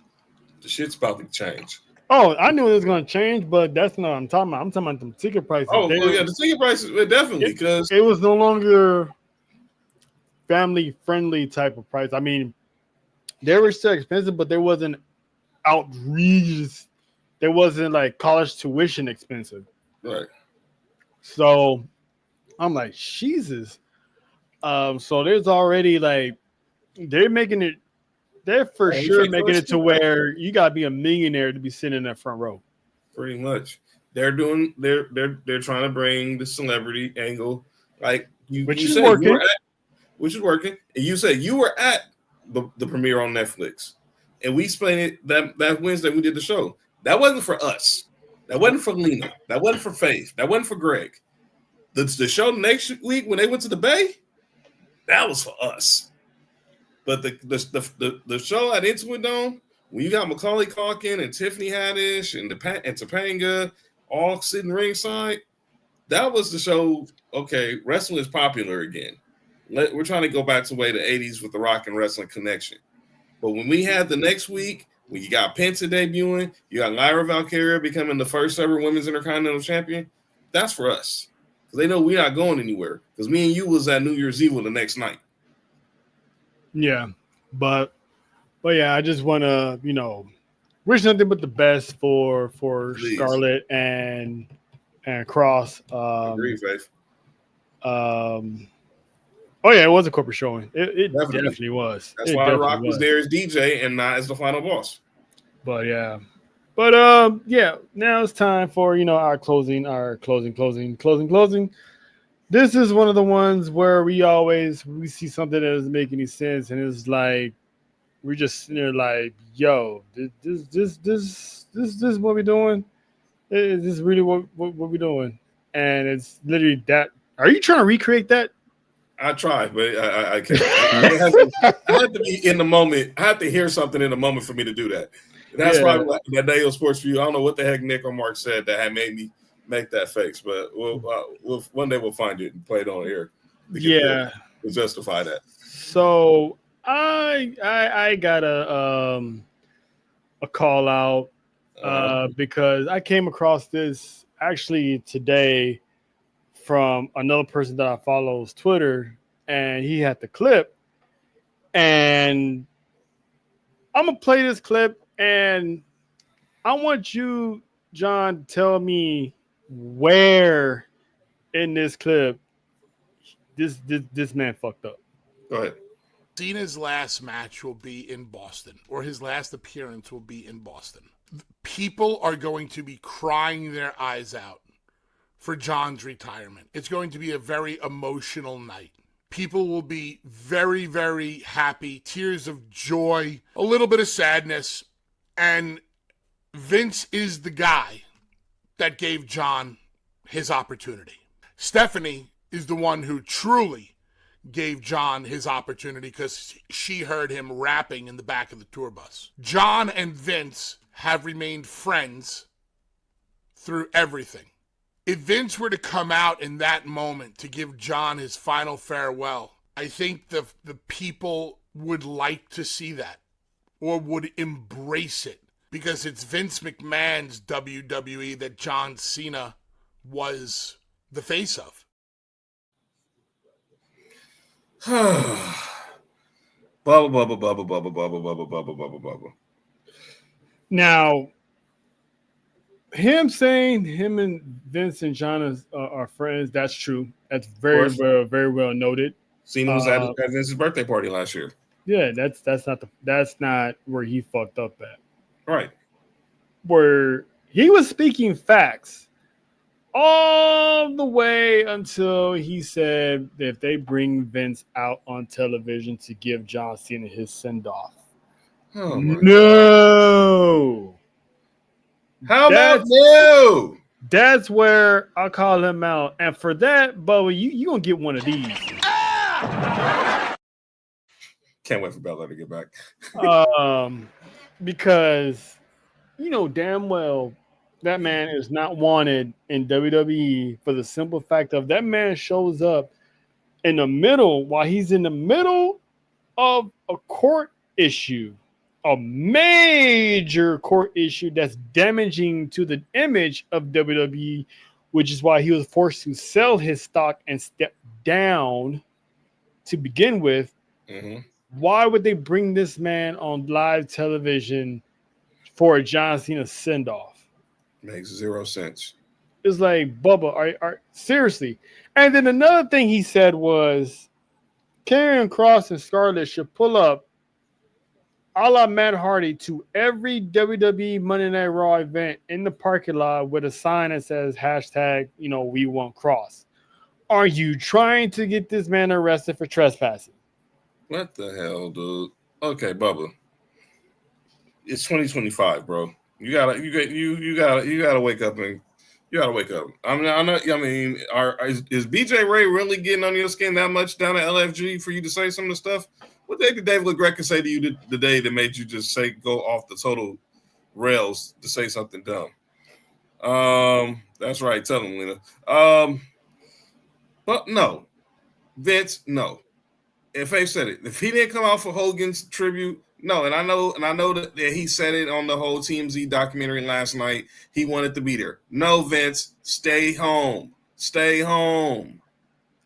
the shit's about to change. Oh, I knew it was going to change, but that's not what I'm talking about. I'm talking about the ticket prices. Oh, yeah, the ticket prices, definitely, because it was no longer family-friendly type of price. I mean, they were still expensive, but there wasn't outrageous. There wasn't like college tuition expensive. Right. So I'm like, Jesus. So there's already like, they're making it. They're for sure making it to where you gotta be a millionaire to be sitting in that front row. Pretty much, they're trying to bring the celebrity angle, like which is working. Which is working. And you said you were at the premiere on Netflix, and we explained it that Wednesday we did the show. That wasn't for us. That wasn't for Lena. That wasn't for Faith. That wasn't for Greg. The show next week when they went to the Bay, that was for us. But the show at Intuit Dome, when you got Macaulay Culkin and Tiffany Haddish and Topanga all sitting ringside, that was the show. Okay, wrestling is popular again. We're trying to go back to the way the 80s with the rock and wrestling connection. But when we had the next week, when you got Penta debuting, you got Lyra Valkyria becoming the first ever women's intercontinental champion, that's for us. Because they know we're not going anywhere. Because me and you was at New Year's Eve the next night. Yeah, but yeah, I just want to, wish nothing but the best for Scarlett and Cross. Agree, Faith. Oh yeah, it was a corporate showing. It definitely was. That's why Rock was there as DJ and not as the final boss. But yeah, But yeah, now it's time for our closing. This is one of the ones where we see something that doesn't make any sense, and it's like we're just sitting there like, yo, this is what we're doing. Is this really what we're doing? And it's literally that. Are you trying to recreate that? I tried, but I can't. I have to be in the moment. I have to hear something in the moment for me to do that. That's probably what that day on Sports View. I don't know what the heck Nick or Mark said that had made me make that face, but we'll one day we'll find it and play it on air. Yeah, to justify that. So I got a call out because I came across this actually today from another person that I follows Twitter, and he had the clip, and I'm gonna play this clip, and I want you, John, to tell me where in this clip this man fucked up. Go ahead. Cena's last match will be in Boston, or his last appearance will be in Boston. People are going to be crying their eyes out for John's retirement. It's going to be a very emotional night. People will be very, very happy, tears of joy, a little bit of sadness, and Vince is the guy that gave John his opportunity. Stephanie is the one who truly gave John his opportunity because she heard him rapping in the back of the tour bus. John and Vince have remained friends through everything. If Vince were to come out in that moment to give John his final farewell, I think the people would like to see that or would embrace it because it's Vince McMahon's WWE that John Cena was the face of. Bubble. Now, him saying him and Vince and John are friends, that's true. That's very well noted. Cena was at Vince's birthday party last year. Yeah, that's not where he fucked up at. Right. Where he was speaking facts all the way until he said that if they bring Vince out on television to give John Cena his send-off. Oh no. How about you? That's where I'll call him out. And for that, Bubba, you gonna get one of these. Can't wait for Bella to get back. Because you know damn well that man is not wanted in WWE for the simple fact of that man shows up in the middle while he's in the middle of a court issue. A major court issue that's damaging to the image of WWE, which is why he was forced to sell his stock and step down to begin with. Mm-hmm. Why would they bring this man on live television for a John Cena send-off? Makes zero sense. It's like, Bubba, are seriously. And then another thing he said was Karrion Kross and Scarlett should pull up a la Matt Hardy to every WWE Monday Night Raw event in the parking lot with a sign that says hashtag, we want Cross. Are you trying to get this man arrested for trespassing? What the hell, dude? Okay, Bubba. It's 2025, bro. You gotta wake up and you gotta wake up. Is BJ Ray really getting on your skin that much down at LFG for you to say some of the stuff? What did David LaGreca say to you the day that made you just go off the total rails to say something dumb? That's right. Tell him, Lena. But no, Vince, no. If Faye said it, if he didn't come out for Hogan's tribute, no. And I know that he said it on the whole TMZ documentary last night. He wanted to be there. No, Vince, stay home. Stay home.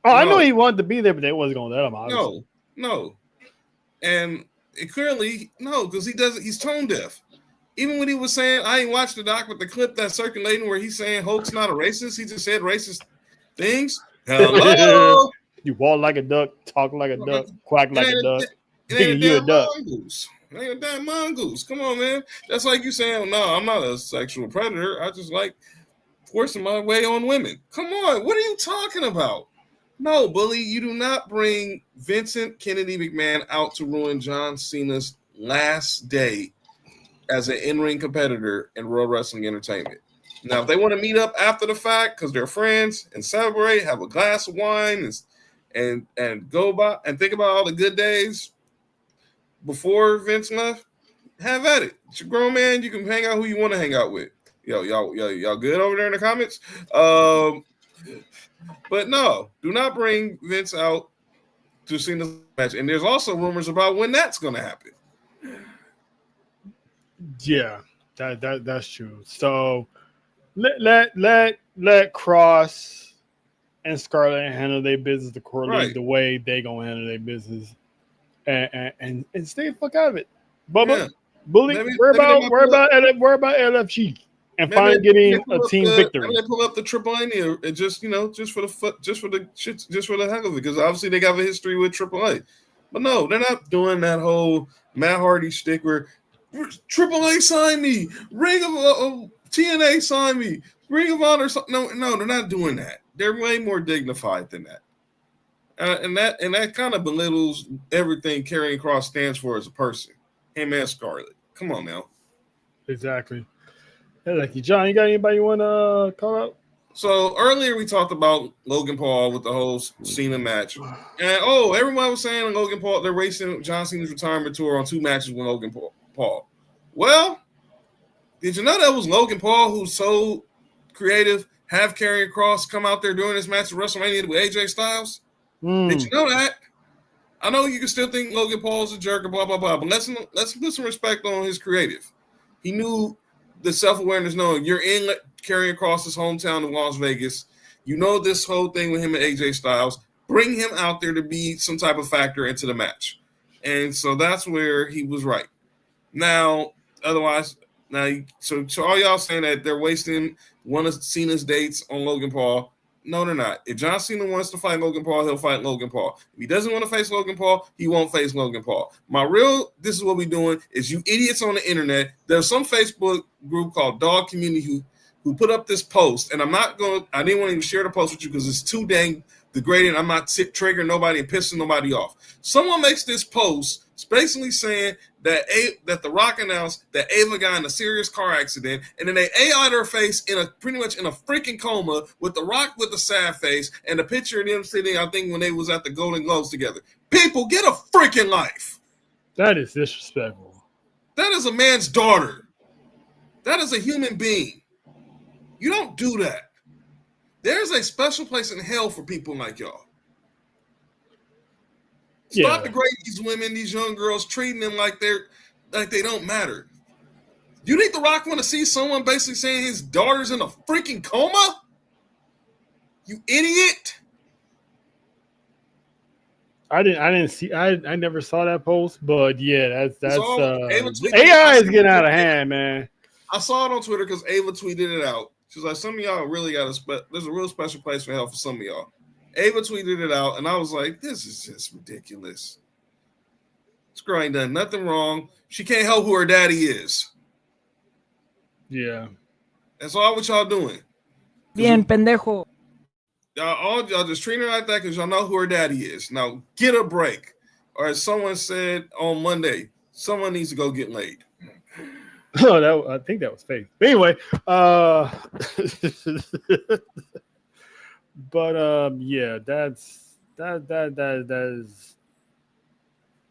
Oh, no. I know he wanted to be there, but they wasn't going to let him. Obviously. No. And it clearly, no, because he's tone deaf. Even when he was saying, I ain't watched the doc, but the clip that's circulating where he's saying Hulk's not a racist, he just said racist things. Hello. You walk like a duck, talk like a duck, quack like a duck. Thinking you a duck. They a damn mongoose. Come on, man. That's like you saying, no, I'm not a sexual predator. I just like forcing my way on women. Come on. What are you talking about? No, bully, you do not bring Vincent Kennedy McMahon out to ruin John Cena's last day as an in-ring competitor in World Wrestling Entertainment. Now, if they want to meet up after the fact because they're friends and celebrate, have a glass of wine and go by and think about all the good days before Vince left, have at it. It's a grown man. You can hang out who you want to hang out with. Y'all good over there in the comments? But no, do not bring Vince out to see the match. And there's also rumors about when that's going to happen. Yeah, that's true. So let Cross and Scarlett handle their business accordingly, the way they gonna handle their business, and stay the fuck out of it. Bubba, Bully, worry about LFG and finally getting a team victory. Maybe they pull up the Triple A and just for the heck of it, because obviously they got a history with Triple A. But no, they're not doing that whole Matt Hardy shtick where Triple A signed me, Ring of TNA signed me, Ring of Honor. No, they're not doing that. They're way more dignified than that. And that kind of belittles everything Karrion Kross stands for as a person. Him and Scarlett. Come on now. Exactly. Hey, like you, John, you got anybody you want to call out? So earlier we talked about Logan Paul with the whole Cena match. And everybody was saying Logan Paul, they're racing John Cena's retirement tour on 2 matches with Logan Paul. Well, did you know that was Logan Paul who's so creative, have Karrion Kross come out there during this match at WrestleMania with AJ Styles? Did you know that? I know you can still think Logan Paul's a jerk and blah, blah, blah, but let's put some respect on his creative. He knew the self-awareness, knowing you're in Karrion Kross's hometown of Las Vegas. You know this whole thing with him and AJ Styles. Bring him out there to be some type of factor into the match. And so that's where he was right. Now, otherwise, so all y'all saying that they're wasting one of Cena's dates on Logan Paul. No, they're not. If John Cena wants to fight Logan Paul, he'll fight Logan Paul. If he doesn't want to face Logan Paul, he won't face Logan Paul. This is what we're doing, is you idiots on the internet. There's some Facebook group called Dog Community who put up this post, and I didn't want to even share the post with you because it's too dang degrading. I'm not triggering nobody and pissing nobody off. Someone makes this post basically saying that The Rock announced that Ava got in a serious car accident, and then they AI'd her face pretty much in a freaking coma with The Rock with a sad face and a picture of them sitting, I think, when they was at the Golden Globes together. People, get a freaking life. That is disrespectful. That is a man's daughter. That is a human being. You don't do that. There's a special place in hell for people like y'all. Stop degrading these women, these young girls, treating them like they don't matter. You think The Rock want to see someone basically saying his daughter's in a freaking coma? You idiot! I never saw that post, but yeah, that's Ava AI is getting out of hand, man. I saw it on Twitter because Ava tweeted it out. She's like, some of y'all really got there's a real special place for hell for some of y'all. Ava tweeted it out, and I was like, this is just ridiculous. This girl ain't done nothing wrong. She can't help who her daddy is. Yeah. That's all what y'all doing. Bien, pendejo. Y'all just treating her like that because y'all know who her daddy is. Now, get a break. Or as someone said on Monday, someone needs to go get laid. Oh, I think that was fake. But anyway, but yeah, that is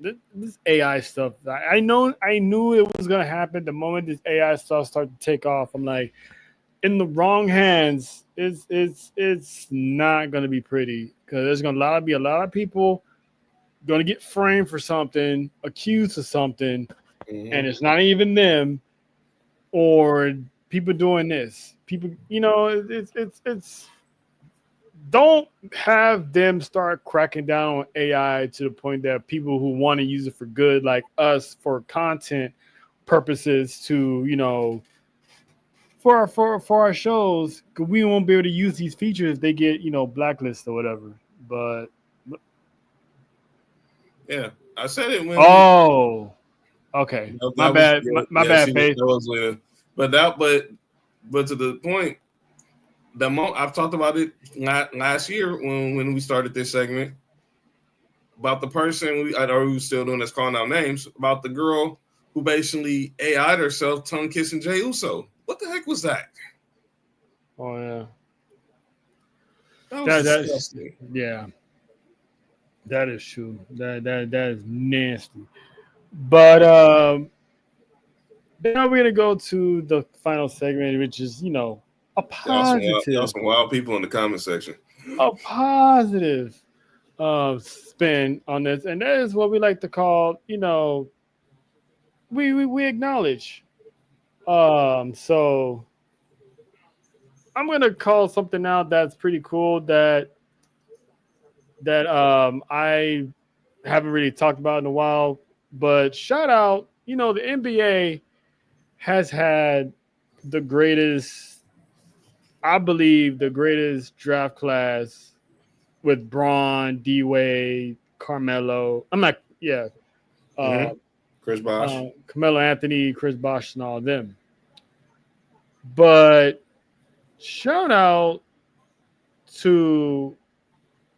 this AI stuff. I knew it was gonna happen the moment this AI stuff started to take off. I'm like, in the wrong hands, it's not gonna be pretty, because there's gonna be a lot of people gonna get framed for something, accused of something, and it's not even them. Or people doing this. People, it's don't have them start cracking down on AI to the point that people who want to use it for good, like us, for content purposes, to for our shows, because we won't be able to use these features if they get blacklisted or whatever. But yeah, I said it when Okay, That my was- bad. yeah, My yeah, bad, she was- Faith. that was later. But to the point, I've talked about it last year when we started this segment about the person I know who's still doing this, calling out names, about the girl who basically AI'd herself tongue kissing Jey Uso. What the heck was that? Oh yeah. That was That's disgusting. yeah. That is true. That is nasty. But now we're gonna go to the final segment, which is a Y'all positive, some wild people in the comment section. a positive spin on this, and that is what we like to call, we acknowledge. So I'm gonna call something out that's pretty cool that I haven't really talked about in a while. But shout out, the NBA has had the greatest, I believe, the greatest draft class with Braun, D Wade, Carmelo. I'm not, yeah, uh, Chris Bosh. Carmelo Anthony, Chris Bosh, and all of them. But shout out to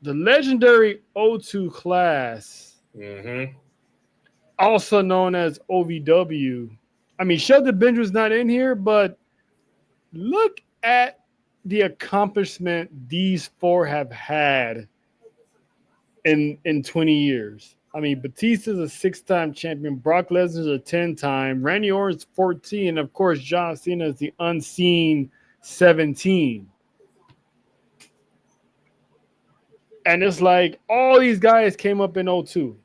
the legendary O2 class, also known as OVW. I mean, Sheldon Benjamin's not in here, but look at the accomplishment these four have had in 20 years. I mean, Batista's a 6-time champion, Brock Lesnar's a 10-time, Randy Orton's 14, and of course, John Cena is the unseen 17. And it's like all these guys came up in 02,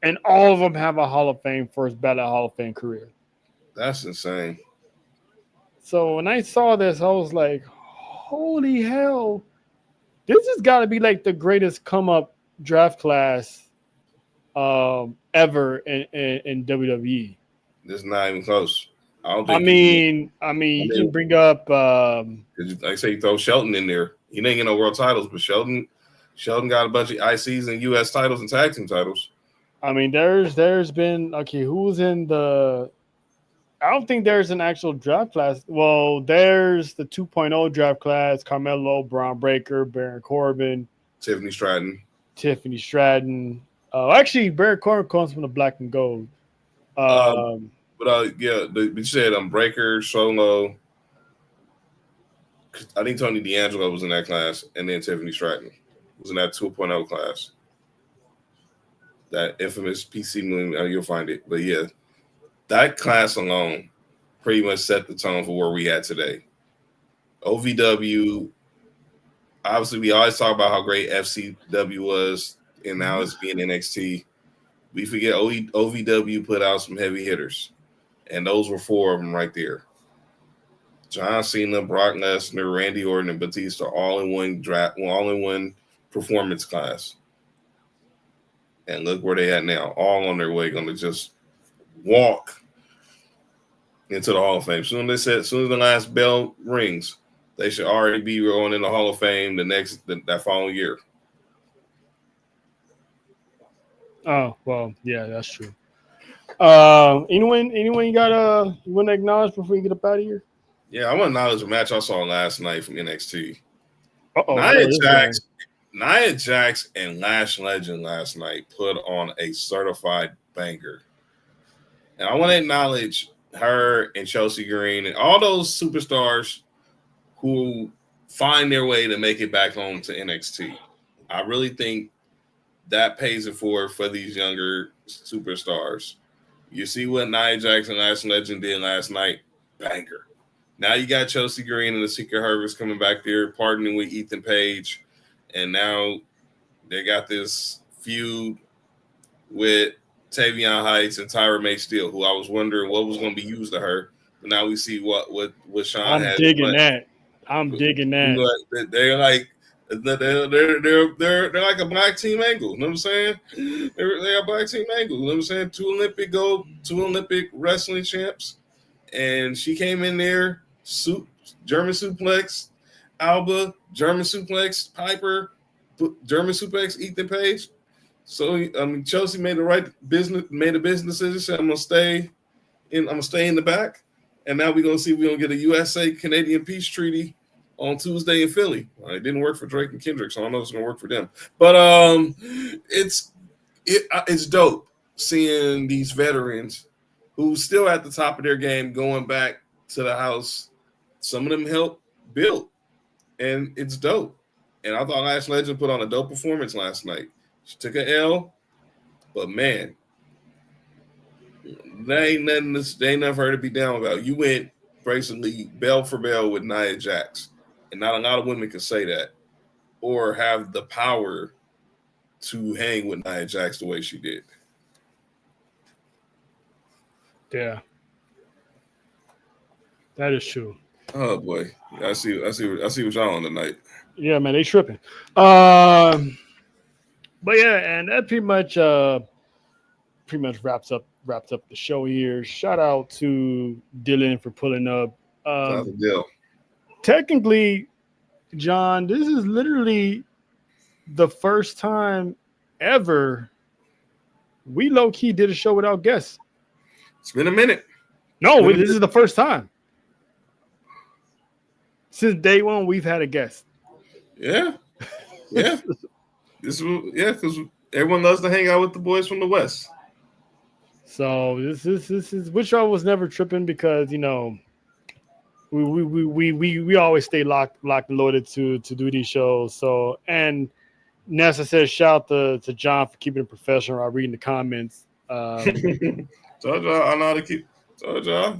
and all of them have a Hall of Fame, first ballot Hall of Fame career. That's insane. So when I saw this, I was like, holy hell, this has got to be like the greatest come up draft class ever in WWE. This is not even close. I don't I think. mean, you can bring up. Like I say, you throw Shelton in there. He didn't get no world titles, but Shelton got a bunch of ICs and US titles and tag team titles. I mean, there's been who's in the. I don't think there's an actual draft class. Well, there's the 2.0 draft class: Carmelo, Braun Breaker, Baron Corbin, Tiffany Stratton. Actually, Baron Corbin comes from the Black and Gold. But you said Breaker, Solo. I think Tony D'Angelo was in that class, and then Tiffany Stratton was in that 2.0 class. That infamous PC moon, you'll find it. But yeah, that class alone pretty much set the tone for where we at today. OVW, obviously, we always talk about how great FCW was, and now it's being NXT. We forget OVW put out some heavy hitters, and those were 4 of them right there. John Cena, Brock Lesnar, Randy Orton, and Batista all in one performance class. And look where they at now, all on their way, going to just walk into the Hall of Fame. Soon as the last bell rings, they should already be going in the Hall of Fame that following year. Oh well, yeah, that's true. Anyone you want to acknowledge before you get up out of here? Yeah, I want to acknowledge a match I saw last night from NXT. Uh-oh, Nia Jax and Lash Legend last night put on a certified banger. And I want to acknowledge her and Chelsea Green and all those superstars who find their way to make it back home to NXT. I really think that pays it for these younger superstars. You see what Nia Jax and Lash Legend did last night? Banger. Now you got Chelsea Green and the Secret Harvest coming back there, partnering with Ethan Page. And now they got this feud with Tavion Heights and Tyra May Steele, who I was wondering what was going to be used to her. But now we see what Sean has. I'm digging that. They're like they're like a black team angle. You know what I'm saying? They're a black team angle. You know what I'm saying? 2 Olympic wrestling champs, and she came in there, German suplex, Alba, German suplex, Piper, German suplex, Ethan Page. So Chelsea made a business decision. Said I'm gonna stay in the back, and now we're gonna see if we're gonna get a USA Canadian peace treaty on Tuesday in Philly. Well, it didn't work for Drake and Kendrick, so I don't know if it's gonna work for them. But it's dope seeing these veterans who still at the top of their game going back to the house. Some of them helped build, and it's dope. And I thought Lash Legend put on a dope performance last night. She took an L, but man, they ain't nothing for her to be down about. You went basically bell for bell with Nia Jax, and not a lot of women can say that or have the power to hang with Nia Jax the way she did. Yeah, that is true. Oh boy, I see what y'all on tonight. Yeah, man, they tripping. But yeah, and that pretty much wraps up the show here. Shout out to Dylan for pulling up. That's a deal. Technically, John, this is literally the first time ever we low-key did a show without guests. It's been a minute. No, this is the first time. Since day one, we've had a guest. Yeah. Because everyone loves to hang out with the boys from the West. So this is which I was never tripping because we always stay locked and loaded to do these shows. So and Nessa says shout out to John for keeping it professional while reading the comments. Told y'all I know how to keep. Told y'all I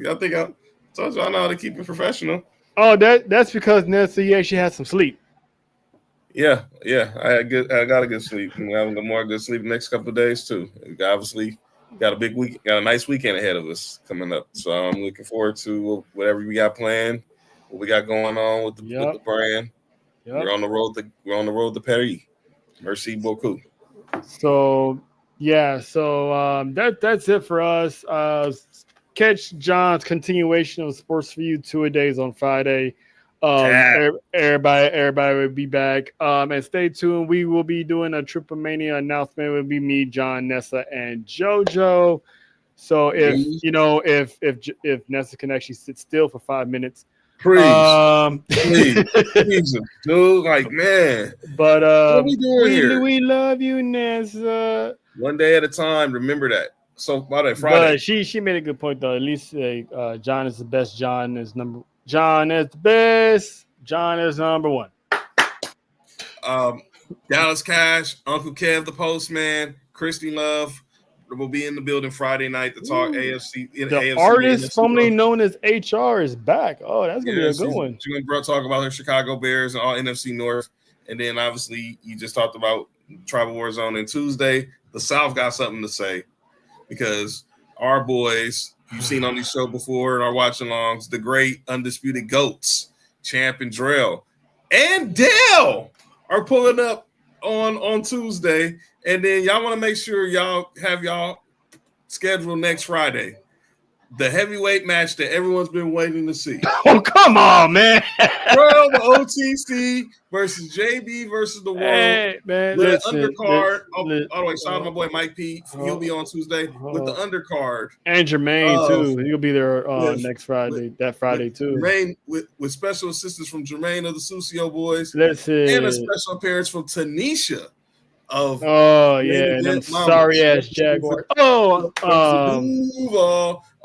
know how to keep it professional. Oh, that's because Nessa, you actually had some sleep. Yeah. I got a good sleep. I'm having more good sleep the next couple of days too. Obviously, got a nice weekend ahead of us coming up. So I'm looking forward to whatever we got planned, what we got going on with the brand. Yep. We're on the road to Paris. Merci beaucoup. So that's it for us. Catch John's continuation of Sports for You 2-a-days on Friday. Everybody will be back. And stay tuned. We will be doing a Triple Mania announcement. It will be me, John, Nessa, and JoJo. So if Nessa can actually sit still for 5 minutes. Please, dude. Like, man. But what are we doing here? We love you, Nessa. One day at a time. Remember that. So Friday. But she made a good point though. At least John is the best. John is the best. John is number one. Dallas Cash, Uncle Kev, the Postman, Christy Love will be in the building Friday night to talk AFC. The AFC artist formerly known as HR is back. Oh, that's gonna be a good one. She's gonna talk about her Chicago Bears and all NFC North, and then obviously you just talked about Tribal War Zone. And Tuesday, the South got something to say because our boys you've seen on these shows before and our watch-alongs, the great undisputed GOATs, Champ and Drell, and Dale are pulling up on Tuesday. And then y'all want to make sure y'all have y'all schedule next Friday. The heavyweight match that everyone's been waiting to see. Oh, come on, man. Well, the OTC versus JB versus the World. Hey, man, with an undercard. Shout out to my boy Mike P. He'll be on Tuesday with the undercard. And Jermaine, too. He'll be there next Friday, that Friday, too. Jermaine, with special assistance from Jermaine of the Sucio Boys. Listen. And a special appearance from Tanisha. Them sorry ass Jaguars.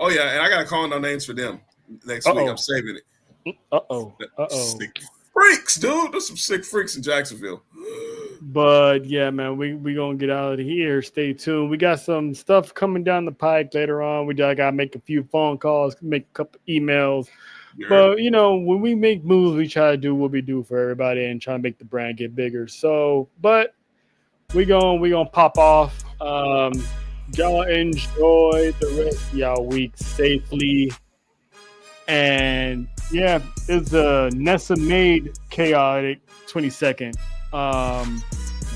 Yeah, and I gotta call no names for them next week. I'm saving it. Sick freaks, dude. There's some sick freaks in Jacksonville. But yeah, man, we gonna get out of here. Stay tuned. We got some stuff coming down the pike later on. We just gotta make a few phone calls, make a couple emails. Yeah. But when we make moves, we try to do what we do for everybody and try to make the brand get bigger. So, but we gonna pop off. Y'all enjoy the rest of y'all week safely. And yeah, it's a Nessa made chaotic 22nd. Yeah,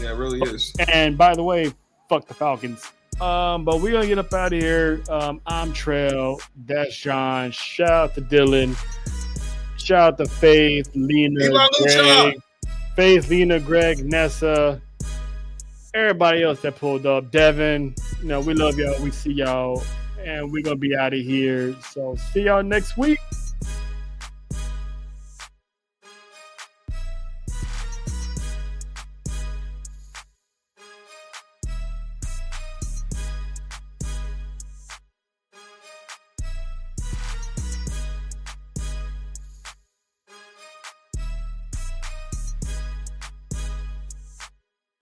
it really is. And by the way, fuck the Falcons. But we're gonna get up out of here. I'm Trail, that's John. Shout out to Dylan. Shout out to Faith, Lena, Greg, Nessa. everybody else that pulled up. Devin, we love y'all. We see y'all. And we're going to be out of here. So see y'all next week.